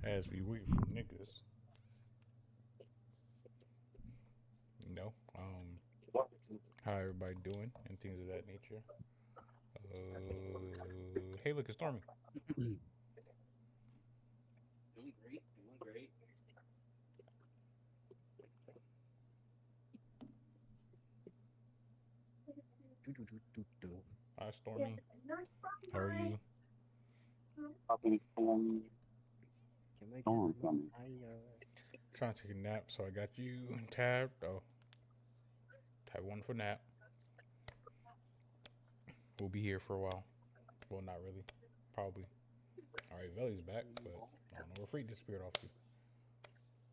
as we wait for niggas, you know, how everybody doing and things of that nature. Hey, look, it's Stormy. Doing great, doing great. Do, do, do, do, do. Hi, Stormy. How are you? Fucking storm, Can I get storm my coming. fire? Trying to take a nap, so I got you tabbed. Oh, tab one for nap. We'll be here for a while. Well, not really. Probably. All right, Veli's back, but I don't know where Freak disappeared off to.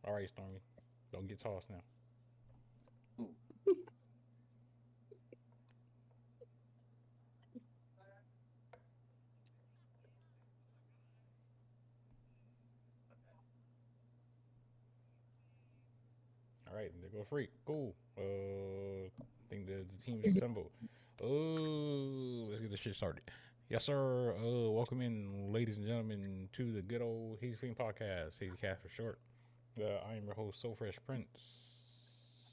All right, Stormy. Don't get tossed now. Ooh. All right, and there goes Freak. Cool. I think the team is assembled. Oh, let's get this shit started. Yes, sir. Welcome in, ladies and gentlemen, to the good old Hazy Flame podcast, Hazy Cast for short. I am your host, So Fresh Prince.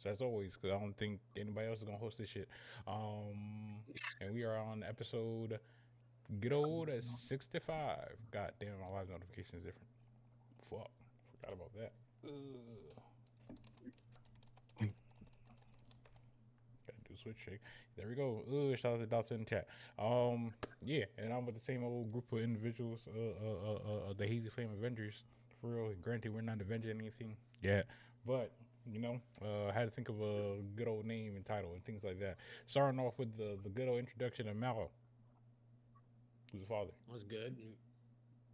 As always, because I don't think anybody else is gonna host this shit. And we are on episode good old at 65. God damn, my live notification is different. Fuck, forgot about that. Ugh. Gotta do a switch shake. There we go. Shout out to Doctor in the chat. Yeah, and I'm with the same old group of individuals. The Hazy Flame Avengers. For real. Granted, we're not avenging anything yet, but I had to think of a good old name and title and things like that. Starting off with the good old introduction of Mallow, who's the father. Was good.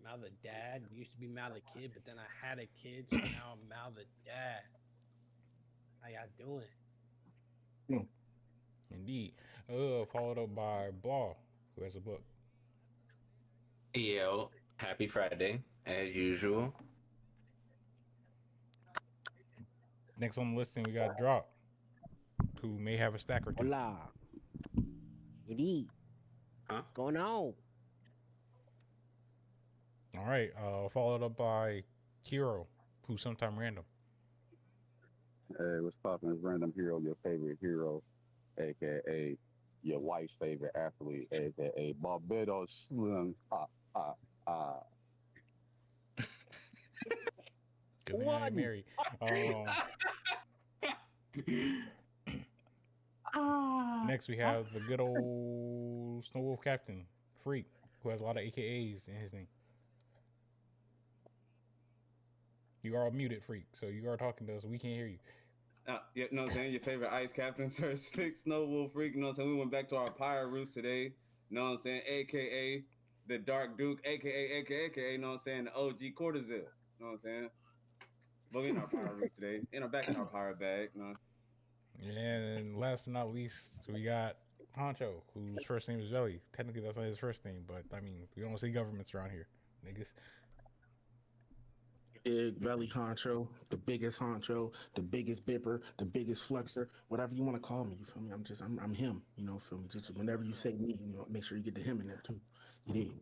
Mal the dad. Used to be Mal the kid, but then I had a kid, so now I'm Mal the dad. How y'all doing? Indeed. Followed up by Blah, who has a book. Yo, happy Friday, as usual. Next on the listing, we got Drop, who may have a stack or two. Hola. Indeed. Huh? What's going on? All right. Followed up by Hero, who's sometime random. Hey, what's poppin'? It's Random Hero, your favorite hero, aka your wife's favorite athlete, aka Barbados Slim. Ah. Good thing I ain't married. Next, we have the good old Snow Wolf Captain, Freak, who has a lot of AKAs in his name. You are muted, Freak, so you are talking to us. We can't hear you. Yeah, you know what I'm saying? Your favorite ice captain, Sir Slick Snow Wolf Freak. You know what I'm saying? We went back to our pirate roots today. You know what I'm saying? AKA the Dark Duke, AKA, you know what I'm saying? The OG Cortazil. You know what I'm saying? But we in our pirate roots today. Back in our pirate bag. You know? And last but not least, we got Honcho, whose first name is Jelly. Technically, that's not his first name, but I mean, we don't see governments around here, niggas. Big Valley Honcho, the biggest honcho, the biggest bipper, the biggest flexor, whatever you want to call me. You feel me? I'm him. You know, feel me? Just whenever you say me, you know, make sure you get the him in there too. You did.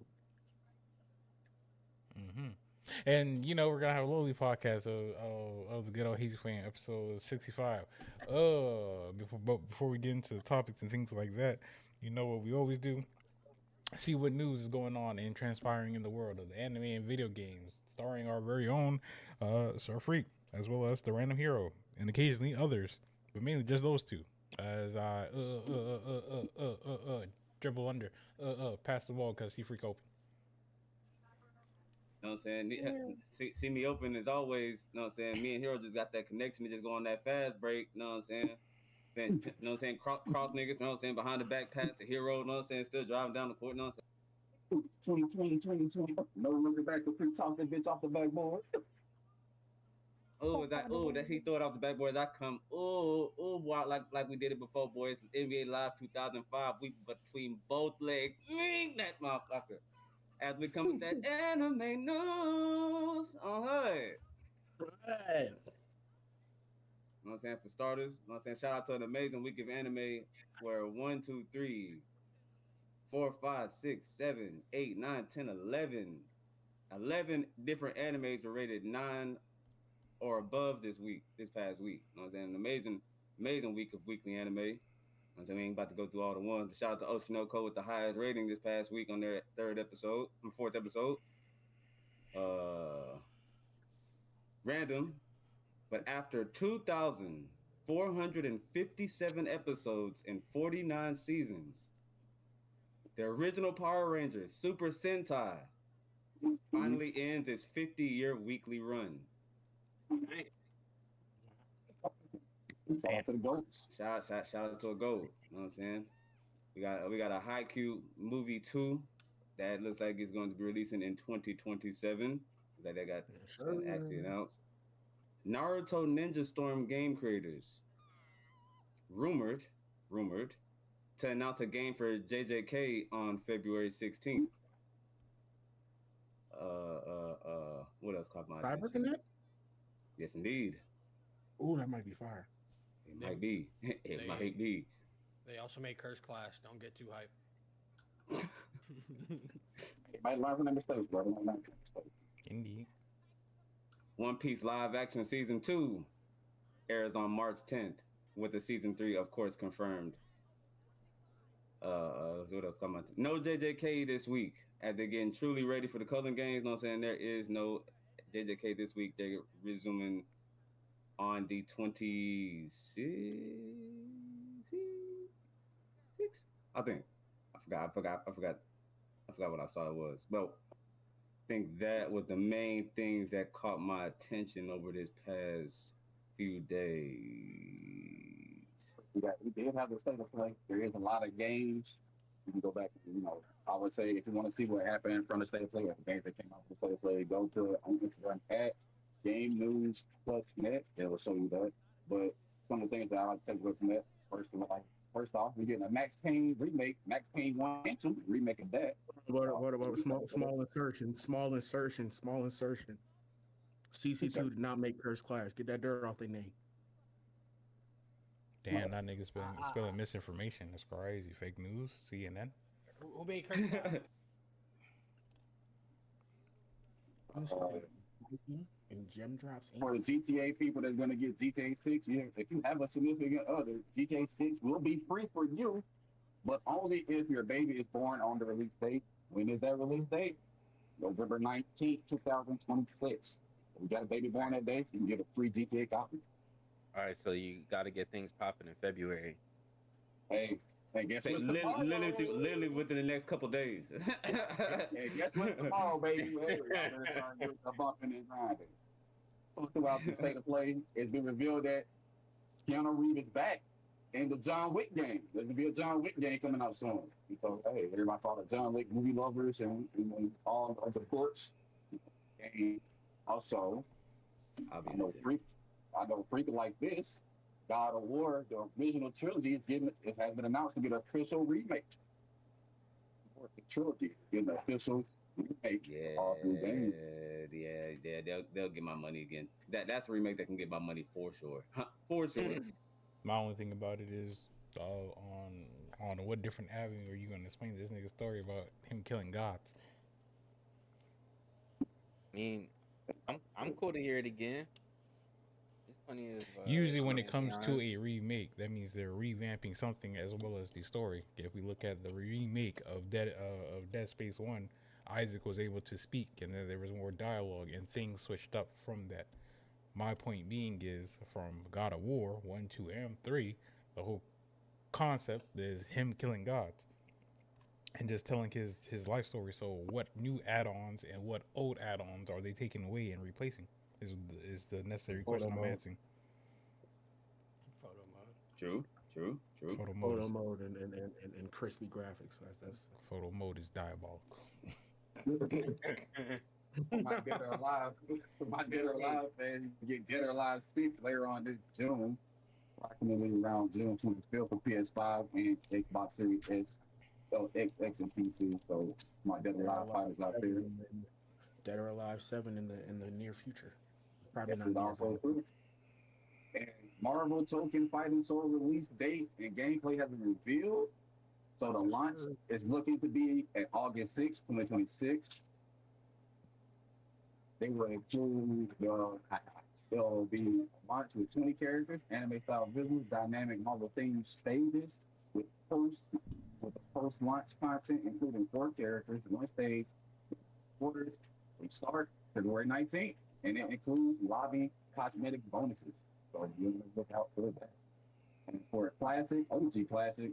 And we're gonna have a lovely podcast of the good old Hazy Flame episode 65. Before we get into the topics and things like that, you know what we always do. See what news is going on and transpiring in the world of the anime and video games, starring our very own Sir Freak, as well as the Random Hero, and occasionally others, but mainly just those two. As I dribble under, pass the ball because he freak open. You know what I'm saying? See me open as always. You know what I'm saying? Me and Hero just got that connection to just go on that fast break. You know what I'm saying? Then, you know what I'm saying? Cross niggas, you know what I'm saying? Behind the back pass, the Hero, you know what I'm saying? Still driving down the court, you know what I'm saying? 20. No looking back to free talk that bitch off the backboard. That he throw it off the backboard. I come, boy, like we did it before, boys. NBA Live 2005. We between both legs, that motherfucker. As we come with that anime news on her. Right. You know what I'm saying? For starters, you know what I'm saying? Shout out to an amazing week of anime where 1, 2, 3, 4, 5, 6, 7, 8, 9, 10, 11 11 different animes were rated 9 or above this past week. You know what I'm saying? An amazing week of weekly anime. You know what I'm saying? We ain't about to go through all the ones. But shout out to Oshinoko with the highest rating this past week on their fourth episode. Random, but after 2,457 episodes and 49 seasons, the original Power Rangers Super Sentai finally ends its 50-year weekly run. Shout out to the goats. Shout out to a goat. You know what I'm saying? We got a Haikyuu movie 2 that looks like it's going to be releasing in 2027. Like they got actually announced. Naruto Ninja Storm game creators rumored to announce a game for JJK on February 16th. What else caught my attention? CyberConnect? Yes, indeed. Oh, that might be fire. It might be. It might be. They also made Curse Clash. Don't get too hyped. You might learn from their mistakes, brother. Might learn from their mistakes. Indeed. One Piece live action season 2 airs on March 10th, with the season 3, of course, confirmed. What else come on? No JJK this week, as they're getting truly ready for the coloring games. You know what I'm saying? There is no JJK this week. They're resuming on the 26th. I think. I forgot what I saw it was. But I think that was the main things that caught my attention over this past few days. We did have the state of play. There is a lot of games. You can go back and, I would say if you want to see what happened from the state of play, or the games that came out from the state of play, go to on Instagram at Game News Plus Net. It will show you that. But some of the things that I like to take away from that, first off, we're getting a Max Payne remake, Max Payne 1 and 2 remake of that. What about small insertion? CC2 did not make Curse Clash. Get that dirt off their name. Damn, that nigga's spilling misinformation. That's crazy. Fake news. CNN. Who made Curse Clash? And gem drops. For the GTA people that's going to get GTA 6, if you have a significant other, GTA 6 will be free for you, but only if your baby is born on the release date. When is that release date? November 19th, 2026. If you got a baby born that day, you can get a free GTA copy. All right, so you got to get things popping in February. Hey, guess what? Literally within the next couple days. Hey, guess what? Tomorrow, baby. Hey, I better start getting a bumping and grinding. So throughout the state of play, it's been revealed that Keanu Reeves is back in the John Wick game. There's going to be a John Wick game coming out soon. So, hey, everybody saw the John Wick movie lovers and all of the books. And also, I know freaking like this, God of War, the original trilogy, it has been announced to get an official remake. The trilogy getting an official remake. Yeah, all three games. They'll get my money again. That's a remake that can get my money for sure. For sure. My only thing about it is on what different avenue are you going to explain this nigga's story about him killing gods? I mean, I'm cool to hear it again. There's plenty of. Usually, when it comes to a remake, that means they're revamping something as well as the story. If we look at the remake of Dead Space 1, Isaac was able to speak, and then there was more dialogue, and things switched up from that. My point being is, from God of War 1, 2, and 3, the whole concept is him killing gods and just telling his life story. So what new add-ons and what old add-ons are they taking away and replacing is the necessary question I'm asking. Photo mode. True. Photo mode and crispy graphics. That's photo mode is diabolical. My Dead or Alive, man. You get Dead or Alive 6 later on this June, approximately around June 25th for PS5 and Xbox Series S, X and PC. So my Dead or Alive fighters out there. Dead or Alive 7 in the near future. Probably This not is also true. And Marvel Token Fighting Sword release date and gameplay have been revealed. So the launch is looking to be at August 6th, 2026. They will include they'll be launched with 20 characters, anime style visuals, dynamic Marvel themed stages with post with the post launch content, including 4 characters, 1 stage, quarters. We start February 19th, and it includes lobby cosmetic bonuses. So you look out for that. And for a classic, OG classic,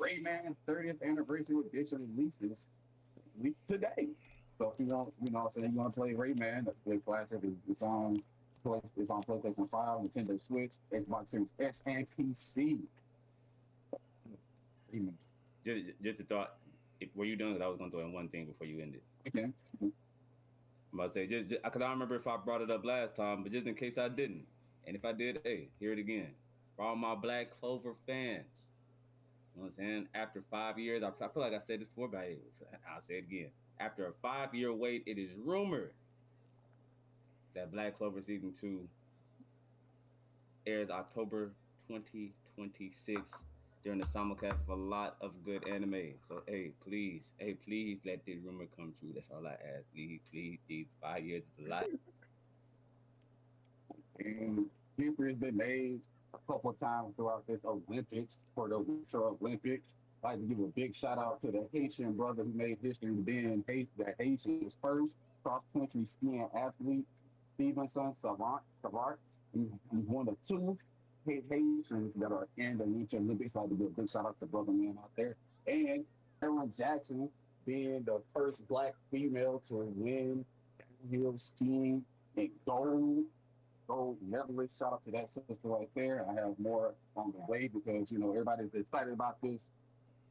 Rayman 30th anniversary edition releases today. So if you want, say you want to play Rayman, the classic it's on PlayStation 5, Nintendo Switch, Xbox Series S, and PC. Rayman. Just a thought. Were you done? Because I was going to throw in one thing before you ended. Okay. I'm about to say, because I don't remember if I brought it up last time, but just in case I didn't. And if I did, hey, hear it again. For all my Black Clover fans, you know what I'm saying? After 5 years, I feel like I said this before, but I'll say it again. After a 5-year wait, it is rumored that Black Clover Season 2 airs October 2026 during the simulcast of a lot of good anime. So, please let this rumor come true. That's all I ask. Please. 5 years is a lot. And history has been made a couple of times throughout this Olympics, for the Winter Olympics. I'd like to give a big shout out to the Haitian brother who made history being the Haitian's first cross-country skiing athlete, Stevenson Savard. He's one of 2 Haitians that are in the Winter Olympics. I'd like to give a big shout out to brother man out there. And Aaron Jackson being the first Black female to win downhill skiing in gold medalist. Shout out to that sister right there. I have more on the way because everybody's excited about this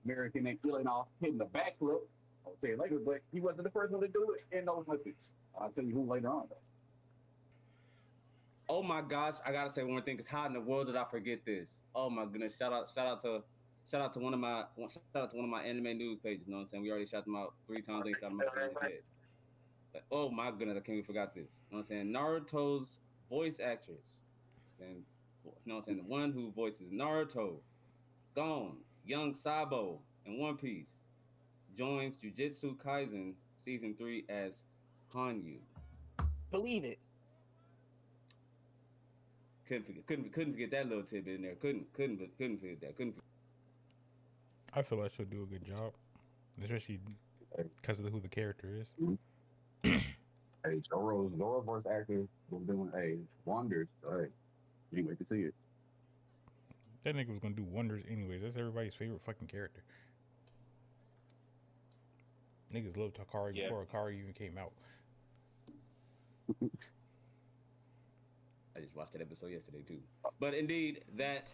American and Illinois hitting the backflip. I'll tell you later, but he wasn't the first one to do it in the Olympics. I'll tell you who later on though. Oh my gosh, I gotta say one thing, because how in the world did I forget this? Oh my goodness. Shout out to one of my anime news pages, you know what I'm saying? We already shouted them out 3 times, ain't shouted them out just yet. But, oh my goodness, I can't even forgot this. You know what I'm saying? Naruto's voice actress. The one who voices Naruto, Gon, Young Sabo, in One Piece, joins Jujutsu Kaisen Season 3 as Hanyu. Believe it. Couldn't forget that little tidbit in there. Couldn't forget that. I feel like she'll do a good job, especially because of who the character is. Hey, Zoro's voice actor was doing wonders. You wait to see it. That nigga was gonna do wonders anyways. That's everybody's favorite fucking character. Niggas loved Hakari before Hakari even came out. I just watched that episode yesterday too. But indeed, that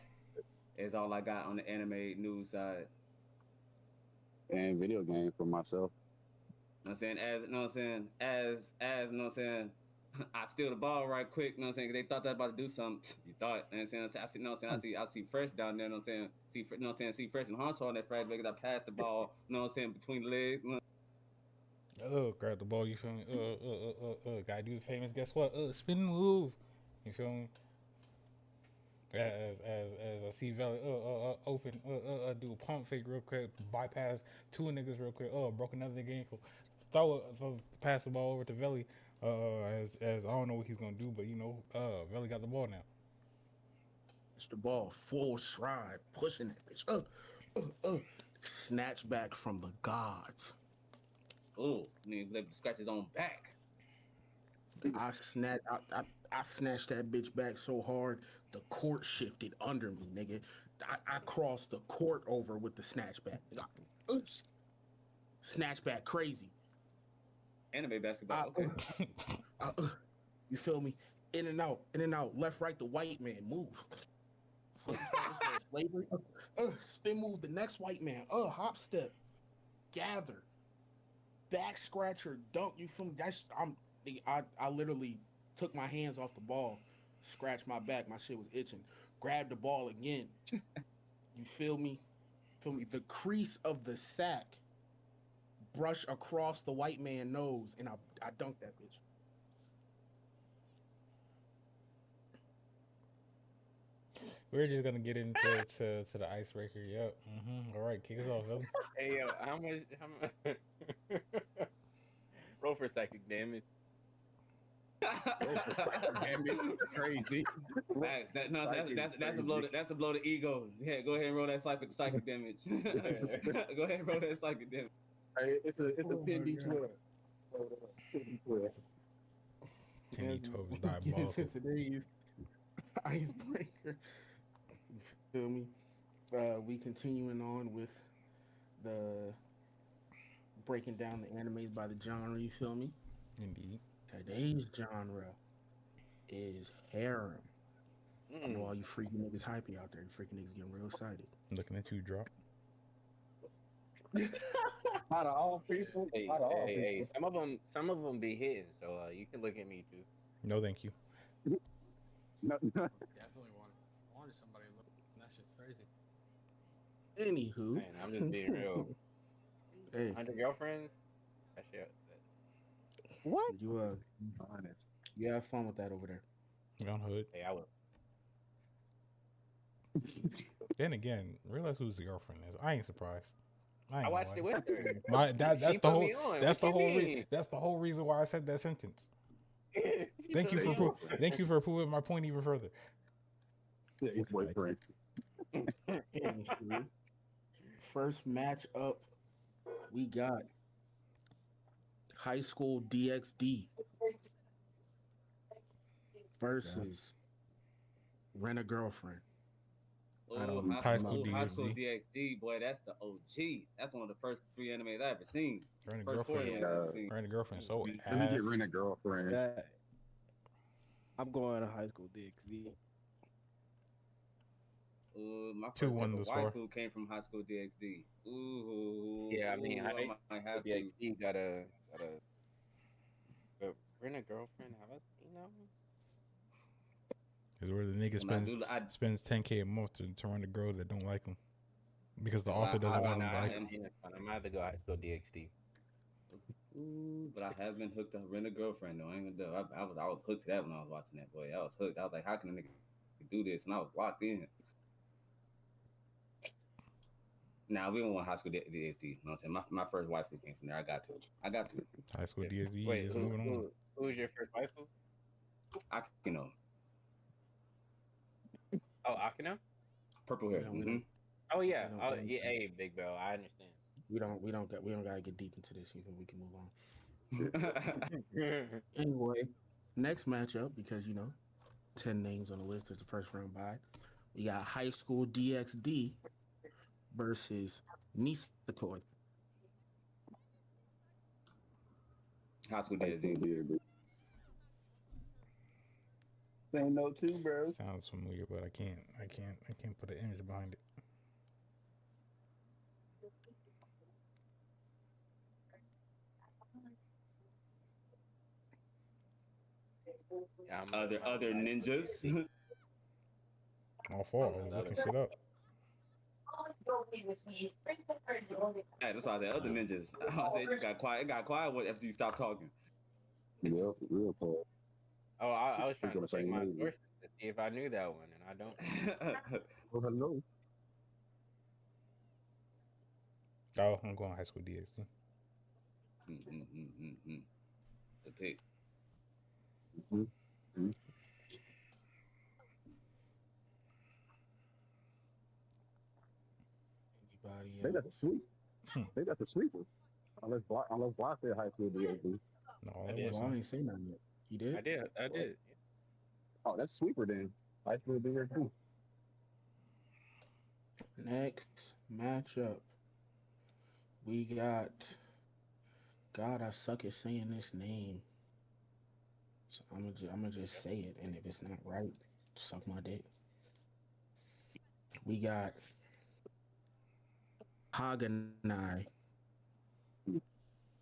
is all I got on the anime news side. And video games for myself. You know what I'm saying? I steal the ball right quick, you know what I'm saying? 'Cause they thought they were about to do something. You thought, you know what I'm saying? I see Fresh down there, you know what I'm saying? See Fresh and Hancho on that Friday because I passed the ball, you know what I'm saying, between the legs. Grab the ball, you feel me? Gotta do the famous, guess what? Spin move. You feel me? As I see Valley open, do a pump fake real quick, bypass 2 niggas real quick, broke another nigga ankle, throw pass the ball over to Valley, as I don't know what he's gonna do, but Valley got the ball now. It's the ball, full stride, pushing that bitch. Snatch back from the gods. Oh, nigga, let him scratch his own back. I snatched that bitch back so hard, the court shifted under me, nigga. I crossed the court over with the snatchback. Snatchback crazy. Anime basketball, okay. You feel me? In and out, left, right, the white man, move. Slavery. Spin move, the next white man. Hop step, gather, back scratcher, dunk. You feel me? I literally took my hands off the ball, scratched my back, my shit was itching. Grabbed the ball again. You feel me? The crease of the sack brush across the white man nose, and I dunked that bitch. We're just gonna get into the icebreaker. Yep. All right, kick us off, Valley. Hey, yo, how much? Roll for a second, damn it. Damn it, crazy. Facts. That's a blow. That's a blow to ego. Yeah, go ahead and roll that psychic damage. Go ahead and roll that psychic damage. Hey, it's a Oh 10 my D12. 10 D12. 10D12 is Get into diabolical. today's icebreaker. You feel me? We continuing on with the breaking down the animes by the genre. You feel me? Indeed. Today's genre is harem. I know all Mm. you freaky niggas hypey out there. You freaky niggas getting real excited. Looking at you drop. Out of all people, Hey, out of all hey, people. some of them be hitting, so you can look at me too. No, thank you. No, Definitely wanted somebody to look. That shit's crazy. Anywho, Man, I'm just being real. hey, 100 girlfriends? That shit. What? honest. you have fun with that over there. Gun hood. Hey, I would. Then again, realize who his girlfriend is. I ain't surprised. I ain't watched it gonna lie. with her. That's She the put whole. me on. That's What the you whole. mean? That's the whole reason why I said that sentence. She Thank put you me for on. thank you for proving my point even further. Yeah, his boyfriend. Anywho, first match up, we got High School DxD versus Rent a Girlfriend. Oh, High School High School DxD. DxD, boy, that's the OG. That's one of the first 3 animes I ever seen. Rent a First 4 girlfriend. animes I ever seen. Rent a girlfriend. So Let me ass. get Rent a Girlfriend. That I'm going to High School DxD. My 2-1 first ever the score. waifu came from High School DxD. Ooh, Yeah, I mean, I I might have to. DxD got a. But Rent a Girlfriend, have I seen that one? Is where the nigga spends 10K a month to run a girl that don't like him because the author doesn't want him to I like haven't him. seen it, but I might have to go High School DxD. Ooh, but I have been hooked to Rent a Girlfriend though. I ain't gonna do. I was hooked to that when I was watching that, boy. I was hooked. I was like, how can a nigga do this? And I was locked in. Now we don't want High School DxD. You know what I'm saying? My first wife came from there. I got to. High School DxD Wait, is moving on. who was your first waifu? Oh, Akino? Purple hair. We don't- we don't- Oh yeah. We don't- Oh we don't- yeah. Hey, Big Bell, I understand. We don't gotta get deep into this. Even we can move on. Anyway, next matchup because 10 names on the list. There's the first round bye. We got High School DxD versus Nisekoi. High School DxD. Same note too, bro. Sounds familiar, but I can't put an image behind it. Yeah, Other ninjas. All four. I was looking shit up. Hey, that's why I said other ninjas. I said it got quiet. It got quiet after you stopped talking. Yeah, real talk. Oh, I was trying to gonna check say my movie. sources to see if I knew that one, and I don't. Well, hello. Oh, I'm going High School DxD. The pick. Anybody They got the else? sweep. They got the sweeper. Unless Block said High School DxD. No, I that did. Well, I wasn't. ain't say nothing yet. You did? I did. Oh, that's sweeper then. High School DxD. Next matchup, we got. God, I suck at saying this name. So I'm gonna just say it, and if it's not right, suck my dick. We got Haganai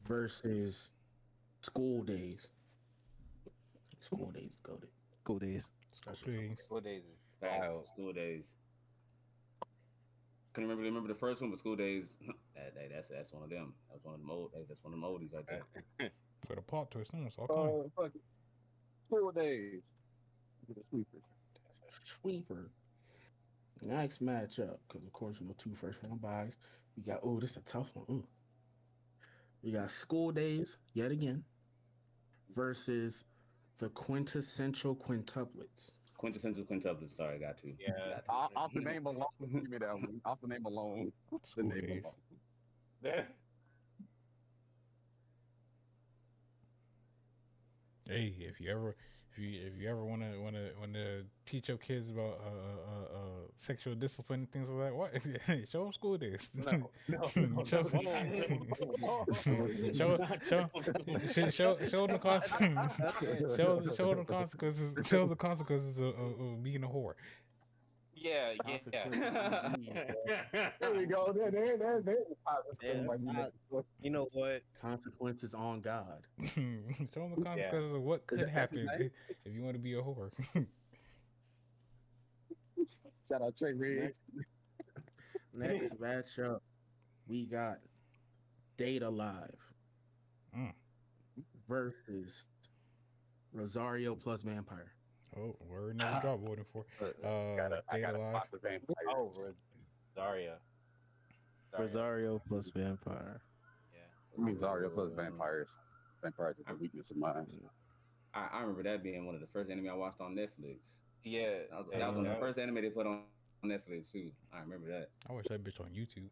versus School Days. School Days goaded. School days. Please. School days is Facts. wild. School days. Couldn't remember the first one, but School Days. That's one of them. That's one of the mold. That's one of the moldies right there. For the plot twist, it's all coming. Oh, fuck it. School Days. The sweeper. That's a sweeper. Next matchup, because of course, 2 first round buys. We got, this is a tough one. Ooh. We got School Days yet again versus The quintessential quintuplets. Quintessential quintuplets. Sorry, I got to. Yeah. Got to. Off the name alone, give me that one. Off the name alone. The School name days. alone. Hey, if you ever wanna teach your kids about sexual discipline and things like that, what show them school days. No, show, show them show them consequences. Show the consequences of being a whore. Yeah. there we go. You know what? Consequences on God. Show them the consequences of what could happen if you want to be a whore. Shout out Trey Reed. Next matchup, we got Data Live versus Rosario plus Vampire. Oh, we're never drop voting for. Data Live. Oh, Rosario. Rosario plus Vampire. I mean, Zarya plus vampires. Vampires is a weakness of mine. I remember that being one of the first anime I watched on Netflix. Yeah. That was one of the first anime they put on Netflix too. I remember that. I watched that bitch on YouTube.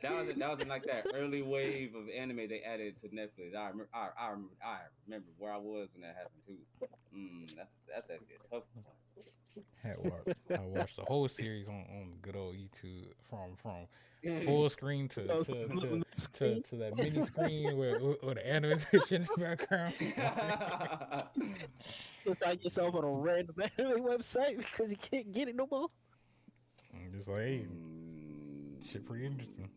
That was in like that early wave of anime they added to Netflix. I remember where I was when that happened too. That's actually a tough one. I watched the whole series on good old YouTube from full screen to that mini screen with the animation in the background. Look like yourself on a random anime website because you can't get it no more. I'm just like, hey, shit, pretty interesting.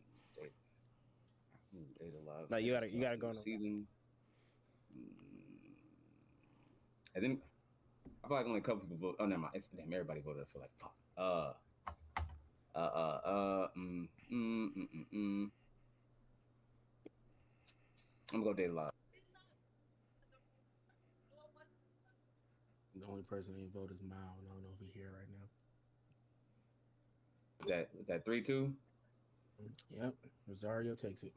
No, you gotta go on season. And then I feel like only a couple people vote. Oh, never mind. Damn, everybody voted. I feel like fuck. I'm gonna go Data Live. The only person that ain't voted is Mao. I don't know if he's here right now. Is that 3-2? Yep, Rosario takes it.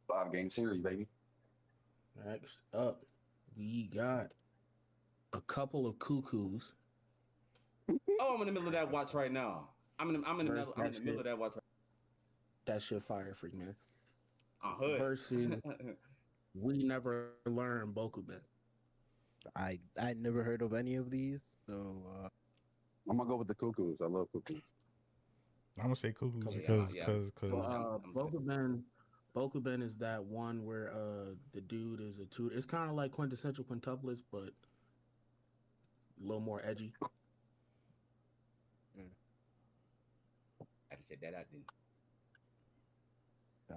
5-game series, baby. Next up, we got a couple of cuckoos. Oh, I'm in the middle of that watch right now. I'm in the middle of that watch. That shit fire, freak man. Hood. Versus We Never Learn Bokuben. I never heard of any of these, so I'm gonna go with the cuckoos. I love cuckoos. I'm gonna say cuckoos because Bokuben is that one where the dude is a tutor. It's kind of like quintessential quintuplets, but a little more edgy. I said that I didn't.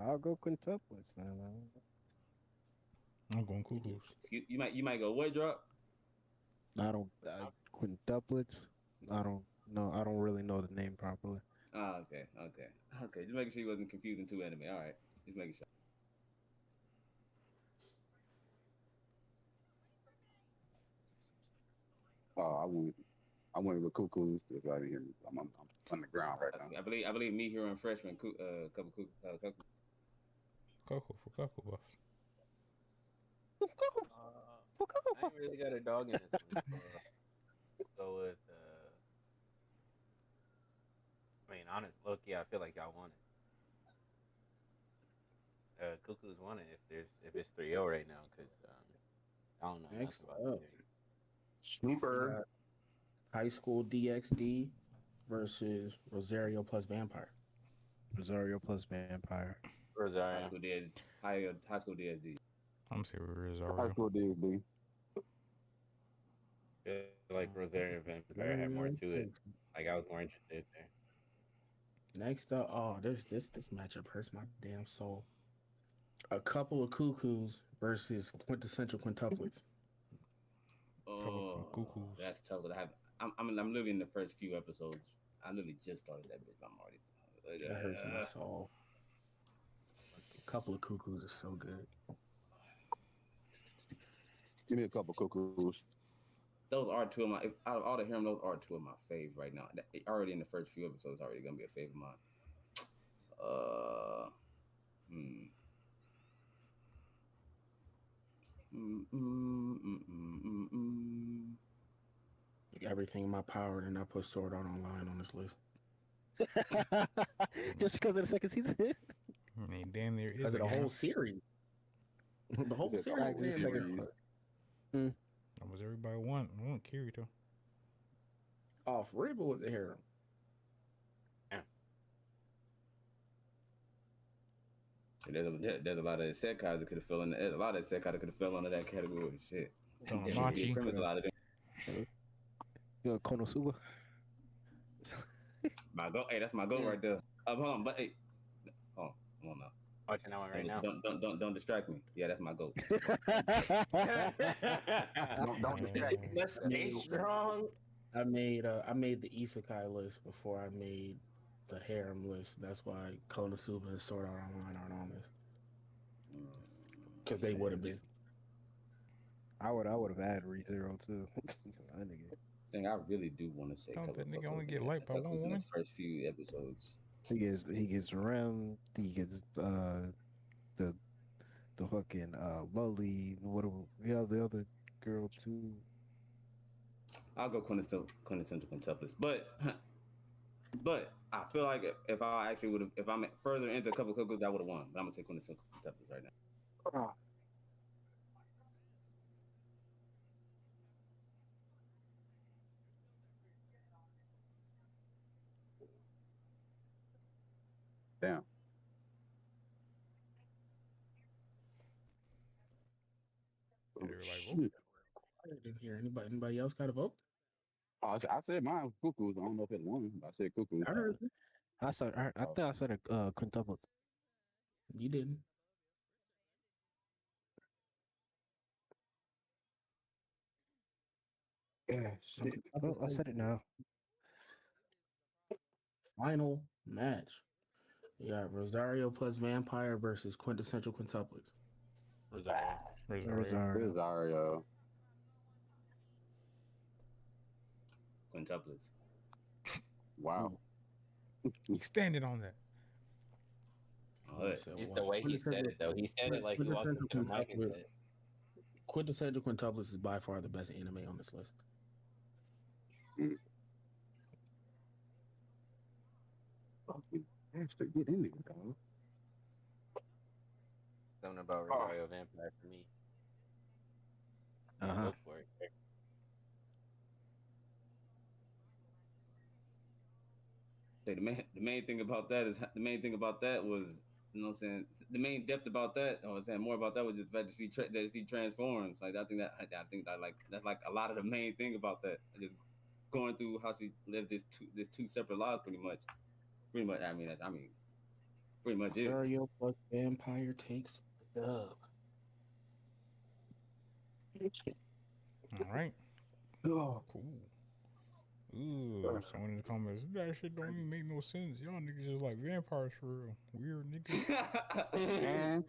I'll go quintuplets now. I'm going cuckoos. You might go what drop? Quintuplets. I don't know. I don't really know the name properly. Oh, okay. Just making sure you wasn't confusing two anime. All right, just making sure. I went with cuckoos because I didn't hear me. I'm on the ground right now. I believe me here and freshman couple Coco for Coco Buff. I ain't really got a dog in this one. Go with. I mean, honest, low-key, I feel like y'all won it. Cuckoo's won it if it's 3-0 right now because I don't know. Next about up, Snooper. High School DxD versus Rosario plus Vampire. Rosario plus Vampire. Rosario. High school DSD. I'm saying Rosario. High school DSD. I feel like Rosario and Vampire had more to it. Like I was more interested there. Next up, this matchup hurts my damn soul. A couple of cuckoos versus quintessential quintuplets. Oh, cuckoos. That's tough. I'm literally in the first few episodes. I literally just started that bitch. I'm already. That hurts my soul. A couple of cuckoos is so good. Give me a couple cuckoos. Those are two of my. Out of all the harem, those are two of my faves right now. Already in the first few episodes, already gonna be a fave of mine. Hmm. Mm. Like everything in my power, and I put Sword Art Online on this list. Just because of the second season. And damn, there is Because a of the guy. whole series. The whole Is it the series. whole is in there. series? Almost everybody want Kirito. Off Rip was there. There's a lot of isekais that could have fell in. A lot of isekais that could have fell under that category. Shit. Machi. Premise a lot of them. You know, Konosuba. My go. Hey, that's my goal right there. Hold on, but hey, hold on now. Watching that one right now. Don't distract me. Yeah, that's my goal. Don't distract me. Let's stay strong. I made the Isekai list before I made the harem list. That's why Konosuba and Sword Art Online aren't on this. Because they would have been. I would have added ReZero too. That nigga. Thing I really do want to say. Don't that nigga only get liked by one in woman? his first few episodes. He gets Rem. He gets the fucking Lully. What the other girl too. I'll go quintessential quintuplets, but I feel like if I actually would have, if I'm further into a couple of cookies, I would have won. But I'm gonna take quintessential quintuplets right now. Damn. And they were like, Shit. "Whoa." I didn't hear anybody else got a vote. Oh, I said mine was cuckoos. I don't know if it won, but I said cuckoos. I heard you. I think I said a quintuple. You didn't. Yeah, shit. Oh, I said it now. Final match. You got Rosario plus Vampire versus Quintessential Quintuplets. Rosario. Rosario. Quintuplets. Wow. He standing on that. It's the way he said it though. He said it like he walked into the mic and said, Quintessential Quintuplets is by far the best anime on this list. Mm. Fucking bastard, get in there, dog. something about Rosario Vampire for me. Go for it. Say the main thing about that was, you know what I'm saying, the main depth about that, or saying more about that was just the fact that she transforms. Like I think that like that's like a lot of the main thing about that. Just going through how she lived this two separate lives pretty much. I mean pretty much it. Rosario plus Vampire takes the dub. All right. Oh, Cool. Ooh, someone in the comments, that shit don't even make no sense. Y'all niggas just like vampires for real. Weird niggas. and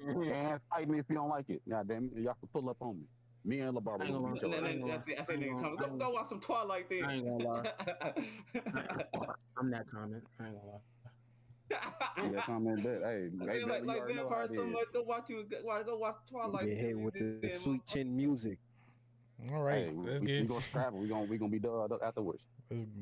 fight me if you don't like it. God damn it, y'all can pull up on me. Me and LeBar I ain't will gonna beat your lie. ass. I say nigga comment. Go watch some Twilight then. I ain't gonna lie. I'm that comment. I ain't gonna lie. Yeah, comment that. Hey, I Billy, like you already know how vampires it so is. much. Go watch Twilight Get hit series. with the then, sweet chin music. All right, Hey, let's we get gonna scrap it. We gonna be done afterwards.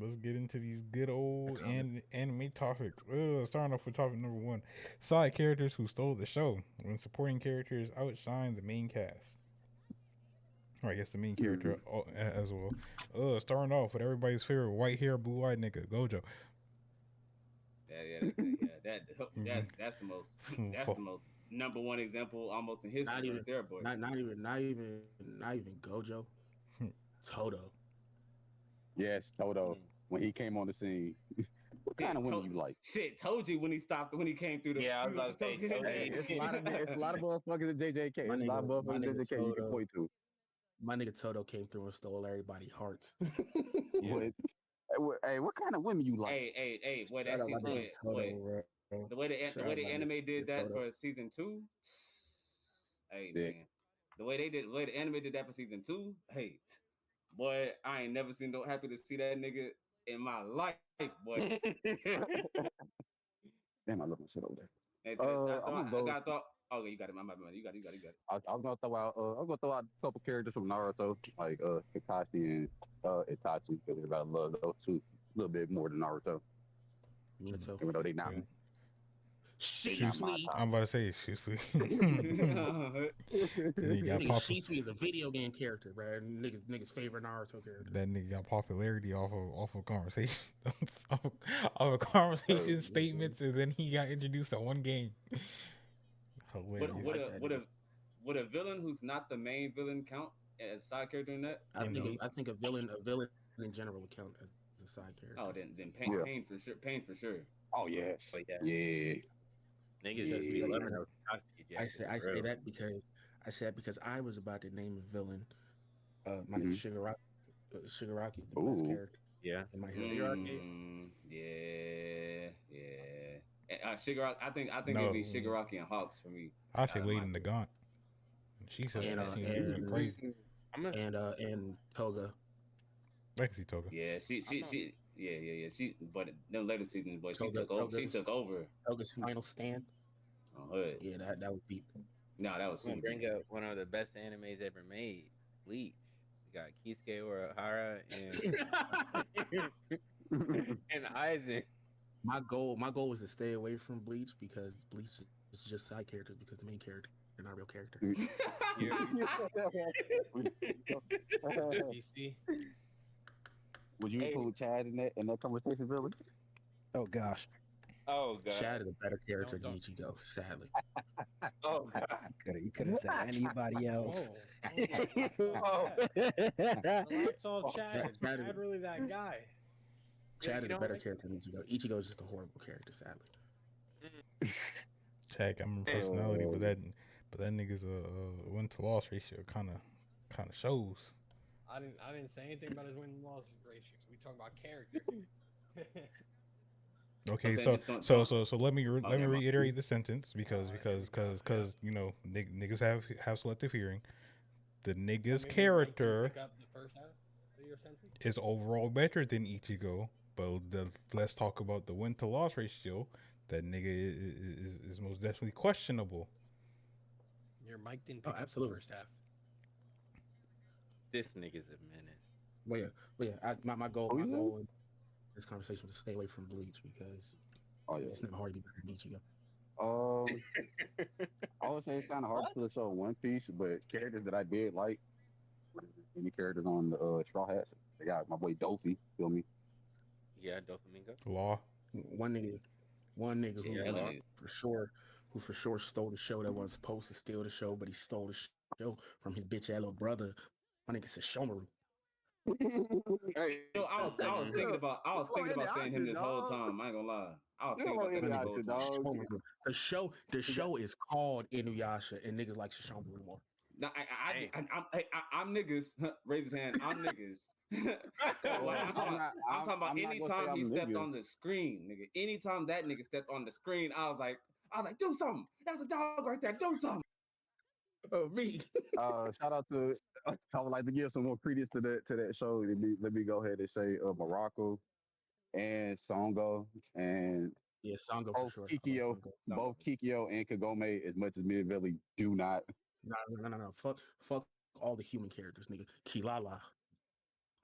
let's get into these good old anime topics. Starting off with topic number one: side characters who stole the show when supporting characters outshine the main cast. Or I guess the main character as well. Starting off with everybody's favorite white hair, blue eyed nigga, Gojo. That's the most number one example almost in history. Not even Gojo. Toto. Yes, Toto. When he came on the scene, what kind of women you like? Shit, told you when he came through the. Yeah, I was about to say, Hey, it's a lot of motherfuckers at JJK. My It's a lot of nigga- my motherfuckers at nigga JJK you can Toto. point to. My nigga Toto came through and stole everybody's hearts. Hey, what kind of women you like? Hey, boy, Shout that out my season, nigga Toto, bro. the way the anime did that Toto. for season 2. Hey Dick. man, the way the anime did that for season 2. Hey, boy, I ain't never seen no happy to see that nigga in my life, boy. Damn, I love my shit over there. Hey, I'm gonna go. got thought. Okay, you got it. My bad. You got it. I was gonna throw out. I'm gonna throw out a couple characters from Naruto, like Kakashi and Itachi, because I love those two a little bit more than Naruto, Minato. even though they not. Yeah. They not my Shisui. I'm about to say Shisui. Then you got Nigga, pop. Shisui is a video game character, bro. Niggas favorite Naruto character. That nigga got popularity off of conversation, off of conversation statements, and then he got introduced to one game. Hilarious. Would a villain who's not the main villain count as side character in that? I think a villain in general would count as a side character. Oh, then pain for sure. Pain for sure. Oh yes. But yeah. Yeah. Niggas just be loving those costumes. I say that because I was about to name a villain. My nigga Shigaraki, the best character. Yeah. In my head. Yeah. Shigaraki. I think it'd be Shigaraki and Hawks for me. I say Lady in the Gaunt. She said and crazy. And Toga. I can see Toga. Yeah, she. She, but no later seasons, but she took over. Toga's final stand. Oh, hood. Yeah, that was deep. No, that was super. Bring up one of the best animes ever made, Bleach. We got Kisuke Urahara and Aizen. My goal was to stay away from Bleach because Bleach is just side characters because the main character they're not real character. You see? Would you include Chad in that conversation, really? Oh gosh. Oh god. Chad is a better character than Don't. Ichigo, sadly. Oh god. You could have said anybody else. Whoa. Relax all Chad. Chad Chad really that guy. Chad is a better character than Ichigo. Ichigo is just a horrible character, sadly. Chad got more personality, but that nigga's win to loss ratio kind of shows. I didn't say anything about his win loss ratio. We talk about character. Okay, so let me reiterate the sentence because you know niggas have selective hearing. The nigga's character is overall better than Ichigo, but let's talk about the win to loss ratio. That nigga is most definitely questionable. Your mic didn't pick up the absolutely. first half. This nigga's a menace. Well, yeah. My goal in this conversation was to stay away from Bleach because it's not hard to be better than Ichigo. I would say it's kind of hard to show One Piece, but characters that I did like, any characters on the Straw Hats, they got my boy Dofi, feel me? Yeah, Doflamingo. Law. One nigga who for sure stole the show that wasn't supposed to steal the show, but he stole the show from his bitch ass little brother. My nigga said Shomaru. Hey, I was thinking about saying him this whole time. I ain't gonna lie. I was thinking about that the whole time. The show is called Inuyasha, and niggas like Shomaru more. Now, I'm niggas. Raise his hand. I'm niggas. I'm talking about anytime he stepped on the screen, nigga. Anytime that nigga stepped on the screen, I was like, do something. That's a dog right there. Do something. Oh, me. Shout out to. I would like to give some more credence to that show. Let me go ahead and say Morocco and Songo and Songo both for sure. Kikyo, both Kikyo and Kagome. As much as me and Billy do not. No. Fuck all the human characters, nigga. Kilala.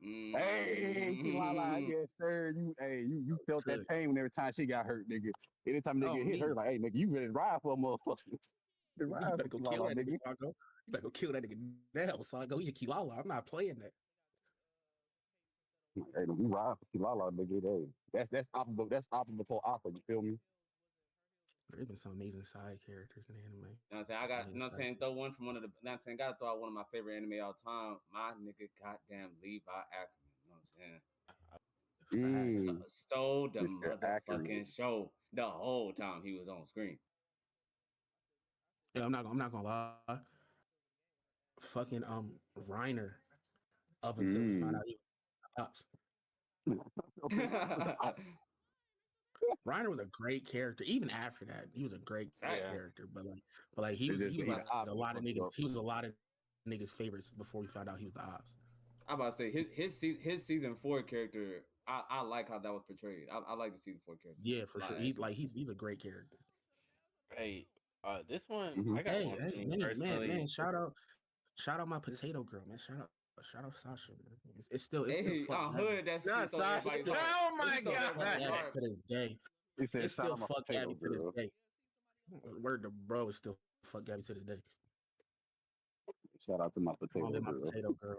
Hey, Kilala, yes sir. You felt that pain when every time she got hurt, nigga. Anytime nigga hit her, like, hey nigga, you ready to ride for a motherfucker? You better go kill that nigga, Songo. You better go kill that nigga now, Songo. You're Kilala. I'm not playing that. Hey, we ride for Kilala, nigga. Hey, that's optimal. That's optimal for Aqua. You feel me? There's been some amazing side characters in anime. You know what I'm saying? I got, you know what I'm saying? Throw one from one of the, you know what I'm saying? Gotta throw out one of my favorite anime all time. My nigga, goddamn Levi Ackerman. You know what I'm saying? Stole the motherfucking show the whole time he was on screen. Yeah, I'm not gonna lie. Fucking Reiner, up until we found out he was ops. Reiner was a great character. Even after that, he was a great character. But he was like a lot of niggas. He was a lot of niggas' favorites before we found out he was the ops. I'm about to say his season 4 character I like how that was portrayed. I like the season 4 character. Yeah, for sure. Actually. He's a great character. Hey, this one Mhm. I got one for me personally. Man, shout out my potato girl, man. Shout out Sasha, man. It's still Hey, fuck hood that Nah, shit stole Sasha. everybody's heart. Oh my It stole God. Fuck everybody's Gabby heart. to this day. He said, It's "Shout still out my fuck potato Gabby to this girl." day. Word to bro is still fuck Gabby to this day. Shout out to my Call potato me my girl. potato girl.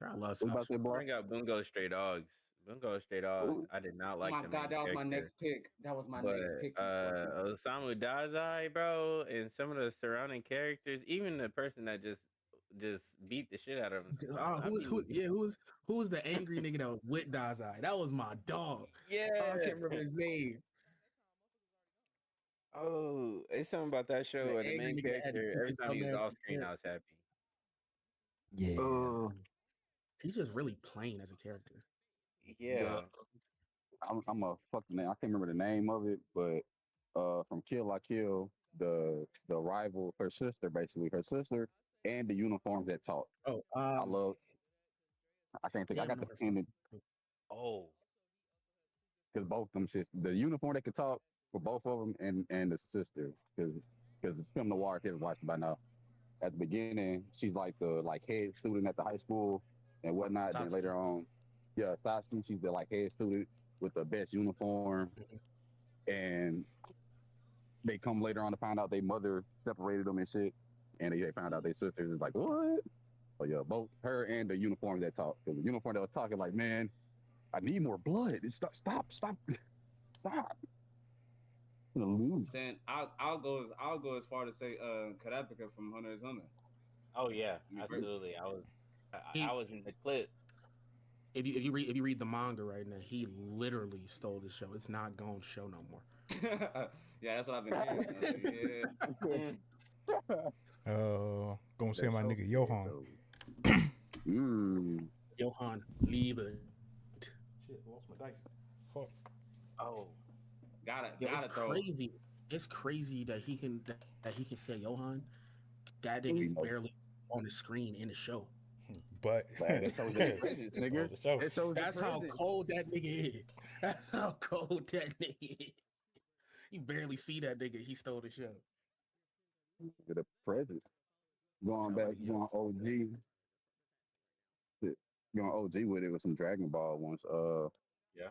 I love What about Sasha. that, boy? Bring up Bungo Stray Dogs. Bungo Stray Dogs. Ooh, I did not Oh like my the god, main that was my character. next pick. That was my But next pick. You fucking Osamu Dazai, bro, and some of the surrounding characters, even the person that just beat the shit out of him sometimes. I mean, Who was the angry nigga that was with Dazai? That was my dog. yeah. Oh, I can't remember his name. Oh, it's something about that show The where the angry main nigga that had to character, keep every his time he was dumbass off in screen, I check. was happy. Yeah. uh, He's just really plain as a character. Yeah. I'm a fucking name. I can't remember the name of it, but from Kill La Kill, the rival, her sister, basically her sister, and the uniforms that talk. Oh, I love. I can't think. I damn, I got know the her pin from. Oh, because both of them shits. The uniform that could talk for both of them, and the sister, because film noir kids watched it by now. At the beginning, she's like the head student at the high school and whatnot. Then Satsuki. later on, yeah, Sasuke, she's the head student with the best uniform. Mhm. And they come later on to find out their mother separated them and shit. And they found out their sisters is like, what? So yeah, both her and the uniform that talk. Because the uniform that was talking like, man, I need more blood. Stop. I'm gonna lose. saying I'll go as far to say Karapika from Hunter x Hunter. oh yeah, I mean, absolutely. I He, was in the clip. if you read the manga right now, he literally stole the show. It's not going to show no more. Yeah, that's what I've been hearing. I was like, yeah. Mm. Gonna say That my show. nigga Johan. Mmm. Johan Liebe. Shit, lost my dice. Fuck. Oh, Yo, Gotta it's throw. crazy. It's crazy that he can say Johan. That nigga We is know. barely on the screen in the show. But Man, that shows his presence, Oh, nigga. the show. That shows his That's how presence. cold that nigga is. That's how cold that nigga is. You barely see that nigga. He stole the show. The presence. Going Shout out back, to you. going OG. Shit, going OG with it with some Dragon Ball ones. yeah.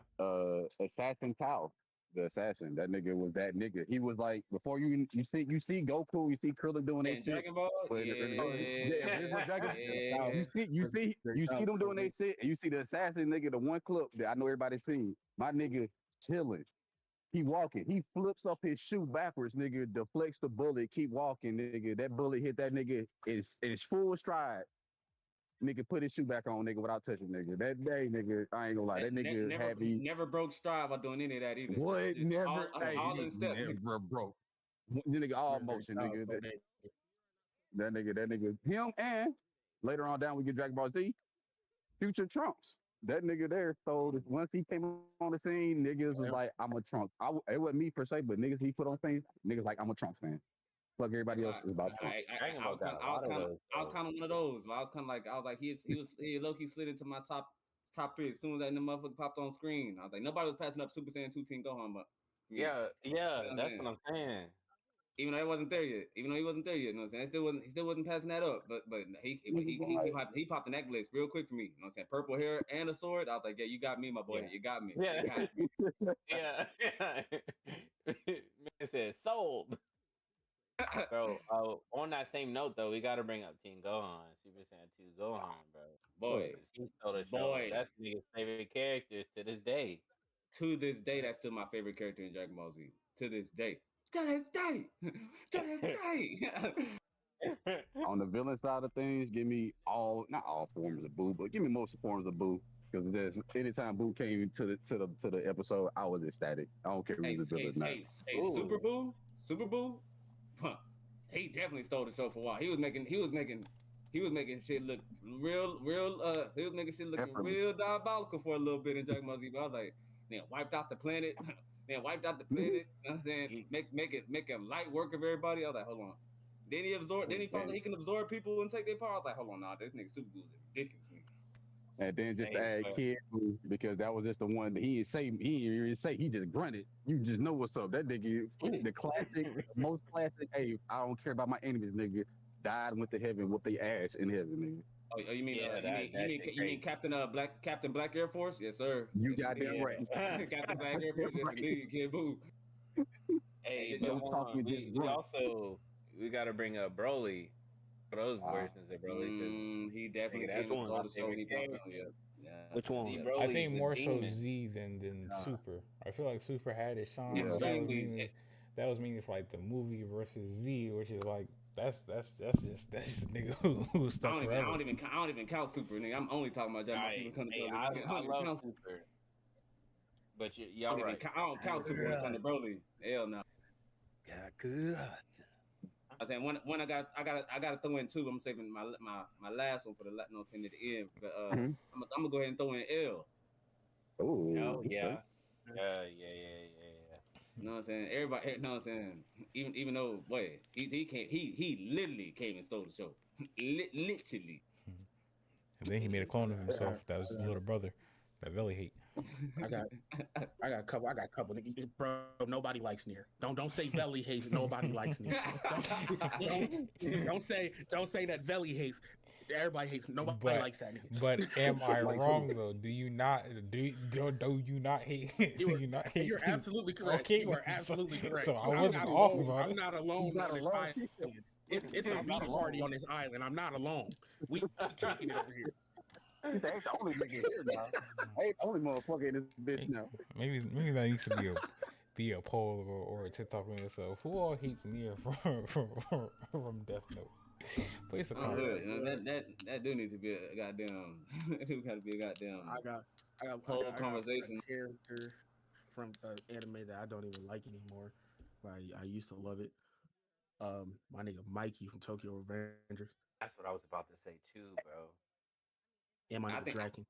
Assassin Cow, the assassin. That nigga was that nigga. He was like before you see Goku, you see Krillin doing their And shit. Dragon Ball, But yeah, original Dragon. yeah. You see them doing their shit, and you see the assassin nigga. The one clip that I know everybody's seen. My nigga chilling. He walking. He flips up his shoe backwards, nigga. Deflects the bullet. Keep walking, nigga. That bullet hit that nigga is full stride. Nigga put his shoe back on, nigga, without touching, nigga. That day, nigga, I ain't gonna lie. That nigga had He me. never broke stride by doing any of that either. What? Just Never. Hey, all he in step. never broke. The nigga all motion, nigga. That nigga, him and later on down we get Dragon Ball Z, Future Trunks. That nigga there stole this. Once he came on the scene, niggas was like, I'm a Trunks. It wasn't me per se, but niggas he put on things, niggas like, I'm a Trunks fan. Fuck everybody else is about Trunks. Dragon Ball got a lot of those. I was kind of one of those. I was kind of like, he low key slid into my top three as soon as that motherfucker popped on screen. I was like, nobody was passing up Super Saiyan 2 Team Gohan, but Yeah, you know that's what I'm saying. even though he wasn't there yet, you know what I'm saying? He still wasn't passing that up. But he popped the necklace real quick for me. You know what I'm saying? Purple hair and a sword. I was like, yeah, you got me, my boy. Yeah. You got me. Yeah. You got me. Yeah. Man said sold. Bro, on that same note though, we gotta bring up Team Gohan, Super Saiyan 2 Gohan, bro. Boy. He stole the show. Boy. That's nigga's favorite characters to this day. To this day, that's still my favorite character in Dragon Ball Z. To this day. To this day. To this day. On the villain side of things, give me not all forms of Boo, but give me most forms of Boo. Because there's anytime Boo came to the episode, I was ecstatic. I don't care who the villain is not. Hey, Super Boo, huh, he definitely stole the show for a while. He was making shit look real. He was making shit looking real diabolical for a little bit in Dragon Ball Z. But I was like, man, wiped out the planet. You know what I'm saying? Make him light work of everybody. I was like, hold on. Then he found that he can absorb people and take their power. I was like, hold on, nah, this nigga Super Boo is ridiculous to me. And then just to Hey, add but Kid Buu, because that was just the one that he didn't even say, he just grunted. You just know what's up. That nigga, the classic, most classic, hey, I don't care about my enemies, nigga. Died and went to heaven, whooped they ass in heaven, nigga. Oh, you mean yeah, that shit you mean crazy. Captain Black Air Force? Yes, sir. You Yes, goddamn indeed. right. Yeah. Captain Black Air Force. Goddamn Yes, right. indeed. Kid Buu. Hey, Hey, but No hold talking, on. just We grunt. also we gotta bring up Broly for those versions of Broly because he definitely nigga, came that's and one? stole my the show. favorite He dropped character. down. Yeah, yeah, Which one? Z yeah. I Broly's think the more so demon. Z than Nah. Super. I feel like Super had its shine, Yeah. but that was Extremely. mainly for like the movie versus Z, which is like that's just a nigga who stuck forever. I don't even count Super, nigga. I'm only talking about Dragon Ball Super Thunder Hey, Broly. Nigga. I I don't even love count. Super, but y'all right. I don't count Super when it comes to Broly. Hell no. Yeah, good. I saying I gotta throw in two. I'm saving my last one for the you know what I'm saying at the end. But Mhm. I'm gonna go ahead and throw in L. Oh, Oh okay. yeah. You know what I'm saying? Everybody, you know what I'm saying? Even though, boy, he came, he literally came and stole the show. Literally. And then he made a clone of himself. That was his little brother. That Veli hate. I got a couple. Niggas. Bro, nobody likes Near. Don't say Veli hates. Nobody likes Near. Don't say that Veli hates. Everybody hates. Nobody But likes that nigga. but am I Like wrong though? Do you not do you not hate? Do you not hate? You're absolutely correct. Okay, You are so, absolutely correct. so I I'm wasn't not off alone. about I'm it. not alone He's not on this alone. island. It's a I'm not beach alone. party on this island. I'm not alone. We kicking it over here. He said, ain't the only nigga here now. Ain't the only motherfucker in this bitch Hey, now. maybe that needs to be a poll or a TikTok in itself. Who all hates Nia from Death Note? Place a I'm comment. good. You know, that do need to be a goddamn. That do got to be a goddamn whole I got conversation. a character from anime that I don't even like anymore. But I used to love it. My nigga Mikey from Tokyo Revengers That's what I was about to say too, bro. and my I nigga think Draken.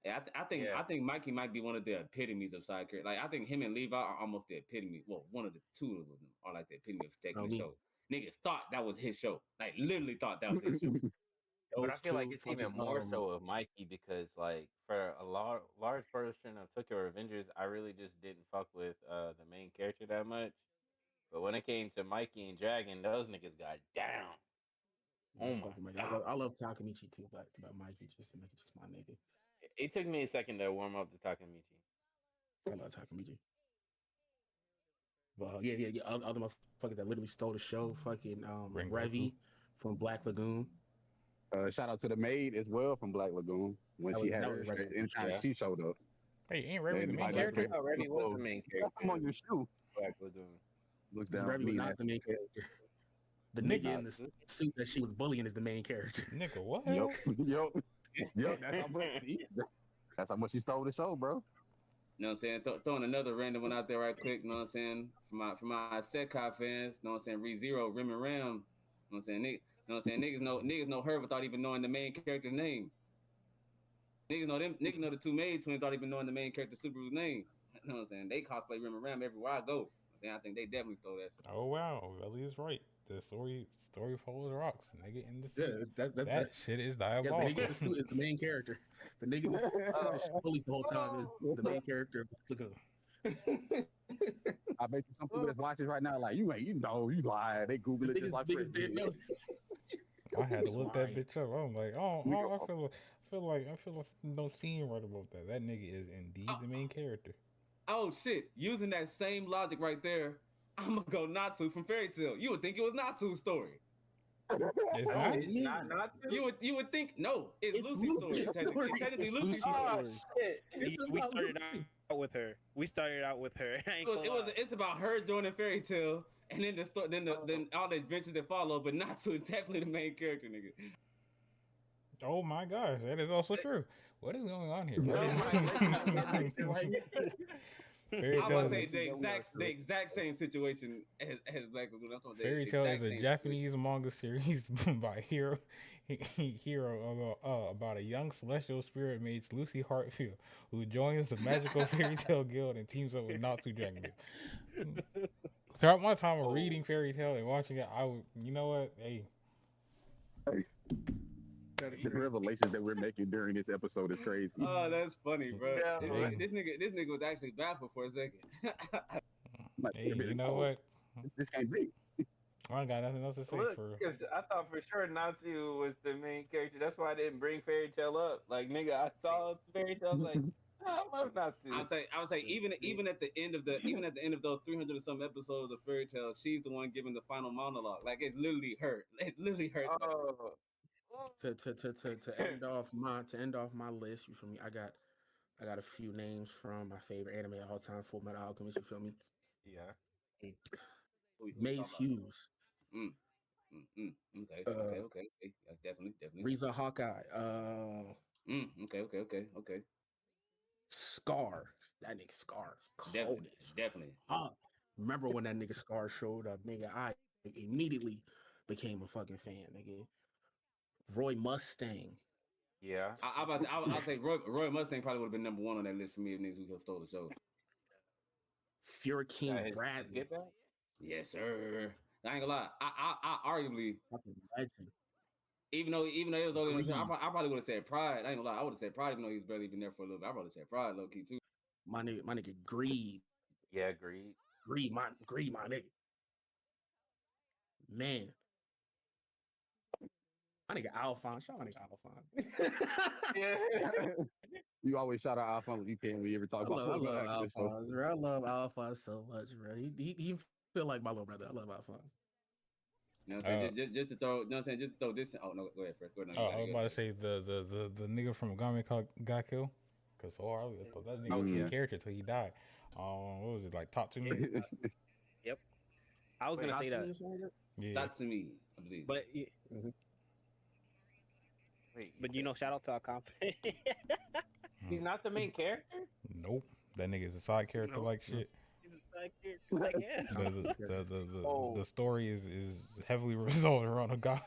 Yeah, Yeah. I think Mikey might be one of the epitomes of side character. Like I think him and Levi are almost the epitome. Well, one of the two of them are like the epitome of taking Oh, the me. show. Niggas thought that was his show. Like literally thought that was his show. But I Those feel like two it's fucking even more so of Mikey because, like, for a large portion of Tokyo Revengers, I really just didn't fuck with the main character that much. But when it came to Mikey and Dragon, those niggas got down. Oh my fucking Mikey. god! I love Takamichi too, but Mikey just to make it just my nigga. It took me a second to warm up to Takamichi. I love Takamichi. But yeah. Other motherfuckers that literally stole the show, fucking Rengoku. Revy from Black Lagoon. Shout out to the maid as well from Black Lagoon when That she was- had that her was regular anytime yeah. she showed up. Hey, ain't Remy the And main like character? Oh, Remy was the main That's character. on your shoe. Black Lagoon. Looks Because down Revy was mean not ass. the main character. The Nigga. nigga in the suit that she was bullying is the main character. Nigga, what? Yep. Yep. That's how much she stole the show, bro. You know what I'm saying? Throwing another random one out there right quick. You know what I'm saying? For my Sekai fans. You know what I'm saying? ReZero, Rim and Ram. You know what I'm saying? You know what I'm saying? Niggas know her without even knowing the main character's name. Niggas know the two maid twins without even knowing the main character Subaru's name. You know what I'm saying? They cosplay Rim and Ram everywhere I go. I think they definitely stole that shit. Oh wow, Veli is right. The story follows rocks. Nigga in the suit. Yeah, That shit is yeah, the diabolical. nigga in the suit is the main character. The nigga in the suit that she bullies the whole time is the main character of Black Lagoon. I bet you some people that's watching right now like you lie. They Google it just like Niggas didn't know. I had to look that Lying. bitch up. I'm like, I feel like no scene right about that. That nigga is indeed the main character. Oh shit! Using that same logic right there, I'm gonna go Natsu from Fairy Tail. You would think it was Natsu's story. It's Oh, not. It's not You would think no, it's Lucy's Lucy's story. story. Technically It's Lucy's Lucy's story. story. It's We about started Lucy. out with her. I ain't gonna lie. It's about her joining Fairy Tail, and then then all the adventures that follow. But Natsu is definitely the main character, nigga. Oh my gosh, that is also true. What is going on here? Fairy I Tail was say is the exact same situation as Black Lagoon. I'm talking the Fairy Tail exact is a same Japanese manga series by Hero about a young celestial spirit mage Lucy Hartfield who joins the magical fairy tale guild and teams up with Natsu Dragon Ball. Throughout my time of reading Fairy Tale and watching it, you know what? Hey, The revelations that we're making during this episode is crazy. Oh, that's funny, bro. Yeah, This nigga was actually baffled for a second. I'm like, Hey, wait a you minute, know no, what? this can't be. I ain't got nothing else to say look, for. because I thought for sure Natsu was the main character. That's why I didn't bring Fairy Tail up. Like, nigga, I saw Fairy Tail. I was like, I love Natsu. I would say even at the end of those 300 or some episodes of Fairy Tale, she's the one giving the final monologue. Like it's literally her. It literally hurts. Oh. To end off my list, you feel me? I got a few names from my favorite anime of all time, Full Metal Alchemist. You feel me? Yeah. Who we Mace talking about? Hughes, Okay. Yeah, definitely. Riza Hawkeye, Okay. Scar. That nigga Scar is cold as Definitely. fuck. Remember when that nigga Scar showed up, nigga? I immediately became a fucking fan, nigga. Roy Mustang. Yeah. I'll say Roy Mustang probably would have been number one on that list for me if niggas who stole the show. Fury King His Bradley. get back? Yes, sir. I ain't gonna lie. I arguably, Fucking legend. even though it was only, Greed. I probably would have said Pride. I ain't gonna lie. I would have said Pride even though he was barely even there for a little bit. I probably would have said Pride low key too. My nigga Greed. Yeah, agreed. Greed, my nigga. Man. My nigga Alphonse. Shout out my nigga Alphonse. Yeah. You always shout out Alphonse. You can't really ever talk I about love Full Metal Alchemist, so- Alphonse, bro. I love Alphonse so much, bro. He feel like my little brother. I love Alphonse. You know what I'm saying? Just to throw, you know what I'm saying? Just to throw this. Oh no, go ahead first. Go ahead. No, I was about to say the nigga from Gami got killed. Cause so hard, I thought that nigga was the character till he died. What was it like? Talk to me. Yep. I was gonna say that. Yeah. Tatsumi, I believe. But Wait, but you know, shout out to our comp. he's not the main character? Nope. That nigga is a side character like shit. He's a side character, like, yeah. The story is heavily resolved around a guy.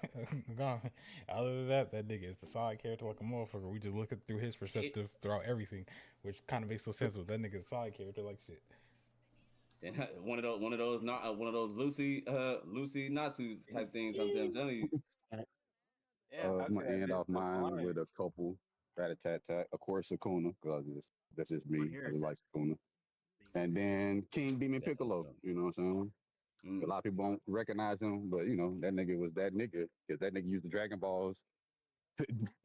Other than that nigga is the side character like a motherfucker. We just look at through his perspective throughout everything, which kind of makes no sense. But that nigga's a side character like shit. One of those Lucy Natsu type things. I'm telling you. Yeah, I'm gonna end off mine with a couple. Rat-a-tat-tat. Of course, Sakuna, because that's just me. I just like Sakuna. And then King Demon Piccolo. You know what I'm saying? A lot of people don't recognize him, but you know that nigga was that nigga because that nigga used the Dragon Balls.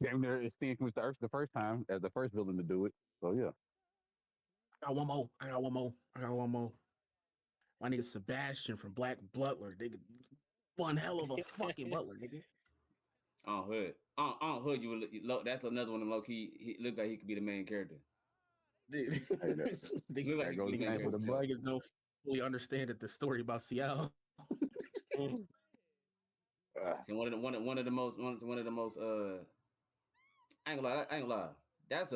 Damn near extinguished the Earth the first time as the first villain to do it. So yeah. I got one more. My nigga Sebastian from Black Butler. Nigga, one hell of a fucking butler, nigga. Hood. Hood. That's another one of them low key. He looked like he could be the main character. Dude, That goes the same for the blood. Niggas don't fully understand that the story about Seattle. See, one of the most. I ain't gonna lie. That's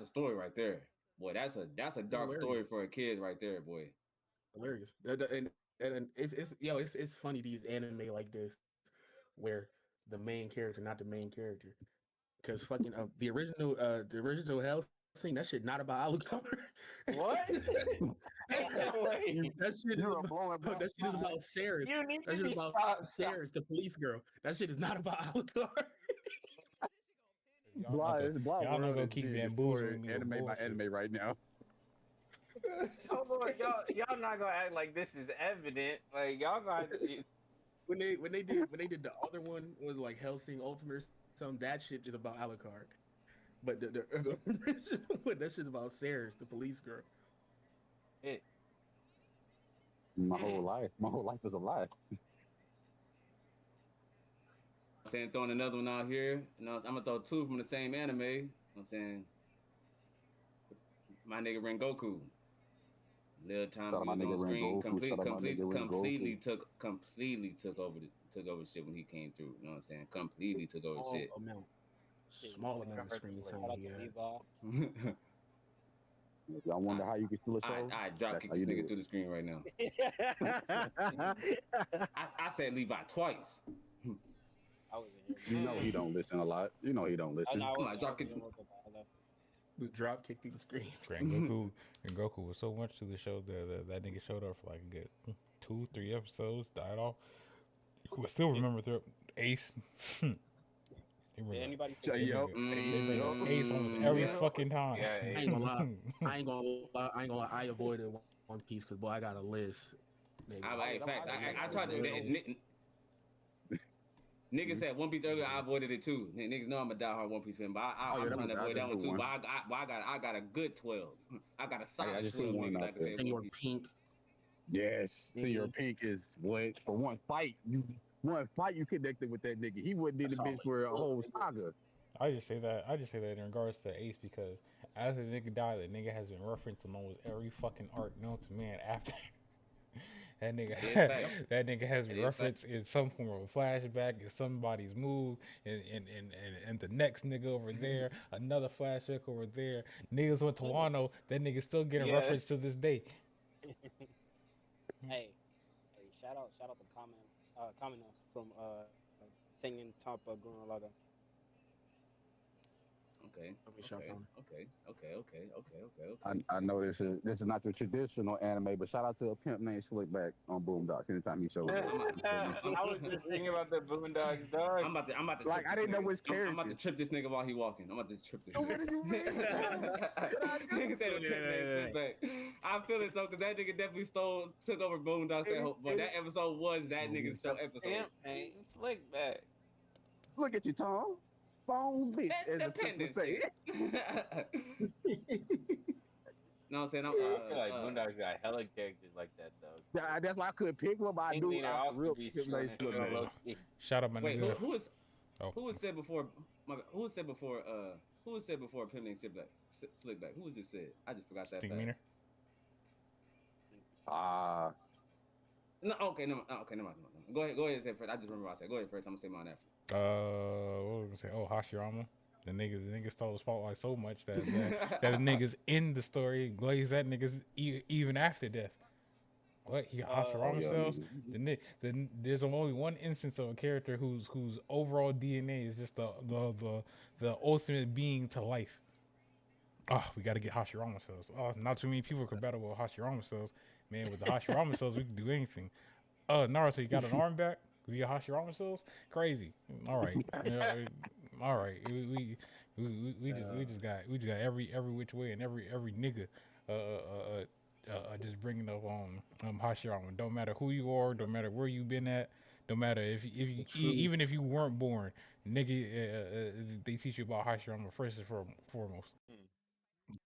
a story right there, boy. That's a dark story for a kid right there, boy. Hilarious. And it's funny these anime like this where the main character not the main character, because fucking the original Hellsing, that shit not about Alucard. What? That shit is about Ceres. You need That to shit is be about Ceres, the police girl. That shit is not about Alucard. Y'all not gonna keep bamboozling me anime by anime right now. Oh Lord, y'all not gonna act like this is evident. Like y'all gonna when they did the other one was like Hellsing Ultimate or something. That shit is about Alucard, but the original one, that shit's about Ceres, the police girl. My whole life is a lie. Saying throwing another one out here. You know, I'm gonna throw two from the same anime. You know what I'm saying? My nigga Rengoku. Little time he was on screen, completely took over shit when he came through. You know what I'm saying? Completely took over shit. Small amount of screen time. Y'all wonder how you can steal a show? I drop kick this nigga through the screen right now. I said Levi twice. You know he don't listen a lot. You know he don't listen. Drop kick. Drop kick through the screen. Goku was so much to the show that nigga showed up for like a good 2-3 episodes, died off. Who I still remember Ace. He Did remember anybody say that Ace? Yup. nigga Ace almost every Yeah. fucking time. Yeah, I ain't gonna lie. I ain't gonna lie. I ain't gonna lie. I avoided One Piece because boy, I got a list. Nigga. Hey, facts. I tried to. List. Niggas said One Piece earlier. I avoided it too. Niggas know I'm a diehard One Piece fan, but Oh, yeah, I'm that trying to was- avoid that's that a one good too. one. But I got a good 12. I got a solid I just 12 see one niggas out I can say there. One Senor Piece. Pink. Yes, Senior Pink is what for one fight. One fight you connected with that nigga. He wouldn't in the That's bitch all. for a whole saga. I just say that in regards to Ace because after the nigga died, the nigga has been referenced in almost every fucking arc known to man after. That nigga, It is facts. that nigga has been It is referenced in some form of a flashback, in somebody's move, and the next nigga over there, another flashback over there. Niggas went to Wano, that nigga still getting Yeah. referenced to this day. Hey, shout out to Kamina from Tengen Top Gurren Lagann. Okay. Let me shout Okay. I know this is not the traditional anime, but shout out to a pimp named Slickback on Boondocks. Anytime he shows up, I was just thinking about the Boondocks, dog. I'm about to Like, trip I this didn't know nigga. which I'm about to character. trip this nigga while he walking. I'm about to trip this Yo, what nigga. do you mean? Nigga said a pimp named Slickback. I feel it though, cause that nigga definitely took over Boondocks. But that episode was that nigga's show episode. Pimp name Slick back. Look at you, Tom. Phones, bitch. That's As the pimp would say. No, I'm saying I feel like Boondocks got hella characters like that though. That's why I couldn't pick one, but I Pink do. Leader I also real be pimp showing named it real Slickback. low key. Shout out my wait, nigga. who was Oh. who was said before? Who was said before? Who was said before? Pimp named Slickback. Who was just said? I just forgot that. Stink fast. meaner. No, okay, never mind. Go ahead and say it first. I just remember what I said. Go ahead first. I'm gonna say mine after. What was I gonna say? Oh, Hashirama. The nigga stole his spotlight so much that the niggas in the story glazed that niggas even after death. What he Hashirama cells? There's only one instance of a character whose overall DNA is just the ultimate being to life. Oh, we got to get Hashirama cells. Oh, not too many people could battle with Hashirama cells. Man, with the Hashirama cells, we can do anything. Naruto, you got an arm back via Hashirama cells? Crazy. All right. All right. We just got every which way and every nigga just bringing up Hashirama. Don't matter who you are, don't matter where you been at, don't matter if you even if you weren't born, nigga, they teach you about Hashirama first and foremost.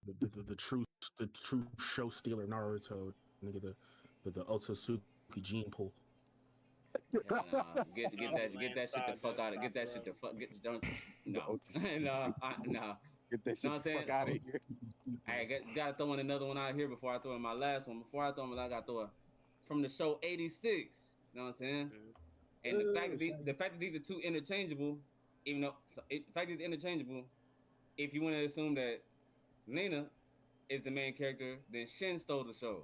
The true show stealer Naruto, nigga, the Otsutsuki gene pool. Get that shit the fuck out of. Get that shit the fuck. Don't no no. Get that shit Know what I'm the saying? fuck out of here. I gotta throw in another one out here before I throw in my last one. Before I throw in, I gotta throw from the show '86. Know what I'm saying? And the fact that these are two interchangeable, even though the fact that it's interchangeable, if you want to assume that Lena is the main character, then Shin stole the show.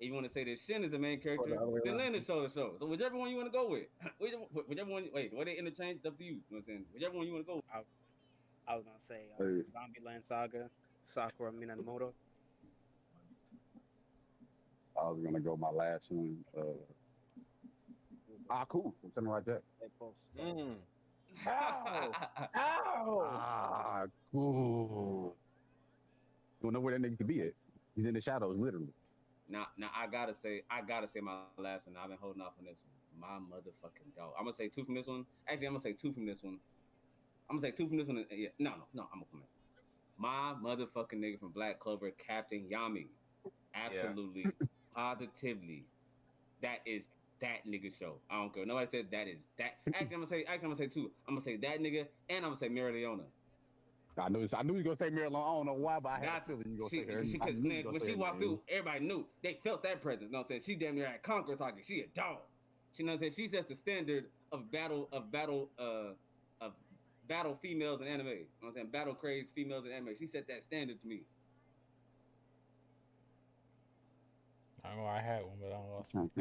If you want to say that Shin is the main character, then Lena stole the show. So whichever one you want to go with, whichever one. Wait, what they interchange? It's up to you. You know what I'm saying? Whichever one you want to go with. I was gonna say Zombieland Saga, Sakura Minamoto. I was gonna go my last one. Cool. Something like that. They both stole. Cool. Don't know where that nigga could be at. He's in the shadows, literally. Now I gotta say my last one. I've been holding off on this one. My motherfucking dog. I'm gonna say two from this one. Actually, I'm gonna say two from this one. Yeah, no. I'm gonna come in. My motherfucking nigga from Black Clover, Captain Yami. Absolutely, positively, that is that nigga show. I don't care. Nobody said that is that. Actually, I'm gonna say two. I'm gonna say that nigga, and I'm gonna say Mira Leona. I knew you were gonna say Marilyn. I don't know why, but I had a feeling you were gonna say her. When she walked through, everybody knew. They felt that presence. You know what I'm saying? She damn near had conquer Saki. She a dog. She know what I'm saying? She sets the standard of battle females in anime. You know what I'm saying? Battle crazed females in anime. She set that standard to me. I know I had one, but I lost. I don't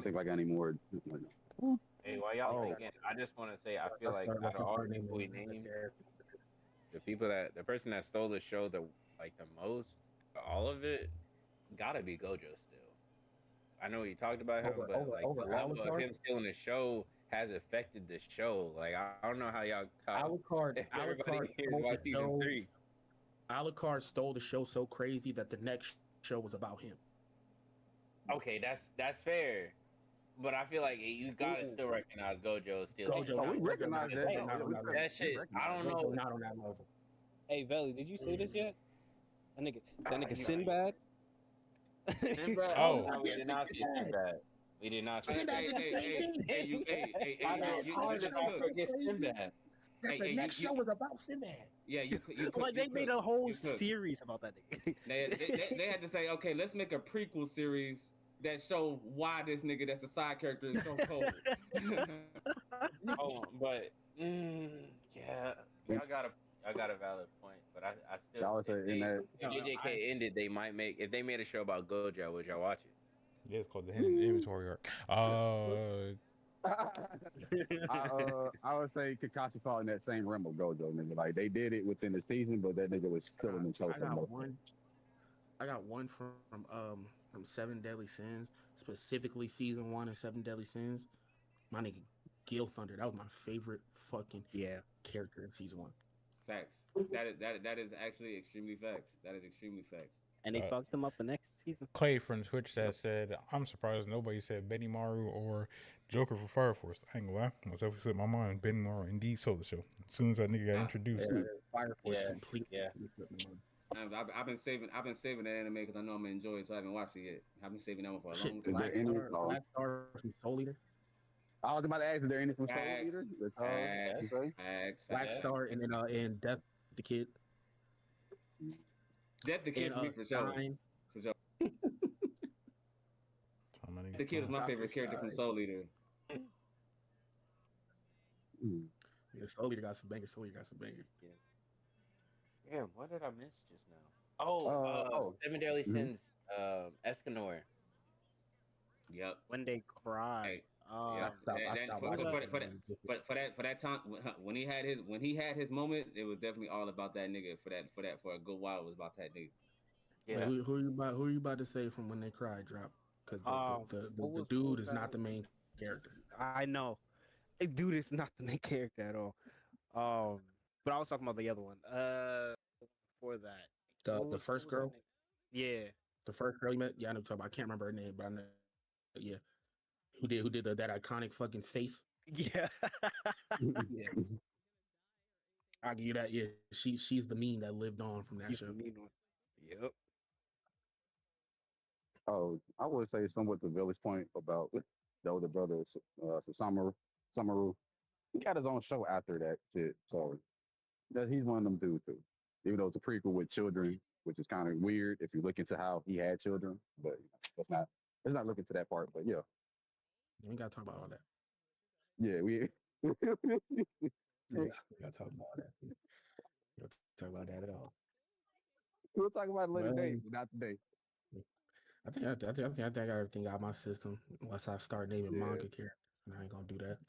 think I got any more. Hey, while y'all thinking, I just want to say I feel like out of all the people we named, the person that stole the show the most, all of it, gotta be Gojo still. I know you talked about him, but like the level of him still in the show has affected the show. Like I don't know how everybody Alucard cares stole about the season show. 3. Alucard stole the show so crazy that the next show was about him. Okay, that's fair. But I feel like you gotta still recognize Gojo is still Gojo, Oh, him. we recognize that. Gojo not on that level. That shit, I don't Gojo know. not on that level. Hey, Veli, did you see this yet? That nigga you- Sinbad. Sinbad? Oh. No, we did not see Sinbad. We did not see Sinbad Sinbad. did the same thing. It's hard to forget Sinbad. That the next show was about Sinbad. Yeah, you could. Like they made a whole series about that nigga. They had to say, okay, let's make a prequel series that show why this nigga that's a side character is so cold. Oh, but yeah, y'all got a valid point. But I still, Y'all say in that. if JJK ended, they might make if they made a show about Gojo, would y'all watch it? Yeah, it's called the Hidden Inventory Arc. I would say Kakashi fall in that same realm of Gojo, nigga. Like they did it within the season, but that nigga was killing himself. I got one from Seven Deadly Sins, specifically season 1 of Seven Deadly Sins. My nigga Gil Thunder, that was my favorite fucking character in season 1. Facts. That is actually extremely facts. That is extremely facts. And they fucked him up the next season. Clay from Twitch that said, I'm surprised nobody said Benny Maru or Joker for Fire Force. I ain't gonna lie. Once I slipped my mind, Benny Maru indeed sold the show. As soon as that nigga got introduced. Fire Force completely. I've been saving that anime because I know I'm gonna enjoy it, so I haven't watched it yet. I've been saving that one for a long time. Black Star from Soul Eater. I was about to ask, is there any from Soul Eater? Facts. Black Star and then and Death the Kid. Death the Kid for me for sure. For sure. The Kid is my favorite character from Soul Eater. Yeah, Soul Eater got some bangers. Damn, what did I miss just now? Seven Deadly Sins, Escanor. Yep. When they cry. For that time when he had his moment, it was definitely all about that nigga. For a good while, it was about that nigga. Yeah. Who you about to say from When They Cry drop? Because the dude is not the main character. I know, dude is not the main character at all. But I was talking about the other one. Before that, the first girl. Yeah, the first girl you met. Yeah, I know. I can't remember her name, but I know. Yeah, who did that iconic fucking face? Yeah. Yeah. I'll give you that. Yeah, she's the meme that lived on from that show. Yep. Oh, I would say somewhat the village point about the older brother, Samaru. He got his own show after that shit, so that he's one of them dudes too. Even though it's a prequel with children, which is kind of weird if you look into how he had children, but let's not look into that part. But yeah, we gotta talk about all that. Yeah, we gotta talk about that. We don't talk about that at all. We'll talk about it later date, but not today. I think I got everything out of my system unless I start naming manga characters. And I ain't gonna do that.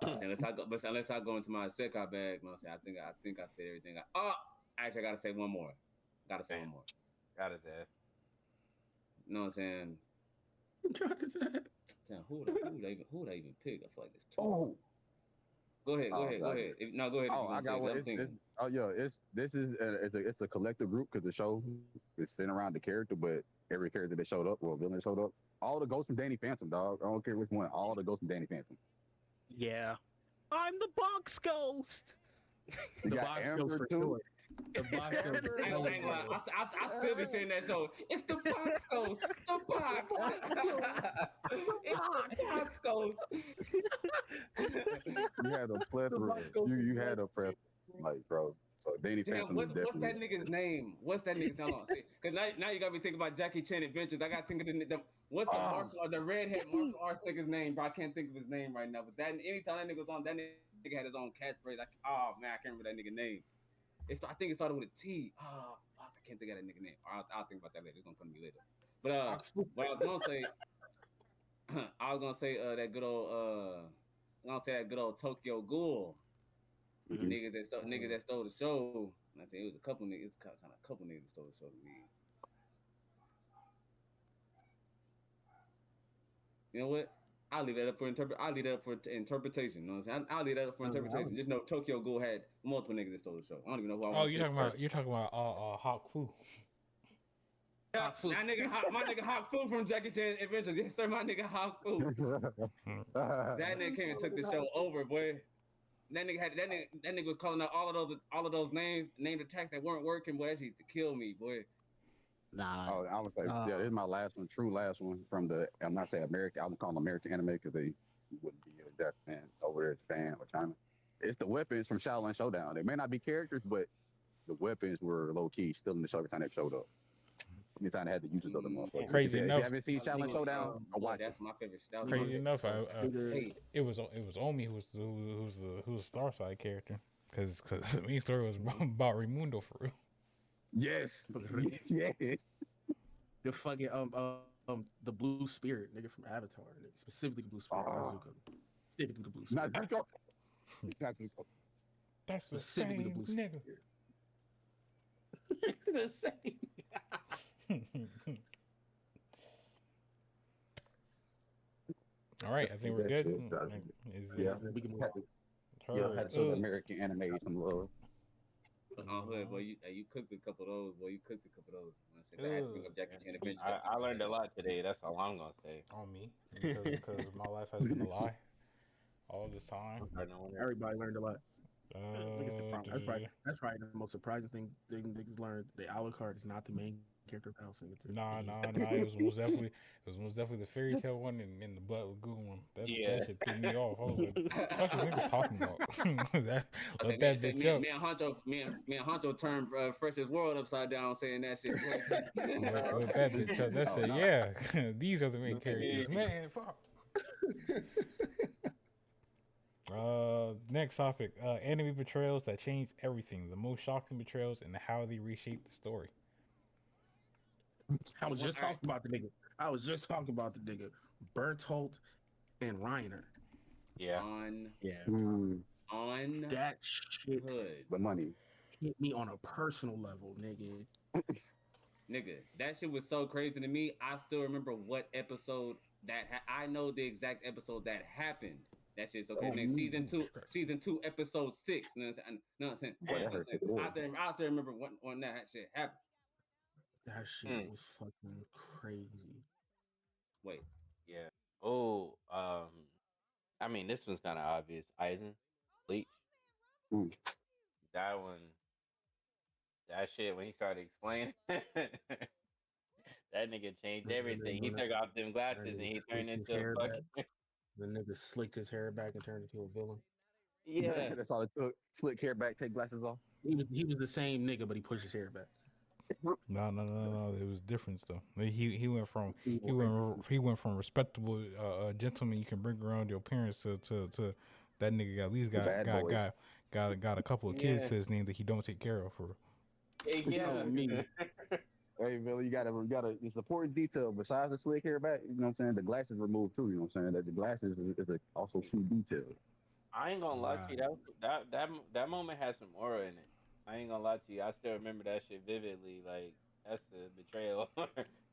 Unless I go into my Sekai bag, I think I said everything. Actually, I gotta say one more. Got his ass. You know what I'm saying? Got his ass. Damn, who would I even pick? I feel like it's too. Go ahead. Go ahead. Go ahead. I got one. It's a collective group because the show is sitting around the character, but every character that showed up or villain showed up. All the Ghosts from Danny Phantom, dog. I don't care which one. All the Ghosts from Danny Phantom. Yeah. I'm the box ghost. The box ghost for sure. The box ghost. I still be saying that show. It's the box ghost. The box. It's the box ghost. You had a plethora. You had a prep, like, bro. So Danny Phantom is definitely. What's that nigga's name? What's that nigga's name? Because now you got me thinking about Jackie Chan Adventures. I got to think of the redhead martial arts nigga's name, bro. I can't think of his name right now. But that anytime that nigga was on, that nigga had his own catchphrase. I can't remember that nigga name. I think it started with a T. Oh, fuck, I can't think of that nigga name. I'll think about that later. It's gonna come to me later. But what I was gonna say, that good old Tokyo Ghoul. Mm-hmm. Niggas that stole the show. I think it was a couple niggas. Kind of a couple niggas that stole the show to me. You know what? I'll leave that up for interpretation. You know what I'm saying? I'll leave that up for interpretation. Just know Tokyo Ghoul had multiple niggas that stole the show. I don't even know who I Oh, want to pick first. you're talking about Hawk Fu. Yeah, my nigga Hawk Fu from Jackie Chan Adventures. Yes, sir, my nigga Hawk Fu. That nigga came and took the show over, boy. That nigga was calling out all of those named attacks that weren't working, boy. That used to kill me, boy. Nah. Oh, I was like, yeah, this is my last one, true last one from the. I'm not saying American. I'm calling American anime because they wouldn't be a Japan fan over there, Japan or China. It's the weapons from Shaolin Showdown. They may not be characters, but the weapons were low key still in the show every time they showed up. Anytime they had the uses of the motherfuckers. Crazy If enough. you haven't seen Shaolin Showdown, watch it. That's my favorite. That was Crazy enough, Hey, it was Omi who was the star side character because the main story was about Raimundo for real. Yes, yes. The fucking the blue spirit nigga from Avatar, nigga. Specifically the blue spirit. Specifically the blue spirit. Not Zuko. Not Zuko. That's the Specifically same the blue nigga. spirit. The same. All right, I think we're good. Yeah, we can move on. Yeah, had to show the American anime some love. hood, boy, you cooked a couple of those. Boy, you cooked a couple of those. I had to bring up Jackie Chan Adventures. I learned a lot today. That's all I'm gonna say. On me because my life has been a lie all this time. Everybody learned a lot. That's probably the most surprising thing niggas learned. The Alucard is not the main character of House. Nah. It was most definitely the fairy tale one and the Blood Lagoon one. That shit threw me off. I was like, "What the niggas talking about?" Let that bitch up. Me and Honcho turned Fresh's world upside down saying that shit. Let that bitch up. That said, yeah, these are the main characters. Man, fuck. Next topic: anime betrayals that changed everything. The most shocking betrayals and how they reshaped the story. I was just talking about the nigga. Bertolt and Reiner. Yeah. On that shit. The money hit me on a personal level, nigga. Nigga, that shit was so crazy to me. I still remember what episode that I know the exact episode that happened. That shit's okay. Season two, episode 6. You know what I'm saying? I still remember when that shit happened. That shit was fucking crazy. Wait. Yeah. Oh, I mean, this one's kind of obvious. Eisen, Bleach. That one. That shit when he started explaining. That nigga changed everything. He took off them glasses and he turned into a fucking. The nigga slicked his hair back and turned into a villain. Yeah, that's all it took. Slick hair back, take glasses off. He was the same nigga, but he pushed his hair back. No. It was different though. He went from respectable gentleman you can bring around your parents to that nigga at least got a couple of kids to his name that he don't take care of for. Yeah, me. Hey, Billy, you gotta. It's important detail. Besides the slick hair back, you know what I'm saying. The glasses removed too. You know what I'm saying. That the glasses is also key detail. I ain't gonna lie to you. That moment has some aura in it. I ain't gonna lie to you. I still remember that shit vividly. Like that's a betrayal.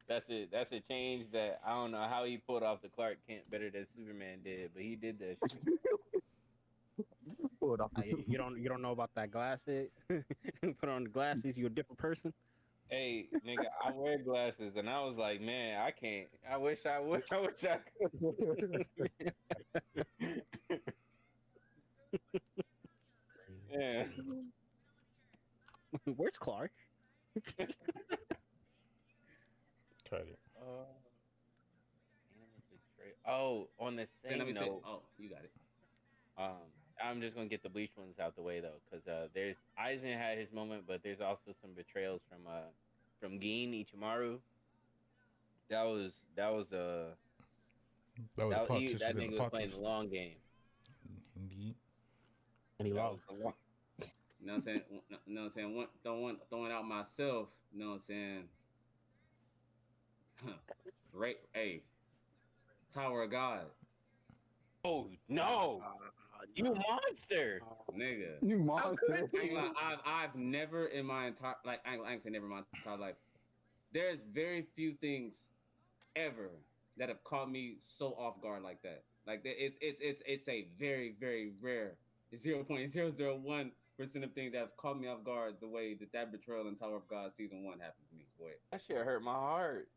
That's a change that I don't know how he pulled off the Clark Kent better than Superman did, but he did that shit. You don't know about that glasses. Put on the glasses, you're a different person. Hey, nigga, I wear glasses, and I was like, man, I can't. I wish I could. Yeah. Where's Clark? Tried it. Oh, on the same note. Oh, you got it. I'm just gonna get the Bleach ones out the way though, because there's Aizen had his moment, but there's also some betrayals from Gin Ichimaru. That nigga was playing the long game. Indeed. And he lost. You know what I'm saying? You know what I'm saying? Throwing out myself. You know what I'm saying? Right? Hey, Tower of God. Oh no! You monster, nigga! You monster! I've never in my entire I ain't say never in my entire life. There's very few things ever that have caught me so off guard like that. Like it's a very very rare 0.001% of things that have caught me off guard the way that betrayal in Tower of God season 1 happened to me. Boy, That shit hurt my heart.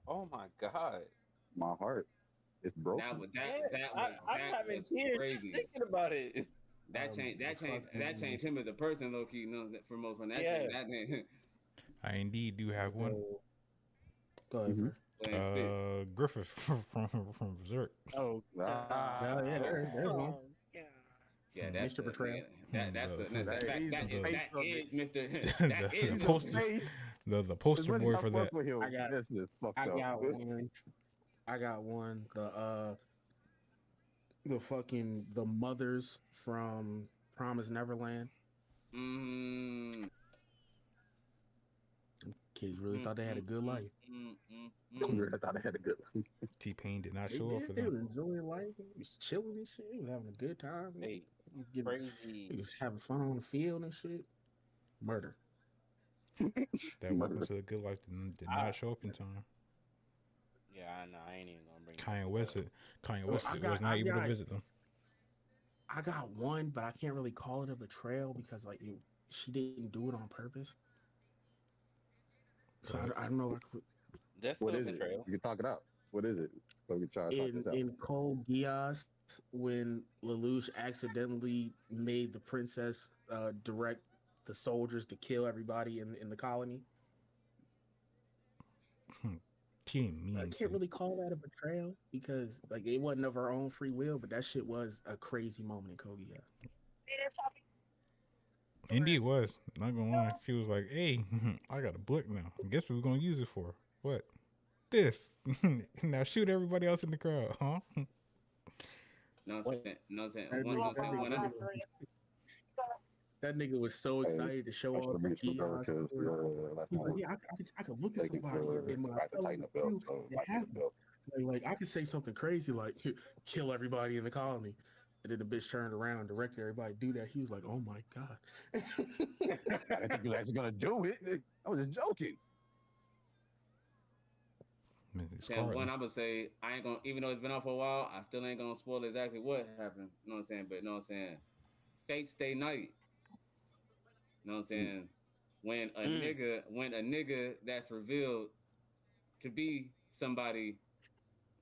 Oh my god. My heart is that broken. was I'm that having was tears just crazy. thinking about it. That changed him as a person, low key. You know, for most that Yeah. I indeed do have one. Go ahead Mhm. first. Griffith from Berserk. Oh, Oh yeah, there's one. Yeah, that's Mr. Betrayal. That's Mr. That is the poster, the poster boy for that. I got- This is fucked I up. got one. I got one. The mothers from Promise Neverland. Kids really thought they had a good life. I thought I had a good one. T-Pain did not They show up did. for They them. was enjoying life. They was chilling and shit. They was having a good time. Hey, They crazy. was having fun on the field and shit. Murder. That welcome to the good life did not show up in time. Yeah, I know. I ain't even gonna bring Kanye that West, up. Kanye West was not able to visit them. I got one, but I can't really call it a betrayal because like she didn't do it on purpose. So I don't know. That's What still is it? betrayal. You can talk it out. What is it? So we can try to talk this out. In Code Geass, when Lelouch accidentally made the princess direct the soldiers to kill everybody in the colony. I can't really call that a betrayal because like it wasn't of her own free will, but that shit was a crazy moment in Code Geass. Indeed was. Not gonna lie. She was like, hey, I got a blick now. Guess what we're gonna use it for? What? This. Now shoot everybody else in the crowd, huh? No, I'm saying. That nigga was so excited to show off the Geass. He's like, yeah, I could look at somebody and when I tell them to do, it happens. Like I could say something crazy like kill everybody in the colony. And then the bitch turned around and directed everybody to do that. He was like, oh my God. I didn't think you were actually going to do it. I was just joking. One, I'm gonna say I ain't gonna, even though it's been on for a while, I still ain't gonna spoil exactly what happened. You know what I'm saying? But you know what I'm saying? Fate stay night. You know what I'm saying? When a nigga that's revealed to be somebody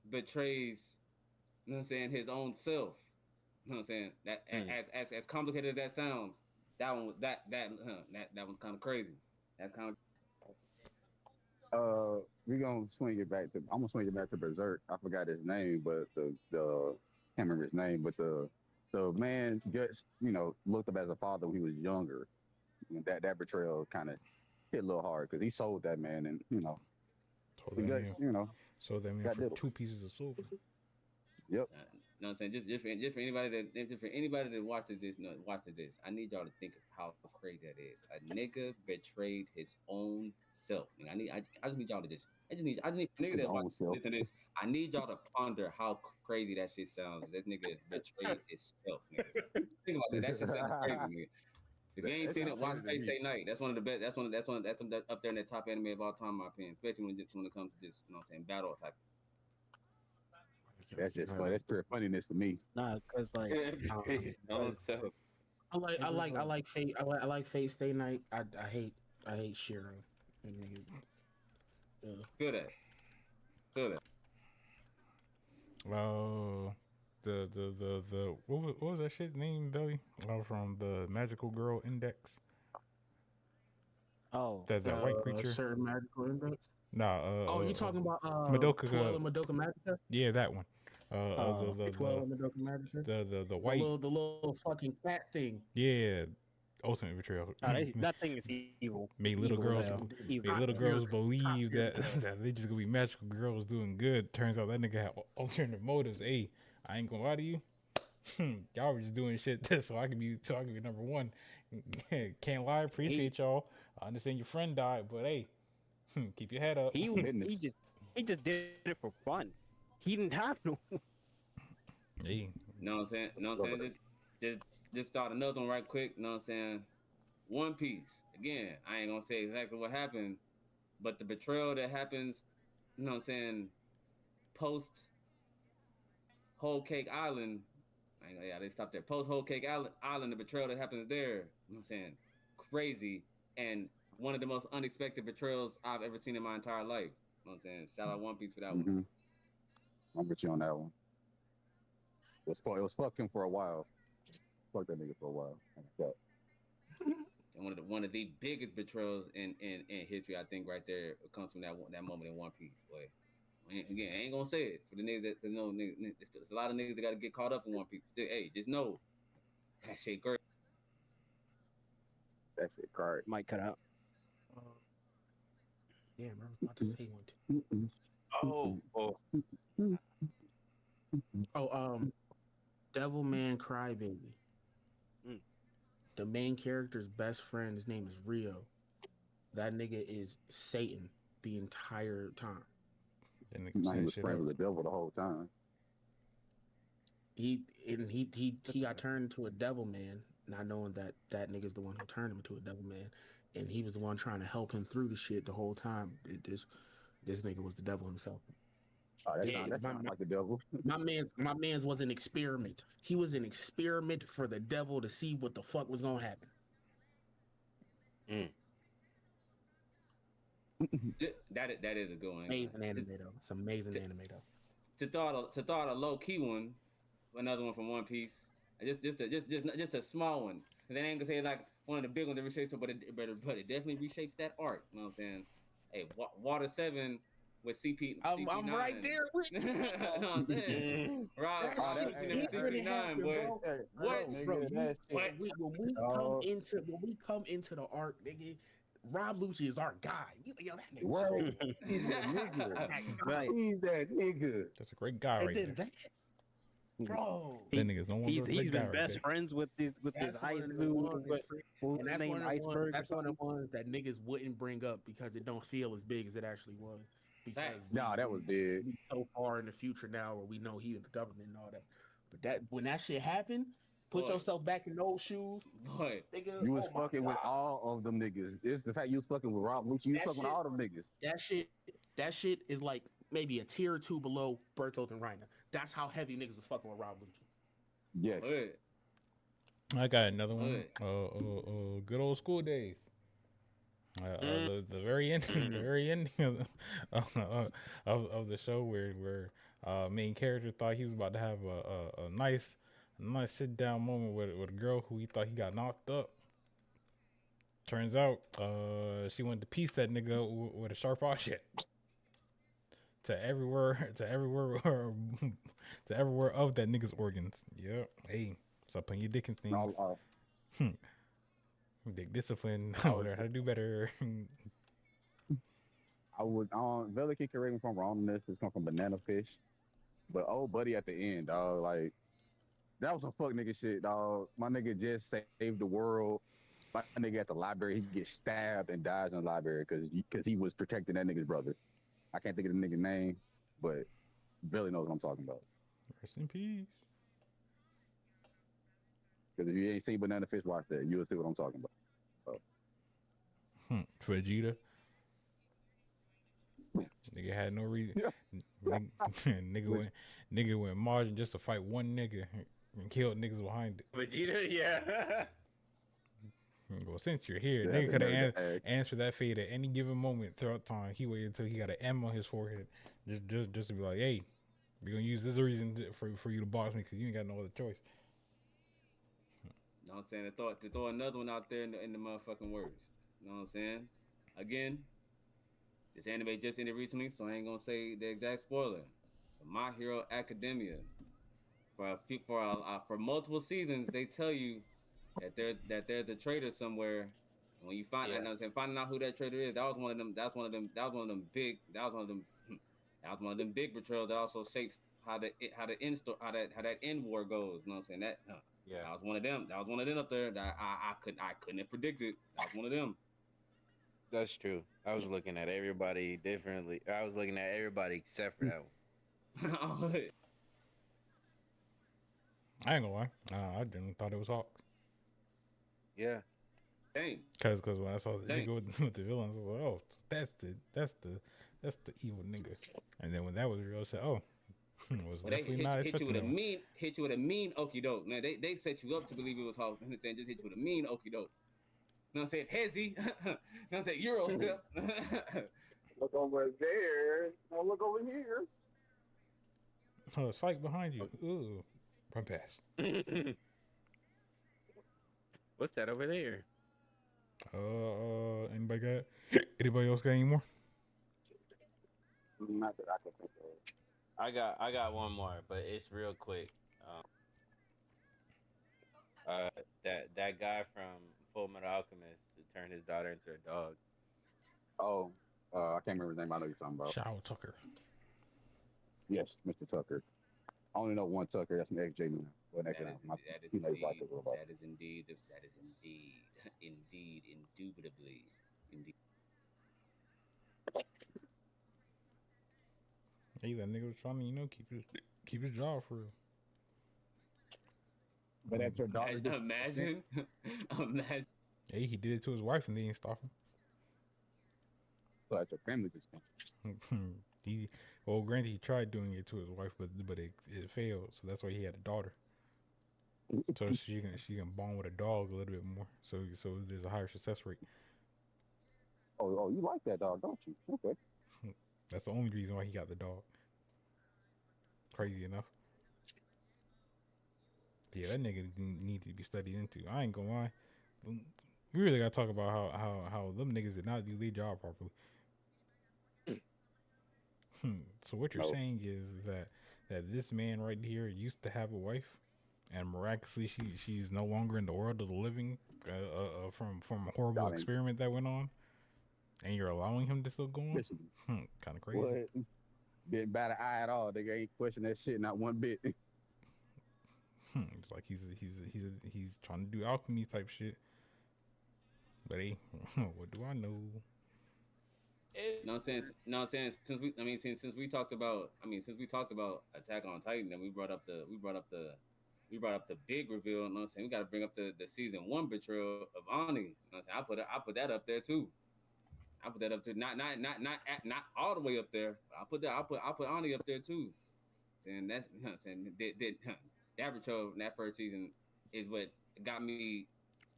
betrays, you know what I'm saying, his own self. You know what I'm saying? That as complicated as that sounds, that one that one's kind of crazy. That's kind of. We're gonna swing it back to. I'm gonna swing it back to Berserk. I forgot his name, but the can't remember his name, but the man just looked up as a father when he was younger. And that betrayal kind of hit a little hard because he sold that man, and sold that man for diddled. 2 pieces of silver. Yep. You know what I'm saying? Just for anybody that watches this, I need y'all to think of how crazy that is. A nigga betrayed his own self. I just need y'all to I just need nigga that watches this. I need y'all to ponder how crazy that shit sounds. That nigga betrayed himself, nigga. Think about that. That shit sounds crazy, nigga. If you ain't seen it, watch Fate Stay Night. That's one of the best. That's up there in the top anime of all time, in my opinion. Especially when it comes to this, you know what I'm saying, battle type. That's just funny. That's pure funniness to me. Nah, cause like I like Fate. I like Fate Stay Night. I hate Shiro. Feel that. The what was that shit name, Belly? From the Magical Girl Index. Oh, that white creature. Certain Magical Index. Nah. You talking about Madoka? Twirl and Madoka Magica? Yeah, that one. Twirl and Madoka Magica. The white, the little fucking cat thing. Yeah, ultimate betrayal. That thing is evil. Made little girls believe that they just gonna be magical girls doing good. Turns out that nigga had alternative motives. Hey, I ain't gonna lie to you. Y'all were just doing shit so I can be number one. Can't lie. Appreciate y'all. I understand your friend died, but hey, keep your head up. He just did it for fun. He didn't have to. Hey, know what I'm saying? Just start another one right quick. Know what I'm saying? One Piece. Again, I ain't gonna say exactly what happened, but the betrayal that happens, you know what I'm saying, post Whole Cake Island. They stopped there. Post Whole Cake Island, the betrayal that happens there. You know what I'm saying? Crazy. And one of the most unexpected betrayals I've ever seen in my entire life. You know what I'm saying? Shout out One Piece for that one. I'm with you on that one. It was fucking for a while. Fuck that nigga for a while. And one of the biggest betrayals in history, I think, right there comes from that moment in One Piece. Boy, again, I ain't gonna say it for the niggas that there's a lot of niggas that got to get caught up in One Piece. Hey, just know that shit great. That shit card. Might cut out. Damn, I was about to say one too. Devilman Crybaby. The main character's best friend, his name is Rio. That nigga is Satan the entire time. He was friends with the devil the whole time. He got turned into a devil man, not knowing that nigga's the one who turned him into a devil man, and he was the one trying to help him through the shit the whole time. This nigga was the devil himself. Oh, that sounds like the devil. my man's was an experiment. He was an experiment for the devil to see what the fuck was gonna happen. That is a good one. Amazing anime though. It's amazing anime though. To thought a low key one, another one from One Piece. Just a small one. Cause I ain't gonna say like one of the big ones that reshapes it, but it definitely reshapes that art. You know what I'm saying? Hey, Water 7 with CP. I'm right there with you. You know what I'm saying? Rob, CP9, boy. What? Bro, when we come into the arc, nigga, Rob Lucci is our guy. Yo, that nigga. Whoa. He's that nigga. Right. He's that nigga. That's a great guy right there. Bro, That nigga's no one. He's been best friends with this ice dude. What's his name? Iceberg. That's one of the ones that niggas wouldn't bring up because it don't feel as big as it actually was. Because that was big. We so far in the future now, where we know he and the government and all that. But when that shit happened, put yourself back in those shoes. Boy, nigga, you was fucking with all of them niggas. It's the fact you was fucking with Rob Lucci. You was fucking with all them niggas. That shit is like maybe a tier or two below Bertolt and Reiner. That's how heavy niggas was fucking with Rob Lucci. Yes. I got another one. Good old school days. The very ending, of the show where main character thought he was about to have a nice sit down moment with a girl who he thought he got knocked up. Turns out, she wanted to piece that nigga with a sharp object. To everywhere of that nigga's organs. Yep. Hey, stop putting your dick in things. Dick discipline. Learn how to do better. I would. Vela can correct me if I'm wrong on this. It's come from Banana Fish, but old buddy at the end, dog. Like that was some fuck nigga shit, dog. My nigga just saved the world. My nigga at the library, he gets stabbed and dies in the library because he was protecting that nigga's brother. I can't think of the nigga's name, but Billy knows what I'm talking about. Rest in peace. Because if you ain't seen Banana Fish, watch that. You'll see what I'm talking about. Vegeta. Nigga had no reason. nigga went margin just to fight one nigga and killed niggas behind it. Vegeta, yeah. Well, since you're here, nigga could have answered that fate at any given moment throughout time. He waited until he got an M on his forehead, just to be like, "Hey, we're gonna use this reason for you to box me because you ain't got no other choice." You know what I'm saying? To throw another one out there in the motherfucking words. You know what I'm saying? Again, this anime just ended recently, so I ain't gonna say the exact spoiler. But My Hero Academia, for multiple seasons, they tell you that there's a traitor somewhere. And when you find, you know what I'm saying, finding out who that traitor is, that was one of them big betrayals that also shapes how that end war goes. You know what I'm saying? That was one of them. That was one of them up there that I couldn't have predicted. That was one of them. That's true. I was looking at everybody differently. I was looking at everybody except for that one. I ain't gonna lie. I didn't thought it was Hawks. Yeah. Same. Cause when I saw the Same. nigga with the villains, I was like, oh, that's the evil nigga. And then when that was real, I said, oh, was Well, they definitely not hit you expecting with a that one. hit you with a mean okie doke. Now they set you up to believe it was Hawks. And saying just hit you with a mean okie doke. You know what I'm saying? Hazy. You know what I'm saying? Euro step. Look over there. Now look over here. Oh, psych behind you. Ooh, run past. What's that over there? Anybody got? Anybody else got any more? Not that I can think of. I got one more, but it's real quick. Uh, that guy from Full Metal Alchemist who turned his daughter into a dog. Oh, I can't remember his name. I know you're talking about. Shaw Tucker. Yes, Mr. Tucker. I only know one Tucker. That's an XJ man. Well, That is indeed, indubitably, indeed. Hey, that nigga was trying to, keep his job for real. But that's your daughter. Imagine. Hey, he did it to his wife and they didn't stop him. So that's your family's expense. Granted, he tried doing it to his wife, but it failed. So that's why he had a daughter. So she can bond with a dog a little bit more. So there's a higher success rate. Oh, you like that dog, don't you? Okay. That's the only reason why he got the dog. Crazy enough. Yeah, that nigga needs to be studied into. I ain't gonna lie. We really gotta talk about how them niggas did not do their job properly. So what you're saying is that this man right here used to have a wife, and miraculously she's no longer in the world of the living from a horrible experiment that went on, and you're allowing him to still go on? Kind of crazy. What? Didn't bat an eye at all. They ain't question that shit not one bit. It's like he's trying to do alchemy type shit, but hey, what do I know? No, I'm saying since we talked about Attack on Titan, and we brought up the big reveal. You know what I'm saying? We got to bring up the season 1 betrayal of Ani. You know what I'm saying? I put that up there too. I put that up there. Not all the way up there. But I put Ani up there too. And that's, you know what I'm saying, that betrayal in that first season is what got me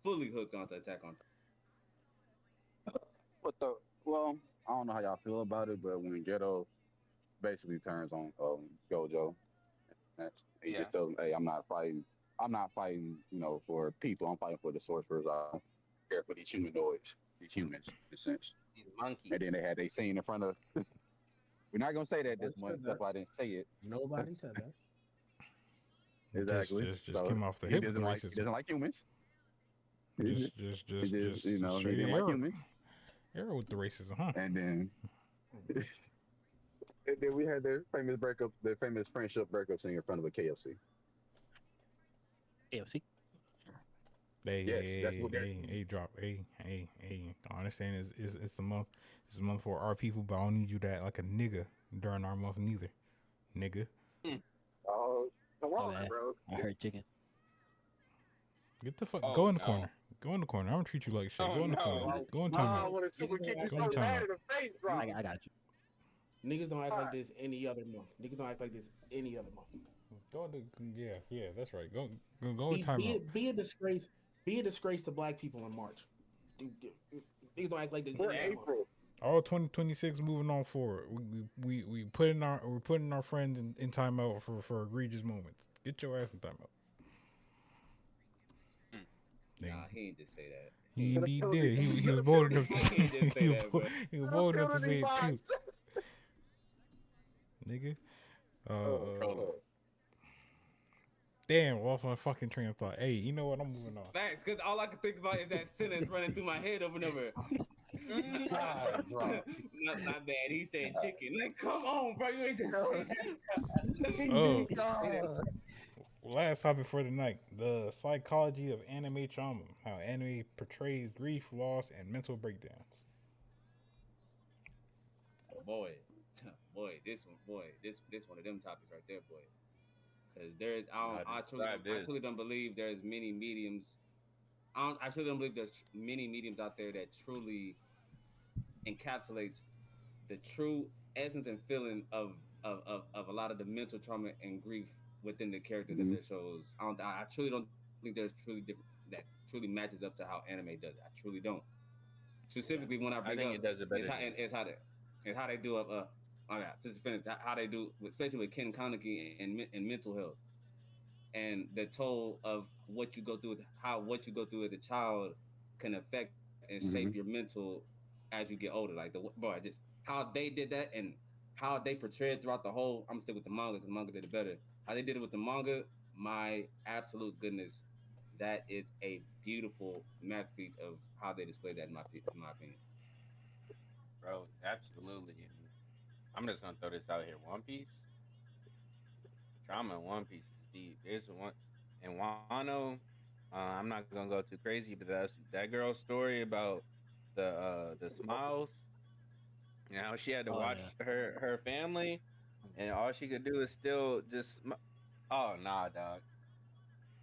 fully hooked onto Attack on Titan. Well, I don't know how y'all feel about it, but when Ghetto basically turns on Gojo, he just tells him, "Hey, I'm not fighting, for people. I'm fighting for the sorcerers. I don't care for these humanoids, these humans, in a sense." These monkeys. And then they had they scene in front of. We're not gonna say that this month. That's why I didn't say it. Nobody said that. Exactly. Just came off the hip with the racism. He doesn't like humans. Just he didn't like humans. Arrow with the racism, huh? And then we had their famous friendship breakup scene in front of a KFC. KFC. Hey, drop. Hey. I understand it's the month. It's the month for our people, but I don't need you to act like a nigga during our month neither, nigga. Oh, come on, bro. I heard chicken. Get the fuck. Go in the corner. Go in the corner. I don't treat you like shit. Go in the corner. Go in timeout. I want to super kick you so bad in the face, bro. I got you. Niggas don't act like this any other month. Niggas don't act like this any other month. Yeah, that's right. Go in timeout. Be a disgrace. Be a disgrace to black people in March. Niggas don't act like this in April. All 2026 moving on forward. We're putting our friends in timeout for egregious moments. Get your ass in timeout. Nah, he ain't just say that. He indeed did. He was bold enough to say it. He was bold enough to say it too. Nigga. Damn, lost my fucking train of thought. Hey, you know what? I'm moving on. Facts, because all I can think about is that sentence running through my head over and over. Not bad. He said chicken. Like, come on, bro. You ain't just saying that. Last topic for the night: the psychology of anime trauma. How anime portrays grief, loss, and mental breakdowns. Boy, this one of them topics right there, boy. Because I truly don't believe there's many mediums I truly don't believe there's many mediums out there that truly encapsulates the true essence and feeling of a lot of the mental trauma and grief within the characters that Mm-hmm. their shows. I truly don't think there's truly different that truly matches up to how anime does it. I truly don't. Yeah, Specifically, when I I bring think up it does a is better how job. it's how they do up. Oh yeah, just to finish how they do, especially with Ken Kaneki and mental health and the toll of what you go through, how what you go through as a child can affect and shape your Mm-hmm. mental as you get older. Like the boy, just how they did that and how they portrayed throughout the whole. I'm still with the manga because the manga did it better. How they did it with the manga, my absolute goodness, that is a beautiful masterpiece of how they displayed that in my opinion. Bro, absolutely. And I'm just gonna throw this out here. One Piece, the trauma in One Piece is deep. There's one and Wano. I'm not gonna go too crazy, but that girl's story about the smiles and how she had to Oh watch yeah. her family, and all she could do is still just. Oh nah, dog.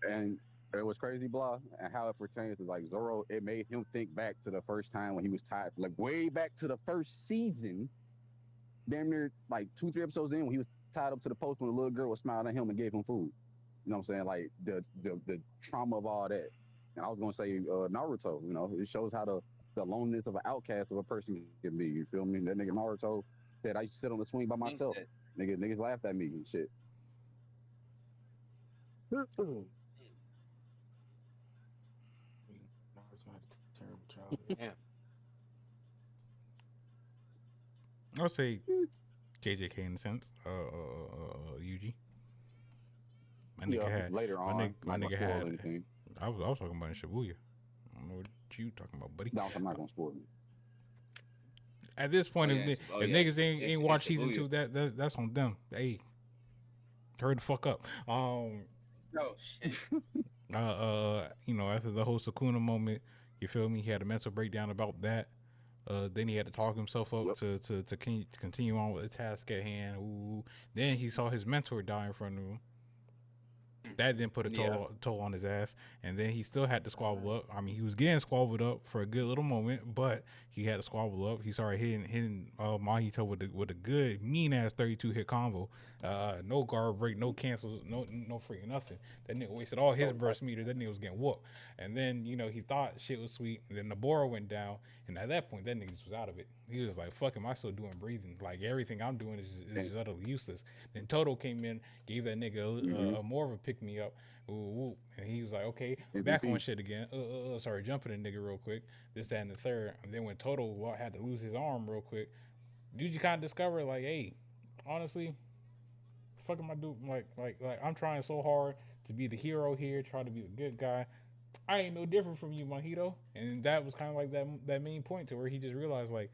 And it was crazy, blah, and how it pertains to like Zoro. It made him think back to the first time when he was tied, like way back to the first season, damn near like 2, 3 episodes in, when he was tied up to the post when the little girl was smiling at him and gave him food. You know what I'm saying? Like the trauma of all that. And I was gonna say Naruto. You know, it shows how the loneliness of an outcast of a person can be. You feel me? That nigga Naruto said I used to sit on the swing by myself. Mindset. Niggas laughed at me and shit. Naruto had a terrible childhood. Damn. I'll say JJK in a sense. UG. My nigga Yeah, had later my on, nigga I'm my not gonna nigga spoil had. anything. I was talking about in Shibuya. I don't know what you talking about, buddy. No, I'm not gonna spoil it. At this Oh point, yeah, if niggas ain't in watch season Shibuya. two, that's on them. Hey, hurry the fuck up. Oh shit. After the whole Sakuna moment, you feel me? He had a mental breakdown about that. Then he had to talk himself up Yep. to continue on with the task at hand. Ooh. Then he saw his mentor die in front of him. That didn't put a Yeah. toll on his ass, and then he still had to squabble up. I mean, he was getting squabbled up for a good little moment, but he had to squabble up. He started hitting Mahito with a good mean ass 32 hit combo. No guard break, no cancels, no freaking nothing. That nigga wasted all his burst meter. That nigga was getting whooped. And then he thought shit was sweet. And then the Bora went down, and at that point, that nigga just was out of it. He was like, "Fuck, am I still doing breathing? Like everything I'm doing is just utterly useless." Then Toto came in, gave that nigga Mm-hmm. a more of a pick me up. Ooh, ooh. And he was like, okay, back on MVP. shit again. Sorry, jumping the nigga real quick. This, that, and the third. And then when Toto had to lose his arm real quick, dude, you kind of discover like, hey, honestly, fuck am I doing? Like, I'm trying so hard to be the hero here, trying to be the good guy. I ain't no different from you, Mojito. And that was kind of like that main point to where he just realized like,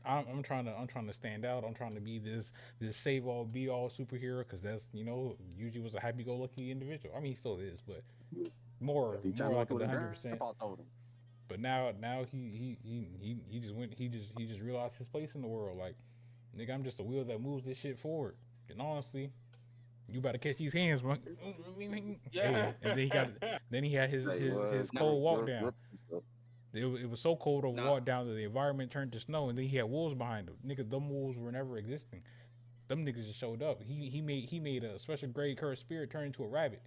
I'm trying to stand out. I'm trying to be this save all be all superhero because that's usually was a happy go lucky individual. I mean he still is, but He more trying to go like a through the the 100%. grandpa told him. But now he just went he just realized his place in the world. Like nigga, I'm just a wheel that moves this shit forward. And honestly, you better catch these hands, man. Yeah. Hey, and then he had Hey, his Now, cold walk down. It was so cold over now, walk down that the environment turned to snow, and then he had wolves behind him. Nigga, them wolves were never existing. Them niggas just showed up. He made a special grade cursed spirit turn into a rabbit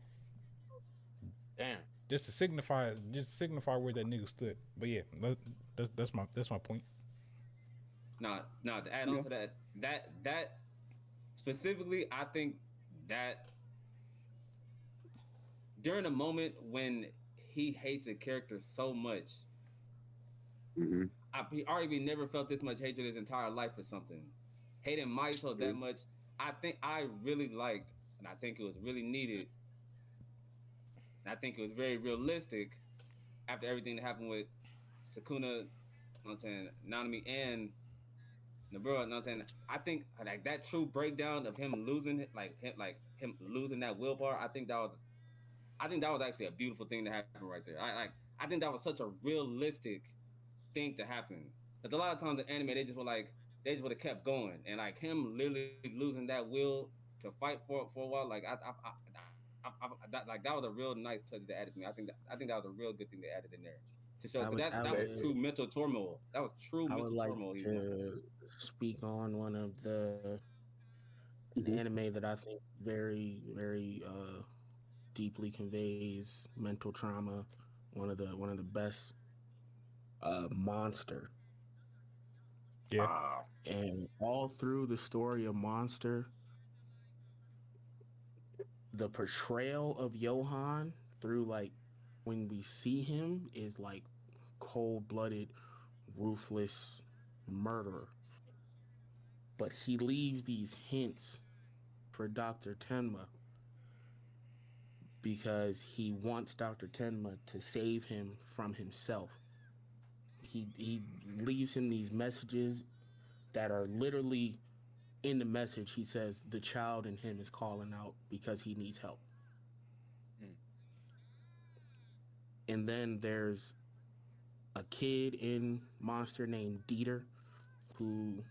Damn. just to signify where that nigga stood. But yeah, that's my point. now to add on Yeah. to that specifically, I think that during a moment when he hates a character so much, Mm-hmm. he arguably never felt this much hatred his entire life for something. Hating Maito that much, I think I really liked, and I think it was really needed, and I think it was very realistic after everything that happened with Sakuna, you know what I'm saying, Nanami and Nabura, you know what I'm saying? I think like that true breakdown of him losing him losing that willpower, I think that was actually a beautiful thing to happen right there. I think that was such a realistic thing to happen. Because a lot of times in anime they just would have kept going, and like him literally losing that will to fight for a while. Like I that was a real nice touch they added to me. I think that was a real good thing they added in there to show I because would I that was would true mental turmoil. That was true I would mental like turmoil he's going through. to speak on one of the an Mhm. anime that I think very deeply conveys mental trauma. One of the best, Monster. Yeah. Ah, And all through the story of Monster, the portrayal of Johan through, like, when we see him is like cold blooded, ruthless murderer. But he leaves these hints for Dr. Tenma because he wants Dr. Tenma to save him from himself. He leaves him these messages that are literally, in the message he says the child in him is calling out because he needs help. Mm. And then there's a kid in Monster named Dieter who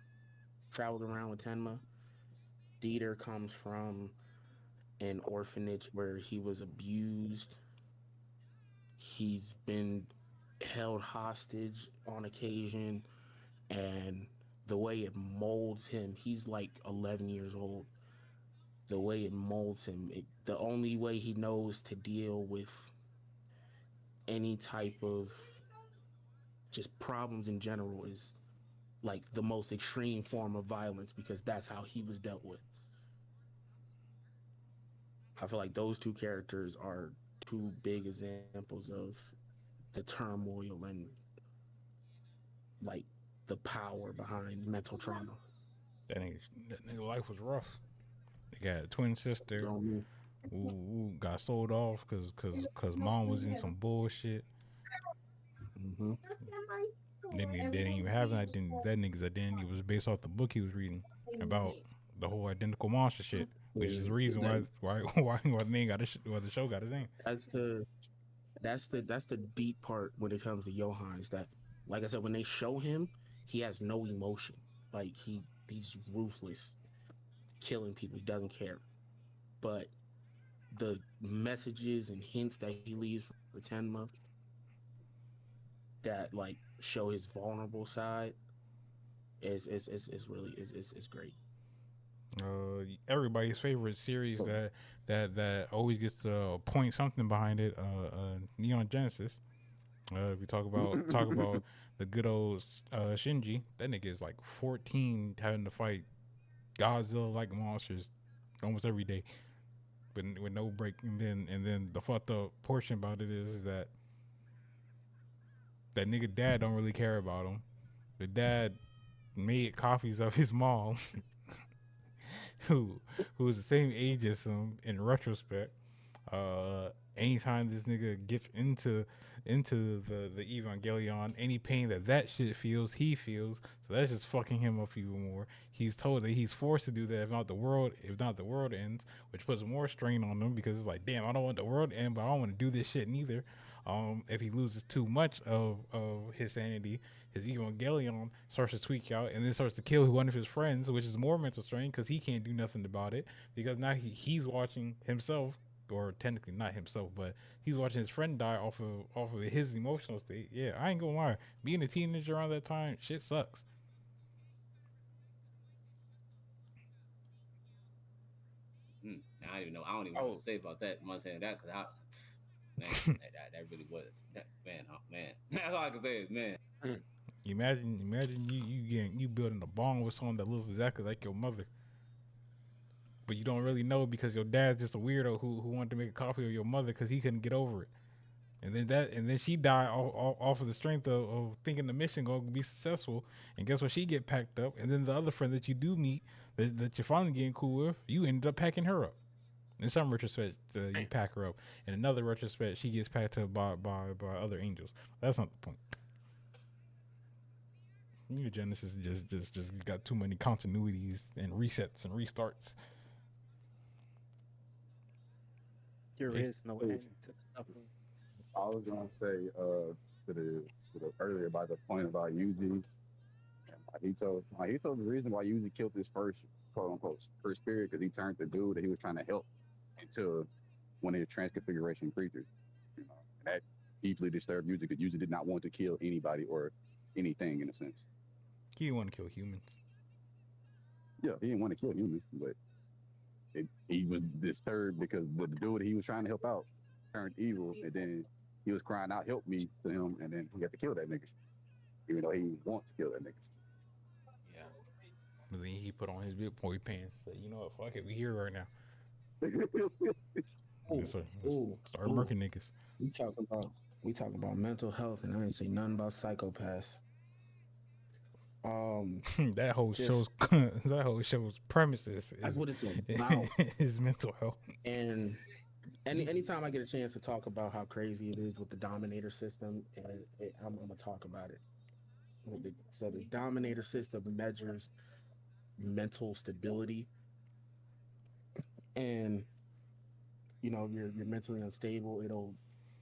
traveled around with Tenma. Dieter comes from an orphanage where he was abused. He's been held hostage on occasion, and the way it molds him, he's like 11 years old. The way it molds him, the only way he knows to deal with any type of just problems in general is like the most extreme form of violence because that's how he was dealt with. I feel like those two characters are two big examples of the turmoil and like the power behind mental trauma. That nigga life was rough. They got a twin sister So, who got sold off cause mom was in some bullshit. mm-hmm. Then they didn't even have an identity. That nigga's identity was based off the book he was reading about the whole identical monster shit, which is the reason why the name got why the show got his name. That's the that's the deep part when it comes to Johan is that, like I said, when they show him, he has no emotion. Like he's ruthless, killing people. He doesn't care. But the messages and hints that he leaves for Tenma that like show his vulnerable side is really is great. Everybody's favorite series that always gets to point something behind it. Neon Genesis. If we talk about the good old Shinji, that nigga is like 14, having to fight Godzilla like monsters almost every day, but with no break. And then the fucked up portion about it is that nigga dad don't really care about him. The dad made copies of his mom, who was the same age as him in retrospect. Anytime this nigga gets into the Evangelion, any pain that shit feels, he feels. So that's just fucking him up even more. He's told that he's forced to do that if not the world ends, which puts more strain on him because it's like, damn, I don't want the world to end, but I don't want to do this shit neither. If he loses too much of his sanity, his Evangelion starts to tweak out and then starts to kill one of his friends, which is more mental strain because he can't do nothing about it because now he's watching himself, or technically not himself, but he's watching his friend die off of his emotional state. Yeah, I ain't gonna lie. Being a teenager around that time, shit sucks. I don't even know. I don't even know what Oh, to say about that. I'm saying that because I, man, that really was that man. Oh man, that's all I can say is man. Imagine you building a bond with someone that looks exactly like your mother, but you don't really know because your dad's just a weirdo who wanted to make a copy of your mother because he couldn't get over it. And then she died off of the strength of thinking the mission gonna be successful. And guess what? She get packed up. And then the other friend that you do meet that you're finally getting cool with, you ended up packing her up. In some retrospect, you pack her up. In another retrospect, she gets packed up by other angels. That's not the point. New Genesis just got too many continuities and resets and restarts. There Hey, is no end to suffering. I was gonna say to the earlier about the point about Yuji and Mahito. Mahito, the reason why Yuji killed his first quote unquote first spirit because he turned the dude that he was trying to help into one of his transconfiguration creatures. You know, and that deeply disturbed Yuji because Yuji did not want to kill anybody or anything in a sense. He didn't want to kill humans. Yeah, he didn't want to kill humans, but he was disturbed because the dude he was trying to help out turned evil, and then he was crying out, "Help me!" to him, and then he had to kill that nigga, even though he wants to kill that nigga. Yeah. But then he put on his big boy pants. Said, "You know what? Fuck it. We here right now." Ooh, So ooh, start ooh. murking niggas. We talking about mental health, and I ain't say nothing about psychopaths. That whole show's premises that's what it's about. Is mental health. And anytime I get a chance to talk about how crazy it is with the Dominator system, I'm gonna talk about it. So the Dominator system measures mental stability, and you know you're mentally unstable. It'll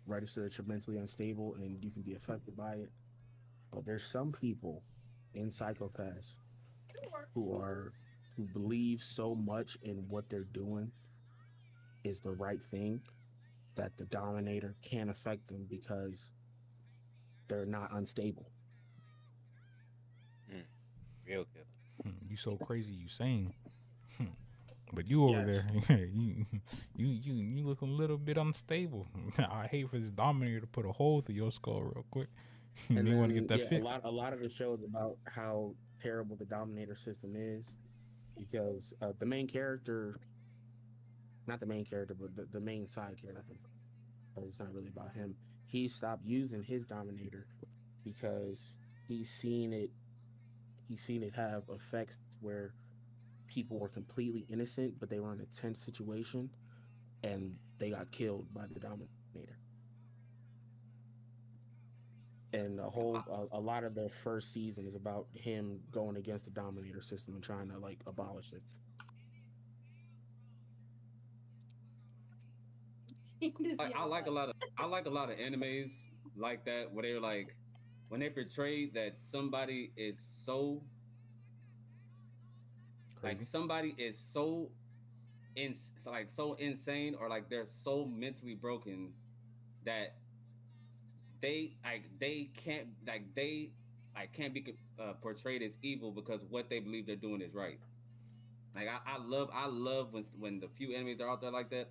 register that you're mentally unstable, and you can be affected by it. But there's some people in psychopaths who believe so much in what they're doing is the right thing that the Dominator can't affect them because they're not unstable. Real killer. You so crazy, you sane. But you over Yes. there, you look a little bit unstable. I hate for this Dominator to put a hole through your skull real quick. You And may want to then, get that fixed. a lot of the shows about how terrible the Dominator system is because the main character, not the main character, but the main side character, but it's not really about him. He stopped using his Dominator because he's seen it have effects where people were completely innocent, but they were in a tense situation and they got killed by the Dominator. And a lot of the first season is about him going against the Dominator system and trying to like abolish it. I like a lot of animes like that where they're like when they portray that somebody is so Crazy. like somebody is so so insane or like they're so mentally broken that they can't be portrayed as evil because what they believe they're doing is right. Like I love when the few enemies are out there like that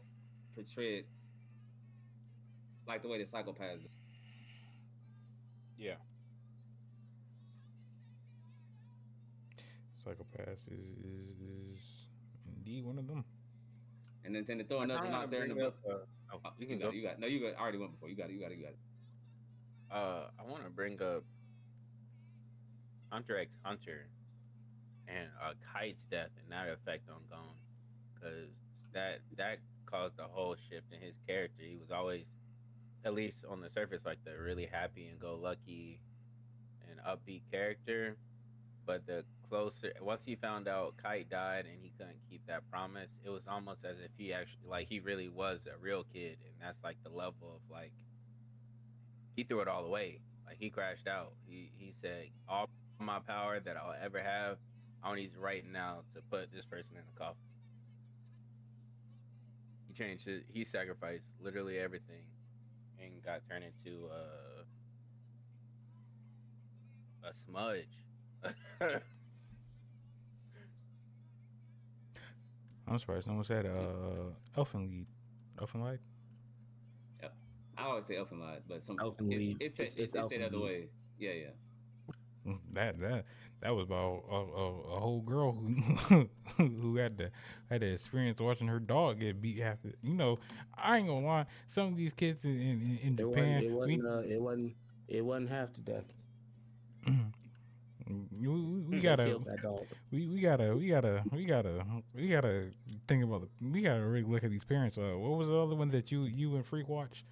portrayed like the way the psychopaths do. Yeah. Psychopaths is indeed one of them. And then to throw another one out there in the book. You can go. You got. No, you got. I already went before. You got it. I want to bring up Hunter x Hunter and Kite's death and that effect on Gon, because that caused a whole shift in his character. He was always, at least on the surface, like the really happy and go lucky and upbeat character. But the closer, once he found out Kite died and he couldn't keep that promise, it was almost as if he actually, like, he really was a real kid, and that's like the level of like he threw it all away. Like he crashed out. He said all my power that I'll ever have, I don't need right now to put this person in a coffin. He changed it. He sacrificed literally everything and got turned into a smudge. I'm surprised no one said Elfen Light. Yep. I always say Elfen Light, but some Elfen Lied. It's the other way. Yeah. That was about a whole girl who who had the experience watching her dog get beat after. You know, I ain't gonna lie. Some of these kids in Japan, it wasn't half to death. we gotta think about we gotta really look at these parents. What was the other one that you and Freak watched?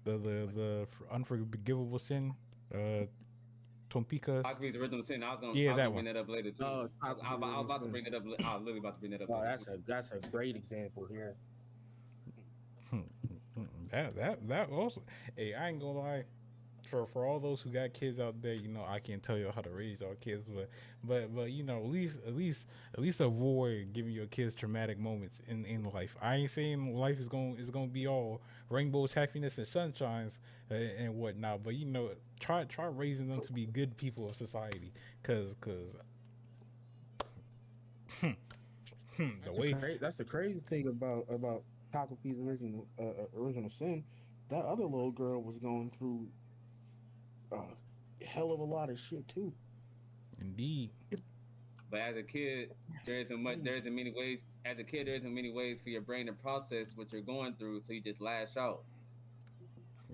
The Unforgivable Sin. Tompika's. Akabi's Original Sin. I was gonna bring that up later too. I was about to bring it up. I was literally about to bring that up. Oh, that's a great example here. That also. Hey, I ain't gonna lie. for all those who got kids out there, I can't tell you how to raise your kids, but at least avoid giving your kids traumatic moments in life. I ain't saying life is gonna be all rainbows, happiness, and sunshines and whatnot, but try raising them to be good people of society, cause the way. That's the crazy thing about Taco P's original sin. That other little girl was going through a hell of a lot of shit too. Indeed. But as a kid, there isn't many ways. As a kid, there isn't many ways for your brain to process what you're going through, so you just lash out.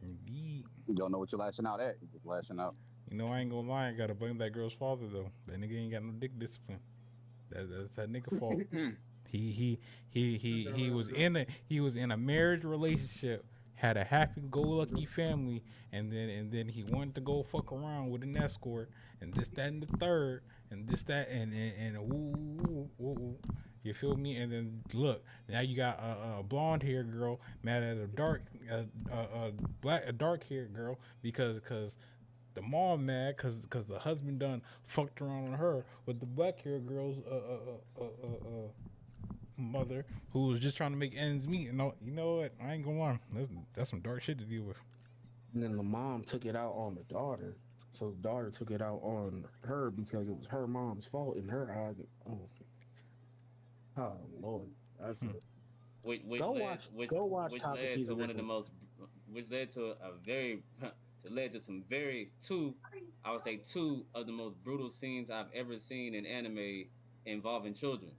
Indeed. You don't know what you're lashing out at. You're just lashing out. I ain't gonna lie. I gotta blame that girl's father though. That nigga ain't got no dick discipline. That's that nigga fault. He was in a marriage relationship, had a happy go lucky family, and then he wanted to go fuck around with an escort and this that and the third and this that and you feel me? And then look, now you got a blonde haired girl mad at a dark haired girl because the mom mad because the husband done fucked around on her with the black haired girl's mother who was just trying to make ends meet. And you know what? I ain't gonna lie. That's some dark shit to deal with. And then the mom took it out on the daughter. So the daughter took it out on her because it was her mom's fault in her eyes. Oh Lord, that's Hmm. it. which which Go led watch which go watch which Taco led P's to one of the original. most which led to a very to led to some very two I would say two of the most brutal scenes I've ever seen in anime involving children.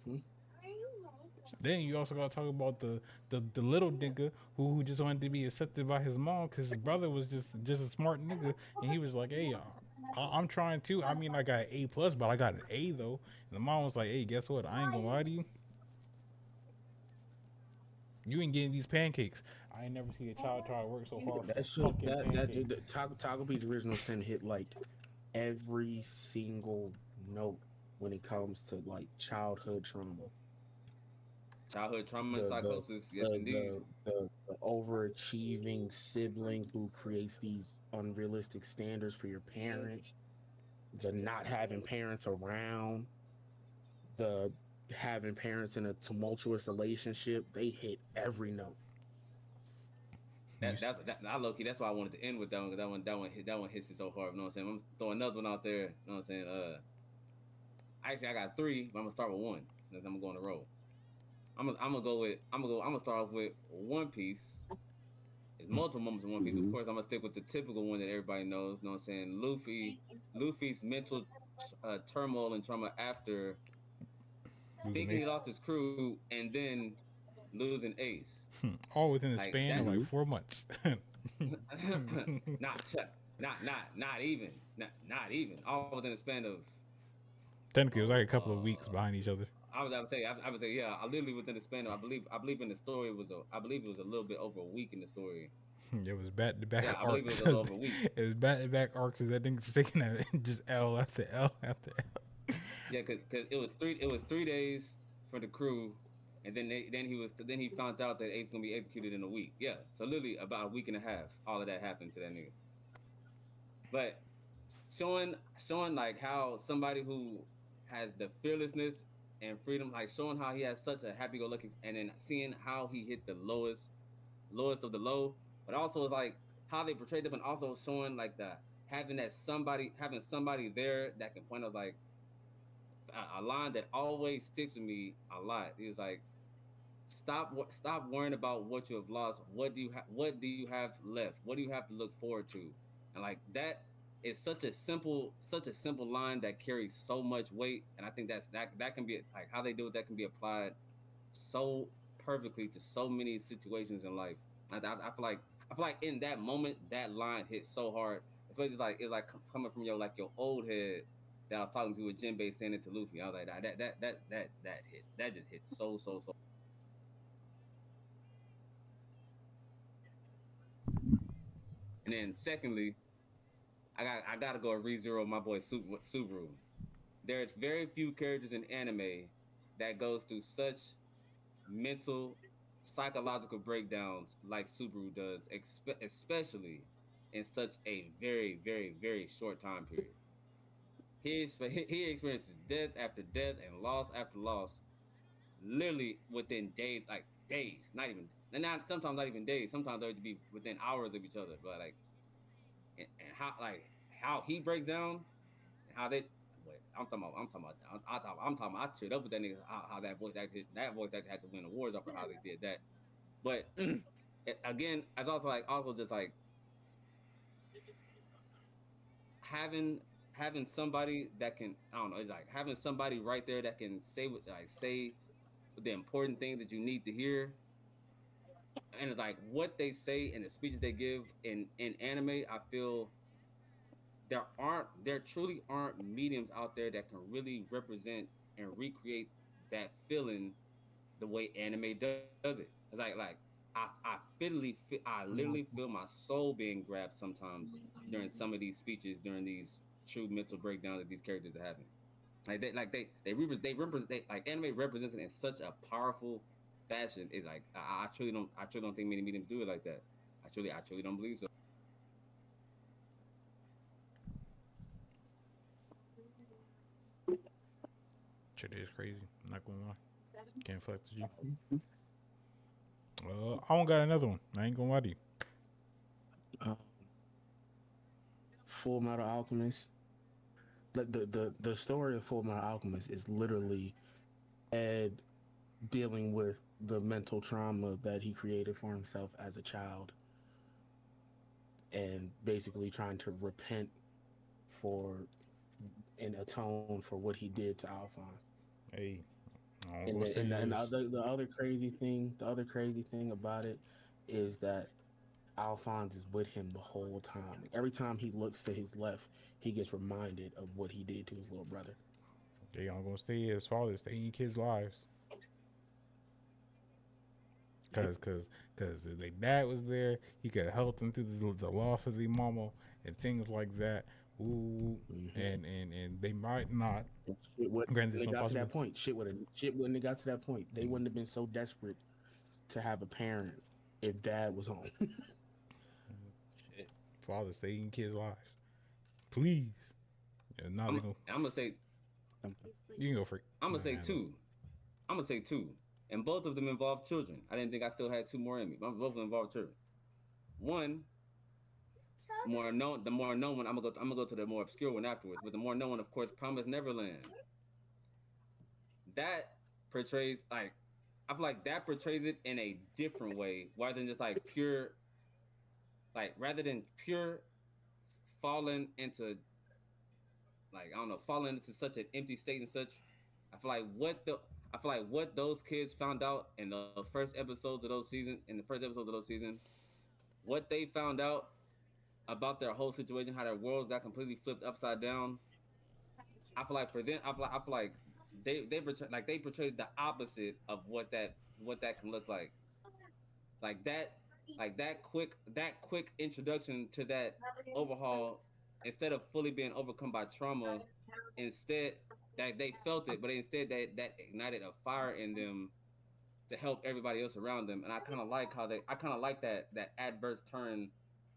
Hmm. Then you also gotta talk about the little nigga who just wanted to be accepted by his mom because his brother was just a smart nigga and he was like, hey, I'm trying to. I mean, I got an A plus, but I got an A though. And the mom was like, hey, guess what? I ain't gonna lie to you. You ain't getting these pancakes. I ain't never seen a child try to work so hard for That some shit fucking that pancakes. Taco P's original sin hit like every single note when it comes to like childhood trauma. Childhood trauma and The the psychosis, yes the indeed. the the overachieving sibling who creates these unrealistic standards for your parents, the not having parents around, the having parents in a tumultuous relationship, they hit every note. You That I low key. That's why I wanted to end with that one. 'Cause that one hits it so hard. You know what I'm saying? I'm throwing another one out there. You know what I'm saying? Actually, I got three, but I'm gonna start with one. Then I'm gonna go on the roll. I'm gonna go with I'm gonna start off with One Piece. There's multiple moments in One Piece. Of Mm-hmm. course, I'm gonna stick with the typical one that everybody knows. You know what I'm saying? Luffy's mental turmoil and trauma after losing thinking he Ace. lost his crew and then losing Ace. All within a Like span of that. like Mm-hmm. 4 months. not not even not even all within a span of Technically, it was like a couple of weeks behind each other. I would say yeah, I literally within the span of I believe in the story was I believe it was a little bit over a week in the story. It was back to back Yeah, I believe it was arcs. a It little over a week. was back to back arcs. And that thing was taking that just L after L after L. Yeah, cause it was 3 days for the crew, and then he found out that Ace gonna be executed in a week. Yeah, so literally about a week and a half, all of that happened to that nigga. But showing like how somebody who has the fearlessness and freedom, like showing how he has such a happy-go-lucky, and then seeing how he hit the lowest of the low, but also it's like how they portrayed them, and also showing like the having somebody there that can point out like a line that always sticks with me a lot. Is like stop worrying about what you have lost. What do you have left? What do you have to look forward to? And like that is such a simple line that carries so much weight. And I think that can be like how they do it. That can be applied so perfectly to so many situations in life. I feel like in that moment that line hit so hard. Especially like it's like coming from your old head that I was talking to with Jinbei saying it to Luffy. I was like that hit that just hit so. And then secondly, I gotta go ReZero my boy Subaru. There's very few characters in anime that goes through such mental, psychological breakdowns like Subaru does, especially in such a very, very, very short time period. He experiences death after death and loss after loss, literally within days, like days, not even, and not sometimes not even days. Sometimes they would be within hours of each other. But like, and how he breaks down and how they. Wait, I'm talking about. I straight up with that nigga. How that voice actor had to win awards off of how they did that. But again, it's also like also just like having having somebody that can, I don't know, it's like having somebody right there that can say the important things that you need to hear, and it's like what they say and the speeches they give in anime. I feel there truly aren't mediums out there that can really represent and recreate that feeling the way anime does it. It's like I literally feel my soul being grabbed sometimes during some of these speeches, during these true mental breakdowns that these characters are having. Like anime represents it in such a powerful fashion. It's like I truly don't think many mediums do it like that. I truly don't believe so. Shit is crazy. I'm not gonna lie. Can't flex with you. I don't got another one. I ain't gonna lie to you. Um, Full Metal Alchemist. The story of Full Metal Alchemist is literally Ed dealing with the mental trauma that he created for himself as a child, and basically trying to repent for and atone for what he did to Alphonse. Hey, all I'm And gonna say is the other crazy thing about it is that Alphonse is with him the whole time. Like, every time he looks to his left, he gets reminded of what he did to his little brother. they all gonna stay as fathers, stay in kids' lives. Yep. Cause if their dad was there, he could help them through the loss of their mama and things like that. Ooh, Mm-hmm. and they might not. Shit, Granted, when there's it some got to that possibility. point, shit wouldn't have got to that point. They wouldn't have been so desperate to have a parent if dad was home. Shit. Fathers, stay in kids' lives, please. Yeah, now they I'm gonna. I'm gonna say You can go free. I'm Nah, gonna say handle it. two. I'm gonna say two, and both of them involve children. I didn't think I still had two more in me, but both of them involve children. One the more known one. I'm gonna go to the more obscure one afterwards. But the more known one, of course, Promise Neverland. That portrays like I feel like that portrays it in a different way, rather than just like pure rather than pure falling into like I don't know falling into such an empty state and such. I feel like what the I feel like what those kids found out in those first episodes of those season in the first episodes of those season, what they found out about their whole situation, how their world got completely flipped upside down. I feel like for them, I feel like they portrayed the opposite of what that can look like that that quick introduction to that overhaul, instead of fully being overcome by trauma, instead that they felt it, but instead that ignited a fire in them to help everybody else around them. And I kind of like how I kind of like that adverse turn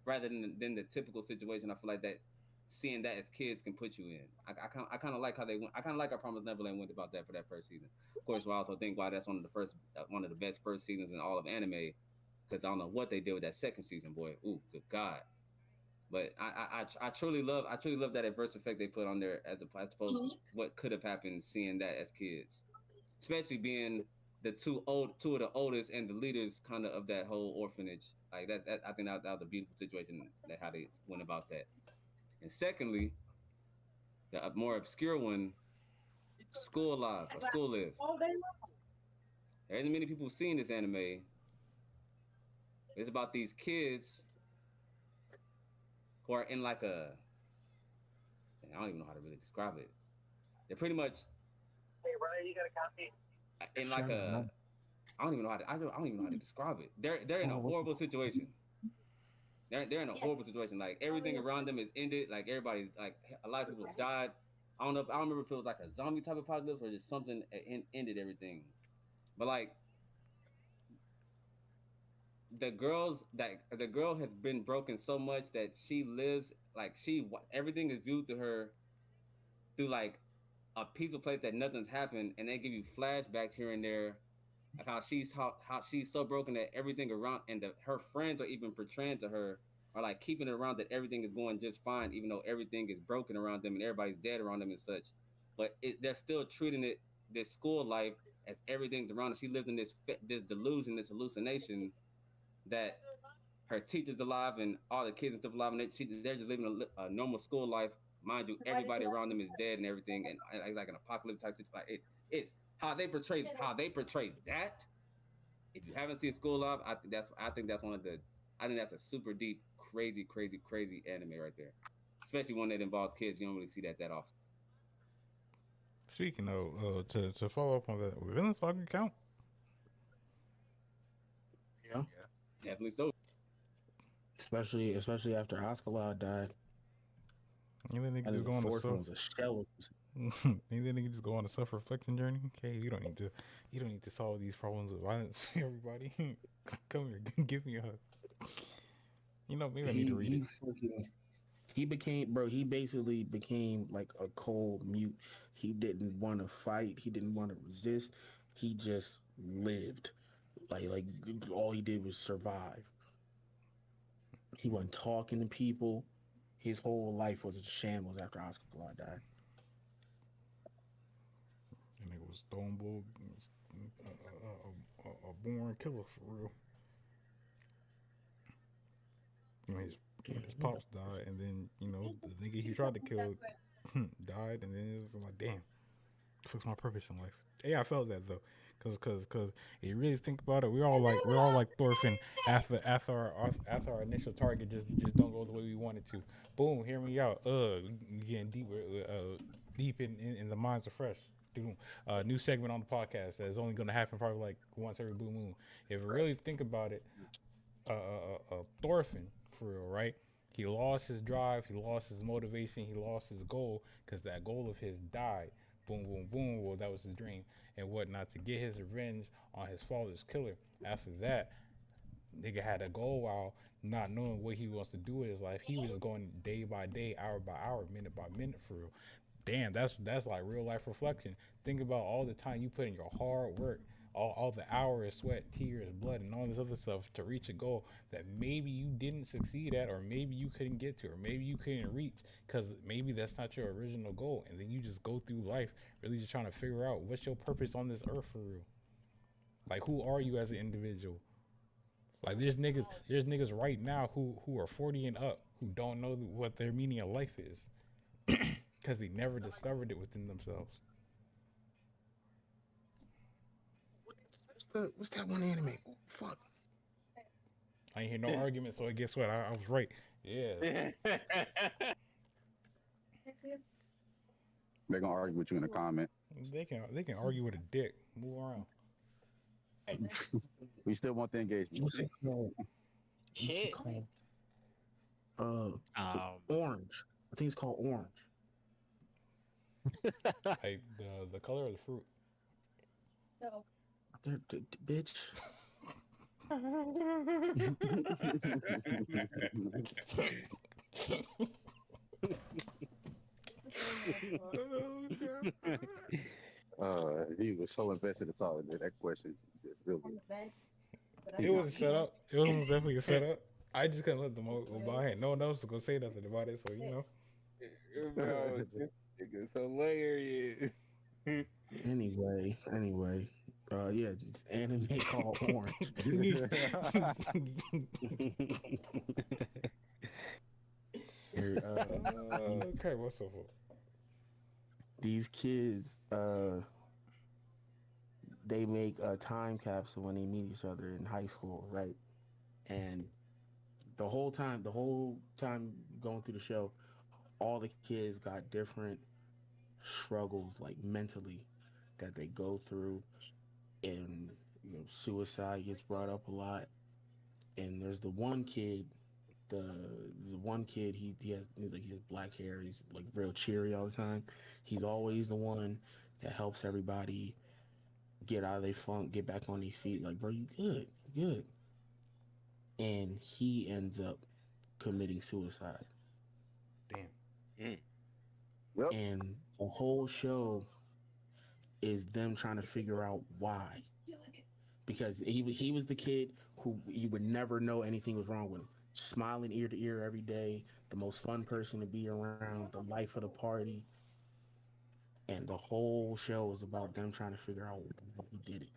rather than the typical situation. I feel like that seeing that as kids can put you in. I kind of like how they went. I kind of like how Promise Neverland went about that for that first season. Of course, I also think why that's one of the best first seasons in all of anime, because I don't know what they did with that second season, boy. Ooh, good God. But I truly love that adverse effect they put on there as opposed to what could have happened seeing that as kids, especially being two of the oldest and the leaders kind of that whole orphanage. Like that I think that was a beautiful situation that how they went about that. And secondly, the more obscure one, School Live or School Live. There isn't many people seeing this anime. It's about these kids who are in like I don't even know how to really describe it. They're pretty much in like Shut up, a no. I don't even know how to describe it. They're in a Oh, what's horrible situation. They're in a horrible situation. Like everything around them is ended. Like everybody's like a lot of people have died. I don't remember if it was like a zombie type of apocalypse or just something that ended everything. But like the girl has been broken so much that she lives like everything is viewed to her through like a peaceful place that nothing's happened, and they give you flashbacks here and there of how she's so broken that everything around and her friends are even portraying to her or like keeping it around that everything is going just fine, even though everything is broken around them and everybody's dead around them and such. But they're still treating it this school life as everything's around her. She lives in this delusion, this hallucination that her teacher's alive and all the kids and stuff alive, and they're just living a normal school life. Mind you, everybody around them is dead and everything, and like an apocalypse type situation. Like it's how they portray that. If you haven't seen School Life, I think that's a super deep, crazy, crazy, crazy anime right there. Especially one that involves kids. You don't really see that often. Speaking of, to follow up on that, will Villain Saga count? Yeah. Definitely so. Especially after Oscar died. You think they I can just think go the on the fourth one self? was a shell. You think they can just go on a self reflection journey? Okay, you don't need to solve these problems with violence. Everybody, come here, give me a hug. You know, maybe I need to read it. He became, bro. He basically became like a cold mute. He didn't want to fight. He didn't want to resist. He just lived. Like all he did was survive. He wasn't talking to people. His whole life was a shambles after Oscar died. And it was Stone Bull, a born killer for real. You know, his pops died, and then the nigga he tried to kill died, and then it was like, damn, fuck's my purpose in life. Yeah, I felt that though, cause if you really think about it, we're all like Thorfinn after our initial target just don't go the way we wanted to. Boom, hear me out. Getting deep deep in the minds of fresh. Doom. New segment on the podcast that is only going to happen probably like once every blue moon. If you really think about it, Thorfinn, for real, right? He lost his drive, he lost his motivation, he lost his goal because that goal of his died. Boom, boom, boom. Well, that was his dream and whatnot to get his revenge on his father's killer. After that, nigga had a goal while not knowing what he wants to do with his life. He was just going day by day, hour by hour, minute by minute for real. Damn, that's like real life reflection. Think about all the time you put in your hard work, all the hours, sweat, tears, blood, and all this other stuff to reach a goal that maybe you didn't succeed at, or maybe you couldn't get to, or maybe you couldn't reach because maybe that's not your original goal. And then you just go through life really just trying to figure out what's your purpose on this earth for real. Like, who are you as an individual? Like, there's niggas right now who are 40 and up who don't know what their meaning of life is because they never discovered it within themselves. What's that one anime? Oh, fuck. I ain't hear no argument, so guess what? I was right. Yeah. They're gonna argue with you in the comment. They can argue with a dick. Move around. We still want the engagement. What's it called? What's it called? Orange. I think it's called Orange. Like the color of the fruit. Bitch. He was so invested in talking that question. Really, It was a setup. It was definitely a setup. I just couldn't let them go by. No one else was gonna say nothing about it, so Bro, this nigga's hilarious. Anyway. Yeah, it's anime called Orange. Okay, what's up? These kids, they make a time capsule when they meet each other in high school, right? And the whole time going through the show, all the kids got different struggles, like mentally, that they go through, and suicide gets brought up a lot. And there's the the one kid, he has black hair, he's like real cheery all the time. He's always the one that helps everybody get out of their funk, get back on their feet. Like, bro, you good, you good. and he ends up committing suicide. Damn. Yep. And the whole show is them trying to figure out why. Because he was the kid who you would never know anything was wrong with him. Smiling ear to ear every day, the most fun person to be around, the life of the party, and the whole show is about them trying to figure out why he did it.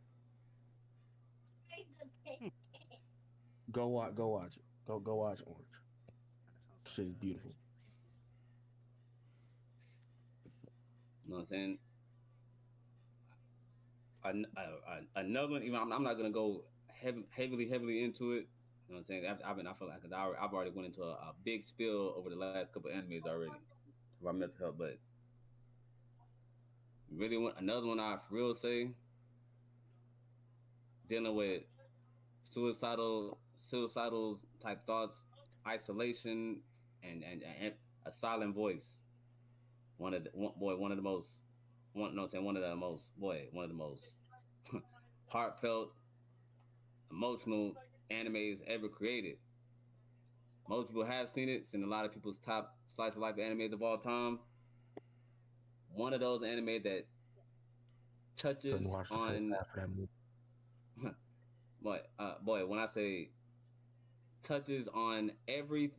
Go watch it. Go watch Orange. Shit is beautiful. You know what I'm saying? Another one. Even I'm not gonna go heavily into it. You know what I'm saying? I feel like I've already went into a big spill over the last couple of animes already about mental health, but really another one I for real say dealing with suicidal type thoughts, isolation, and a silent voice. One of the most one no I'm saying one of the most one of the most heartfelt, emotional animes ever created. Most people have seen it. It's in a lot of people's top slice of life animes of all time. One of those anime that Couldn't touches watch the first on half of that movie. when I say touches on every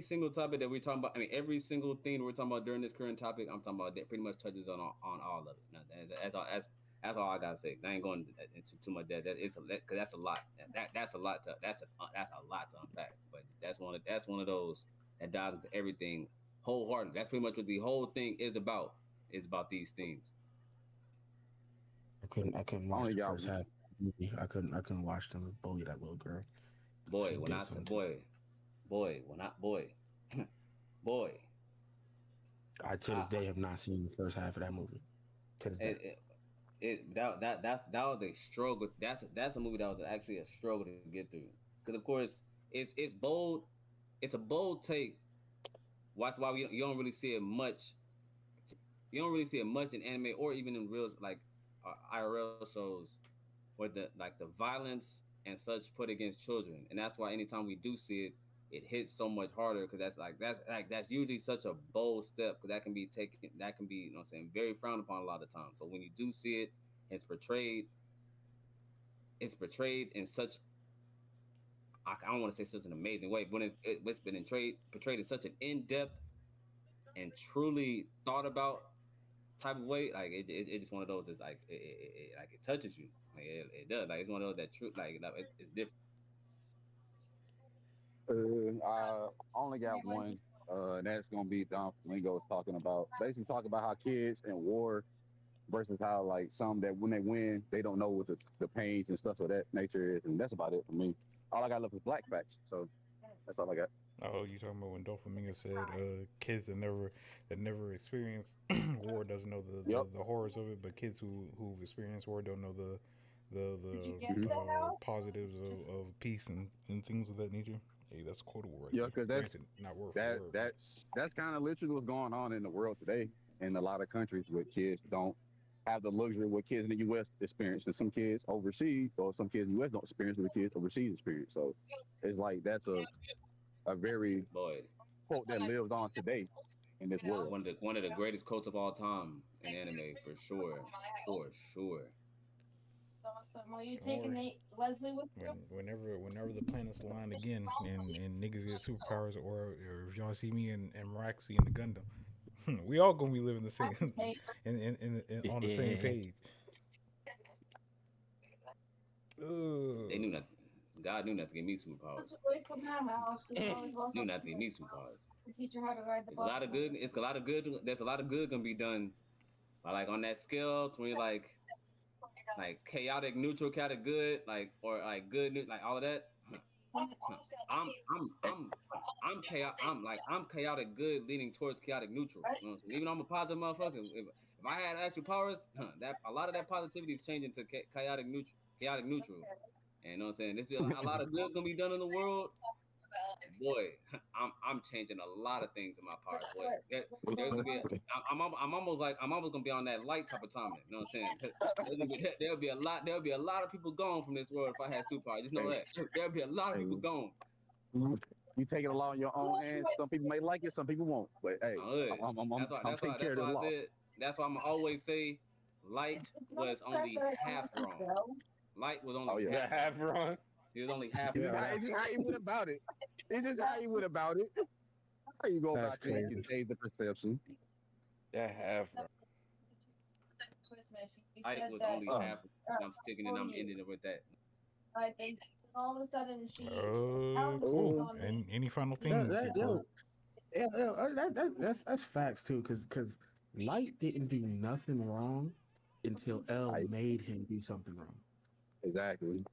single topic that we're talking about. I mean, every single thing we're talking about during this current topic, I'm talking about that pretty much touches on all of it. Now, that's all I gotta say. I ain't going into too much depth. Because that's a lot. That's a lot that's a lot to unpack. But that's one of those that dives into everything wholeheartedly. That's pretty much what the whole thing is about. Is about these themes. I couldn't I watch only the got first half of the movie. I couldn't watch them bully that little girl. She Boy, when did I said something. boy, when I boy, boy, I to I, this day have not seen the first half of that movie. To this day. That was a struggle. That's a movie that was actually a struggle to get through. Because of course it's bold. It's a bold take. That's why you don't really see it much. You don't really see it much in anime or even in real like IRL shows where the violence and such put against children, and that's why anytime we do see it, it hits so much harder because that's usually such a bold step because that can be you know what I'm saying very frowned upon a lot of times. So when you do see it, it's portrayed it's portrayed in such I don't want to say such an amazing way, but it's been portrayed in such an in depth and truly thought about type of way. Like it's just one of those. It's like like it touches you. Like it does. Like it's one of those that true. Like it's different. I only got one. And that's gonna be Don Flamingo's talking about basically talking about how kids in war versus how like some that when they win they don't know what the pains and stuff of that nature is, and that's about it for me. All I got left is black facts, so that's all I got. Oh, you talking about when Doflamingo said, kids that never experienced war doesn't know Yep. the horrors of it, but kids who've experienced war don't know Hmm. positives of peace and things of that nature. Hey, that's quotable right Yeah, there. because Granted, not word for that word, but that's kind of literally what's going on in the world today in a lot of countries where kids don't have the luxury of what kids in the U.S. experience, and some kids overseas or some kids in the U.S. don't experience what the kids overseas experience. So it's like that's a very Boy, quote that lives on today in this world. one of the greatest quotes of all time in anime for sure, for sure. don't worry. Whenever the planets align again and niggas get superpowers, or if y'all see me and Maraxi in the Gundam, we all gonna be living the same on the same Yeah. page. They Ugh. knew not. God knew not to give me superpowers. Knew not to give me superpowers. There's a lot of good. It's a lot of good. There's a lot of good gonna be done. But like on that scale, to me, like chaotic, neutral, chaotic, good, like or like good, like all of that. I'm I'm I'm I'm chaotic. I'm chaotic good, leaning towards chaotic neutral. You know what I'm saying? Even though I'm a positive motherfucker, if I had actual powers, that a lot of that positivity is changing to chaotic neutral, chaotic neutral. And you know what I'm saying? This a lot of good's gonna be done in the world, boy, I'm changing a lot of things in my part, boy. There's gonna be I'm almost gonna be on that light type of timing. You know what I'm saying? There'll be a lot of people gone from this world if I had superpowers. Just know that there'll be a lot of people gone. You take it along your own hands. Some people may like it, some people won't. But hey, I'm taking care of the law. That's why I'm always say light was only half wrong. Light was only half wrong. He was only half wrong. It's just how you went about it. It's just how you went about it. How you go about this? You change the perception. That half wrong. Light was only half. I'm sticking and I'm ending it with that. I think all of a sudden she. Cool. And any final things? That's facts too, because Light didn't do nothing wrong until L made him do something wrong. Exactly.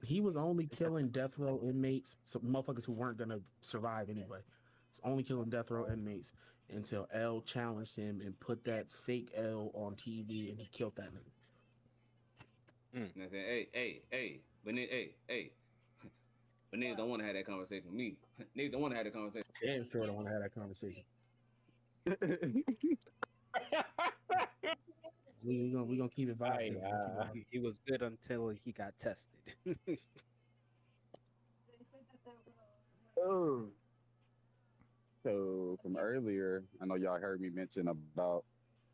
He was only killing death row inmates, so motherfuckers who weren't gonna survive anyway. He's only killing death row inmates until L challenged him and put that fake L on TV, and he killed that nigga. And I said, hey, but niggas don't want to have that conversation with me. Niggas don't want to have that conversation. Damn sure don't want to have that conversation. we gonna keep it vibing. He was good until he got tested. So from earlier, I know y'all heard me mention about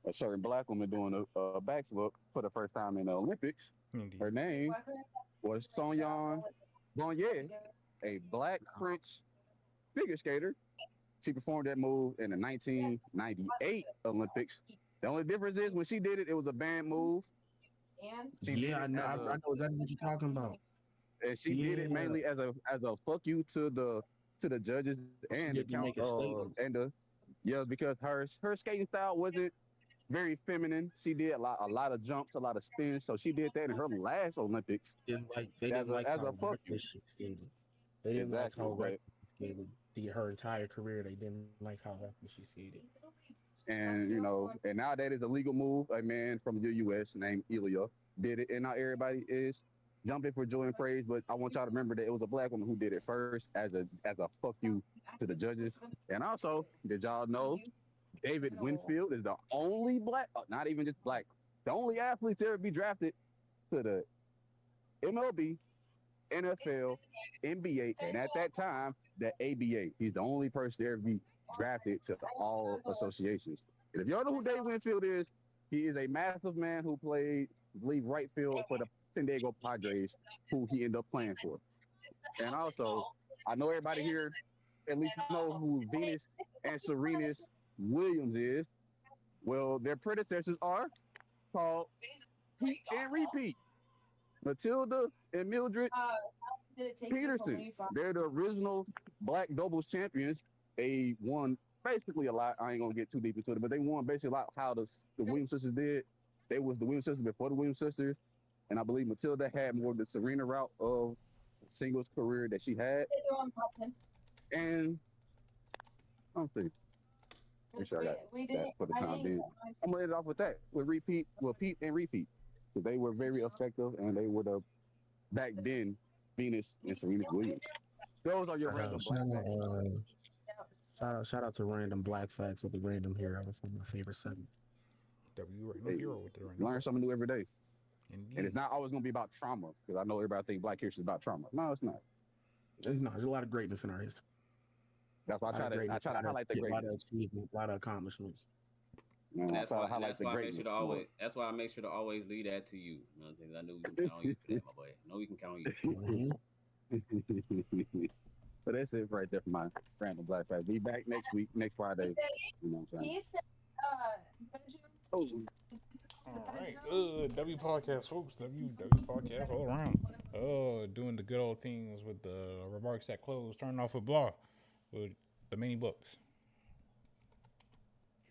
a certain black woman doing a backflip for the first time in the Olympics. Indeed. Her name was Sonyan Bonye, a black French figure skater. She performed that move in the 1998 Olympics. The only difference is when she did it, it was a banned move. I know exactly what you're talking about. And she did it mainly as a fuck you to the judges and because her skating style wasn't very feminine. She did a lot of jumps, a lot of spins. So she did that in her last Olympics. They didn't like how she skated. They didn't like how she skated. Her entire career, they didn't like how she skated. And and now that is a legal move. A man from the U.S. named Ilya did it, and now everybody is jumping for joy and praise. But I want y'all to remember that it was a black woman who did it first, as a fuck you to the judges. And also, did y'all know David Winfield is the only black, not even just black, the only athlete to ever be drafted to the MLB, NFL, NBA, and at that time, the ABA. He's the only person to ever be drafted to all associations. And if y'all know who Dave Winfield is, he is a massive man who played, I believe, right field for the San Diego Padres, who he ended up playing for. And also, I know everybody here at least know who Venus and Serena's Williams is. Well, their predecessors are called Pete and Repeat. Matilda and Mildred Peterson. They're the original black doubles champions. They won basically a lot. I ain't gonna get too deep into it, but they won basically a lot how the Williams sisters did. They was the Williams sisters before the Williams sisters, and I believe Matilda had more of the Serena route of singles career that she had. And I'm thinking, make sure I got that for the time being. I'm gonna end it off with that with Pete and Repeat, because they were very effective and they were the back then Venus and Serena Williams. Those are your random black facts. Shout out to Random Black Facts with the Random Hero. That's one of my favorite segments. Random Hero with the Random. Learn something new every day. Indeed. And it's not always gonna be about trauma, because I know everybody think Black history is about trauma. No, it's not. It's not. There's a lot of greatness in our history. That's why I try to highlight the greatness. A lot of achievement, a lot of accomplishments. That's why I make sure to always leave that to you. You know what I'm saying? I know we can count on you for that, my boy. I know we can count on you. So that's it right there for my Random Black Fact. Be back next week, next Friday. You know what I'm saying? All right, W Podcast, folks. W Podcast all around. Doing the good old things with the remarks that close. Turning off a blah with the mini books.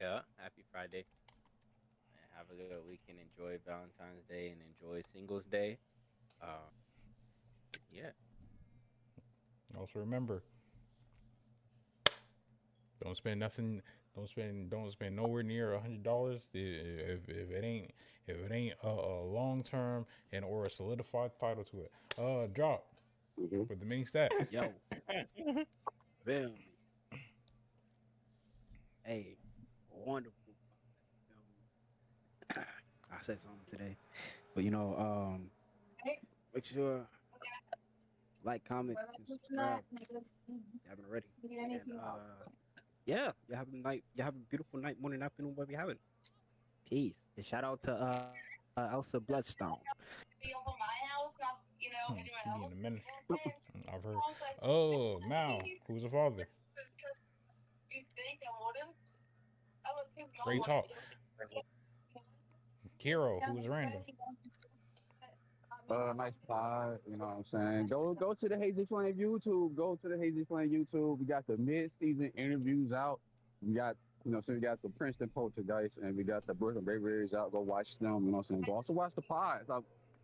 Yeah, happy Friday. And have a good weekend. Enjoy Valentine's Day and enjoy Singles Day. Yeah. Also remember, don't spend nothing. Don't spend nowhere near $100 if it ain't a long term and or a solidified title to it. Drop with the mini stats. Yo, feel me. Hey, wonderful. I said something today, but make sure like, comment, and subscribe. If you haven't already. And yeah, you have a night. You have a beautiful night, morning, afternoon, whatever you have it. Peace. And shout out to Elsa Bloodstone. She being a menace. I've heard. Oh, Mal, who's the father? Straight talk. Kiro, who's random. Nice pod, you know what I'm saying? Go to the Hazy Flame YouTube. Go to the Hazy Flame YouTube. We got the mid-season interviews out. We got, so we got the Princeton Poltergeist and we got the Brooklyn Braveries out. Go watch them, you know what I'm saying? Go also watch the pods.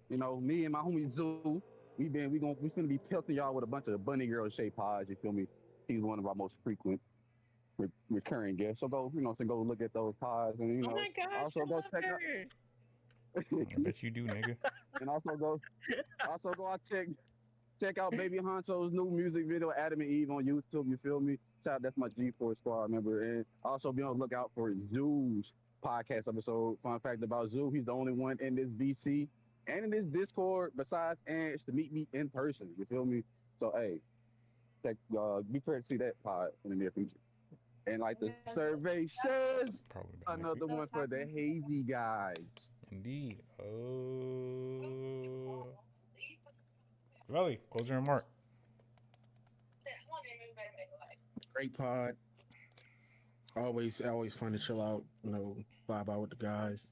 Me and my homie Zoo, we finna be pelting y'all with a bunch of bunny girl shaped pods, you feel me? He's one of our most frequent recurring guests. So go, so go look at those pods and Oh my gosh, also go check out I bet you do, nigga. and also go out check out Baby Honcho's new music video, Adam and Eve, on YouTube. You feel me? That's my G4 squad member. And also be on the lookout for Zoo's podcast episode. Fun fact about Zoo, he's the only one in this VC and in this Discord besides Ants to meet me in person. You feel me? So hey, be prepared to see that pod in the near future. And like the survey says, Probably another one for the Hazy guys. Indeed. Really, closing remark. Great pod. Always fun to chill out, vibe out with the guys.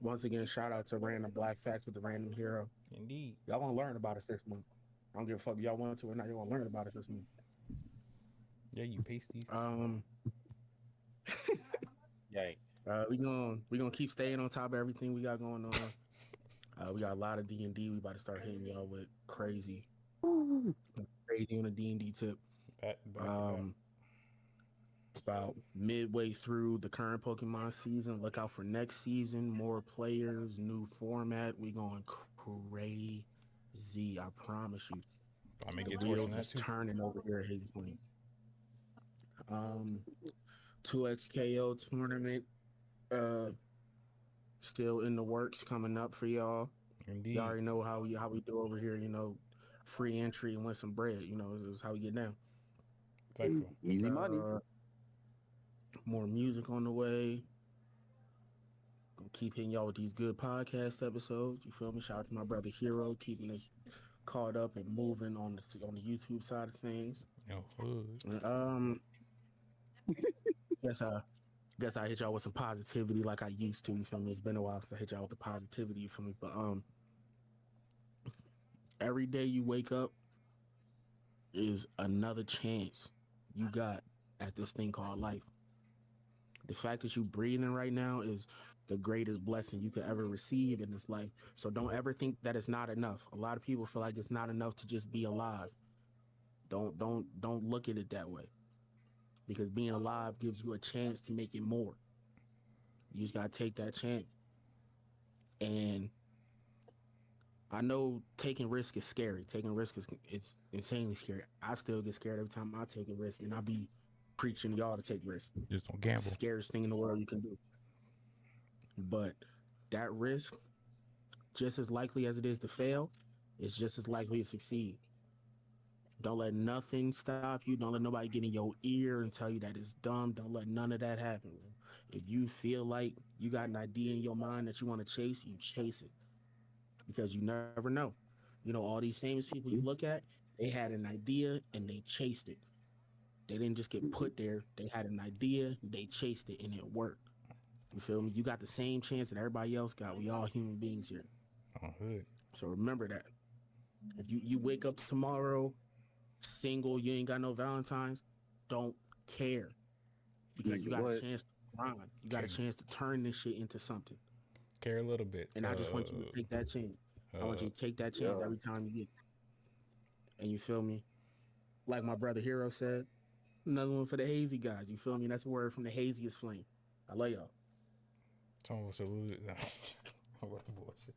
Once again, shout out to Random Black Facts with the Random Hero. Indeed. Y'all gonna learn about us this month. I don't give a fuck if y'all want to or not. Y'all gonna learn about us this month. Yeah, you pasties. Yay. We gonna keep staying on top of everything we got going on. We got a lot of D&D. We about to start hitting y'all with crazy on the D&D tip. Back. It's about midway through the current Pokemon season. Look out for next season. More players, new format. We going crazy. I promise you. I may The get wheels that is too. turning over here at Hazy Flame. 2XKO tournament. Still in the works, coming up for y'all. Indeed. Y'all already know how we do over here. Free entry and win some bread. This is how we get down. Easy money. More music on the way. Gonna keep hitting y'all with these good podcast episodes. You feel me? Shout out to my brother Hero, keeping us caught up and moving on the YouTube side of things. Guess I hit y'all with some positivity like I used to. You feel me? It's been a while since I hit y'all with the positivity. You feel me? But every day you wake up is another chance you got at this thing called life. The fact that you breathing right now is the greatest blessing you could ever receive in this life. So don't ever think that it's not enough. A lot of people feel like it's not enough to just be alive. Don't look at it that way. Because being alive gives you a chance to make it more. You just gotta take that chance. And I know taking risk is scary. Taking risk it's insanely scary. I still get scared every time I take a risk, and I be preaching to y'all to take risks. Just don't gamble. It's the scariest thing in the world you can do. But that risk, just as likely as it is to fail, is just as likely to succeed. Don't let nothing stop you. Don't let nobody get in your ear and tell you that it's dumb. Don't let none of that happen. If you feel like you got an idea in your mind that you want to chase, you chase it. Because you never know. All these famous people you look at, they had an idea and they chased it. They didn't just get put there. They had an idea, they chased it, and it worked. You feel me? You got the same chance that everybody else got. We all human beings here. Hood. So remember that. If you wake up tomorrow single, you ain't got no Valentine's, don't care. Because you got a chance to grind. You got a chance to turn this shit into something. Care a little bit. And I just want you to take that chance. I want you to take that chance every time you get it. And you feel me? Like my brother Hero said, another one for the hazy guys. You feel me? That's a word from the haziest flame. I love y'all. Someone salute. What the bullshit?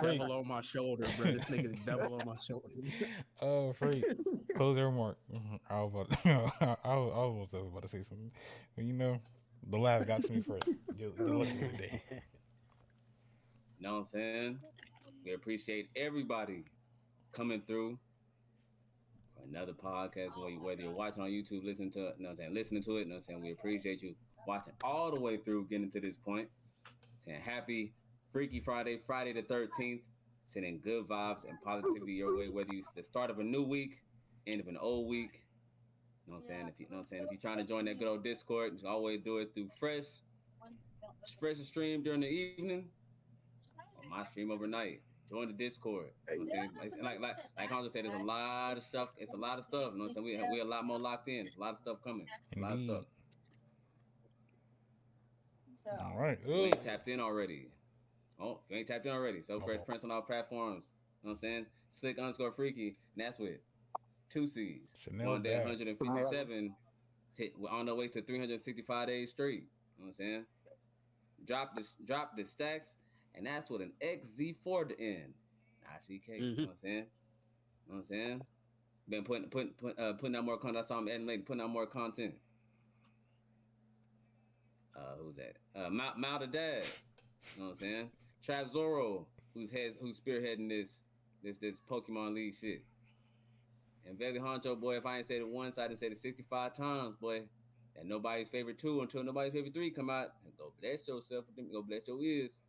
Freak. Devil on my shoulder, bro. This nigga the devil on my shoulder. Freak. Closing remark. I was about, I was about to say something, but you know, the laugh got to me first. Get lucky today. You know what I'm saying? We appreciate everybody coming through for another podcast. Whether you're watching on YouTube, listening to it, you know what I'm saying, listening to it, you know what I'm saying, we appreciate you watching all the way through, getting to this point. Saying happy Freaky Friday, Friday the 13th. Sending good vibes and positivity your way, whether it's the start of a new week, end of an old week. You know what I'm saying? If you're trying to join that good old Discord, you can always do it through fresh stream during the evening, or my stream overnight. Join the Discord. You know what I'm saying? Like Hunter said, there's a lot of stuff. It's a lot of stuff. You know what I'm saying? We're a lot more locked in. There's a lot of stuff coming. There's a lot of stuff. All right. If you ain't tapped in already. So Fresh Prince on all platforms. You know what I'm saying? Slick_freaky. And that's with 2 C's. Chanel on day 157. We're on our way to 365 days straight. You know what I'm saying? Drop the stacks. And that's with an XZ4 to end. ICK. You know what I'm saying? You know what I'm saying? Been putting out more content. I saw him animating, putting out more content. Who's that? Mal the Dad. You know what I'm saying? Trap Zoro, who's spearheading this Pokemon League shit. And Veli Honcho, boy, if I ain't said it once, I done said it 65 times, boy. That nobody's favorite 2 until nobody's favorite 3 come out. And go bless yourself. Go bless your ears.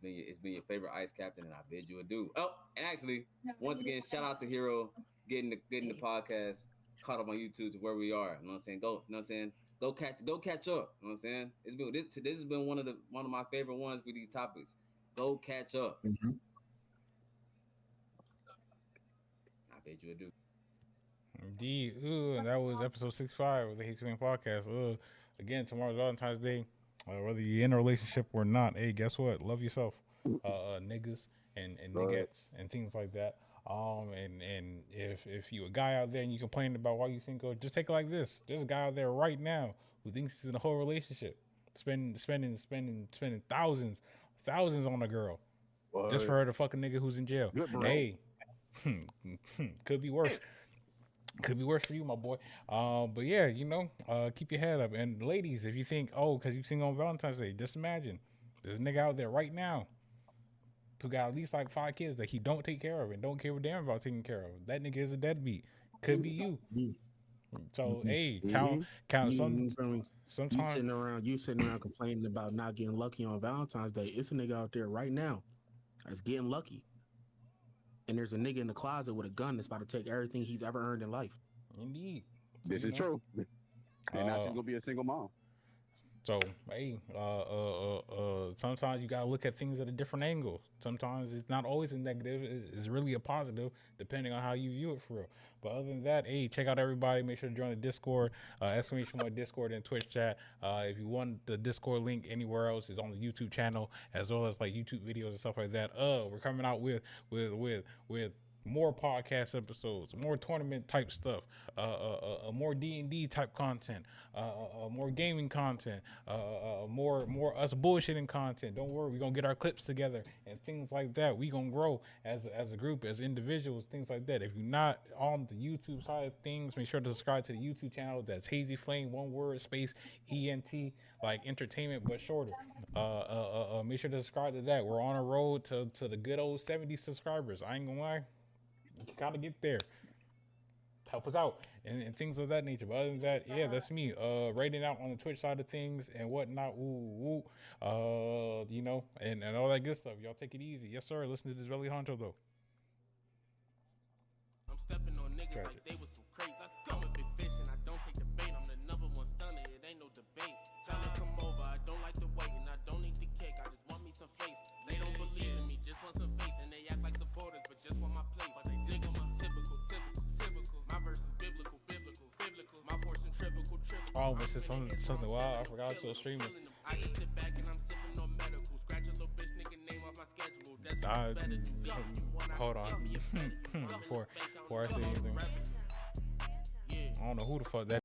It's been your favorite Ice Captain, and I bid you adieu. Oh, and actually, once again, shout out to Hero getting the podcast caught up on YouTube to where we are. You know what I'm saying? You know what I'm saying? Go catch up. You know what I'm saying? This has been one of my favorite ones for these topics. Go catch up. I bid you adieu. Indeed. And that was episode 65 of the Hazy Flame Podcast. Again, tomorrow's Valentine's Day. Whether you're in a relationship or not, hey, guess what? Love yourself, niggas and niggettes and things like that. And if you a guy out there and you complain about why you single, just take it like this. There's a guy out there right now who thinks he's in a whole relationship, spending thousands on a girl, just for her to fuck a nigga who's in jail. Hey, could be worse. Could be worse for you, my boy. But yeah, you know, keep your head up. And ladies, if you think, because you single on Valentine's Day, just imagine there's a nigga out there right now who got at least like 5 kids that he don't take care of and don't care a damn about taking care of. That nigga is a deadbeat. Could be you. So hey, count some. Sometimes you sitting around complaining about not getting lucky on Valentine's Day. It's a nigga out there right now that's getting lucky. And there's a nigga in the closet with a gun that's about to take everything he's ever earned in life. Indeed. This is true. And now she's gonna be a single mom. So hey, sometimes you gotta look at things at a different angle. Sometimes it's not always a negative. It's really a positive, depending on how you view it for real. But other than that, hey, check out everybody. Make sure to join the Discord. ! Discord and Twitch chat. If you want the Discord link anywhere else, it's on the YouTube channel as well as like YouTube videos and stuff like that. We're coming out with more podcast episodes, more tournament type stuff, more D&D type content, more gaming content, more us bullshitting content. Don't worry, we're gonna get our clips together and things like that. We gonna grow as a group, as individuals, things like that. If you're not on the YouTube side of things, make sure to subscribe to the YouTube channel. That's Hazy Flame, one word, space ENT, like entertainment but shorter. Make sure to subscribe to that. We're on a road to the good old 70 subscribers. I ain't gonna lie. You gotta get there. Help us out and things of that nature. But other than that, yeah, that's me. Rating out on the Twitch side of things and whatnot. You know, and all that good stuff. Y'all take it easy. Yes, sir. Listen to this Veli Honcho though. I'm stepping on niggas like they was some crates. I'm a big fish and I don't take the bait. I'm the #1 stunner. It ain't no debate. Tell her come over. I don't like the wait and I don't need the cake. I just want me some faith. They don't believe in me, just want some faith, and they act like supporters, but just want my place. But they dig on my typical. My verse is biblical. My fortune triple. Oh, but it's something wild. I forgot I was still streaming. I just sit back and I'm sipping on medical. Scratch a little bitch nigga name off my schedule. That's better do you hold on. Before I say anything, I don't know who the fuck that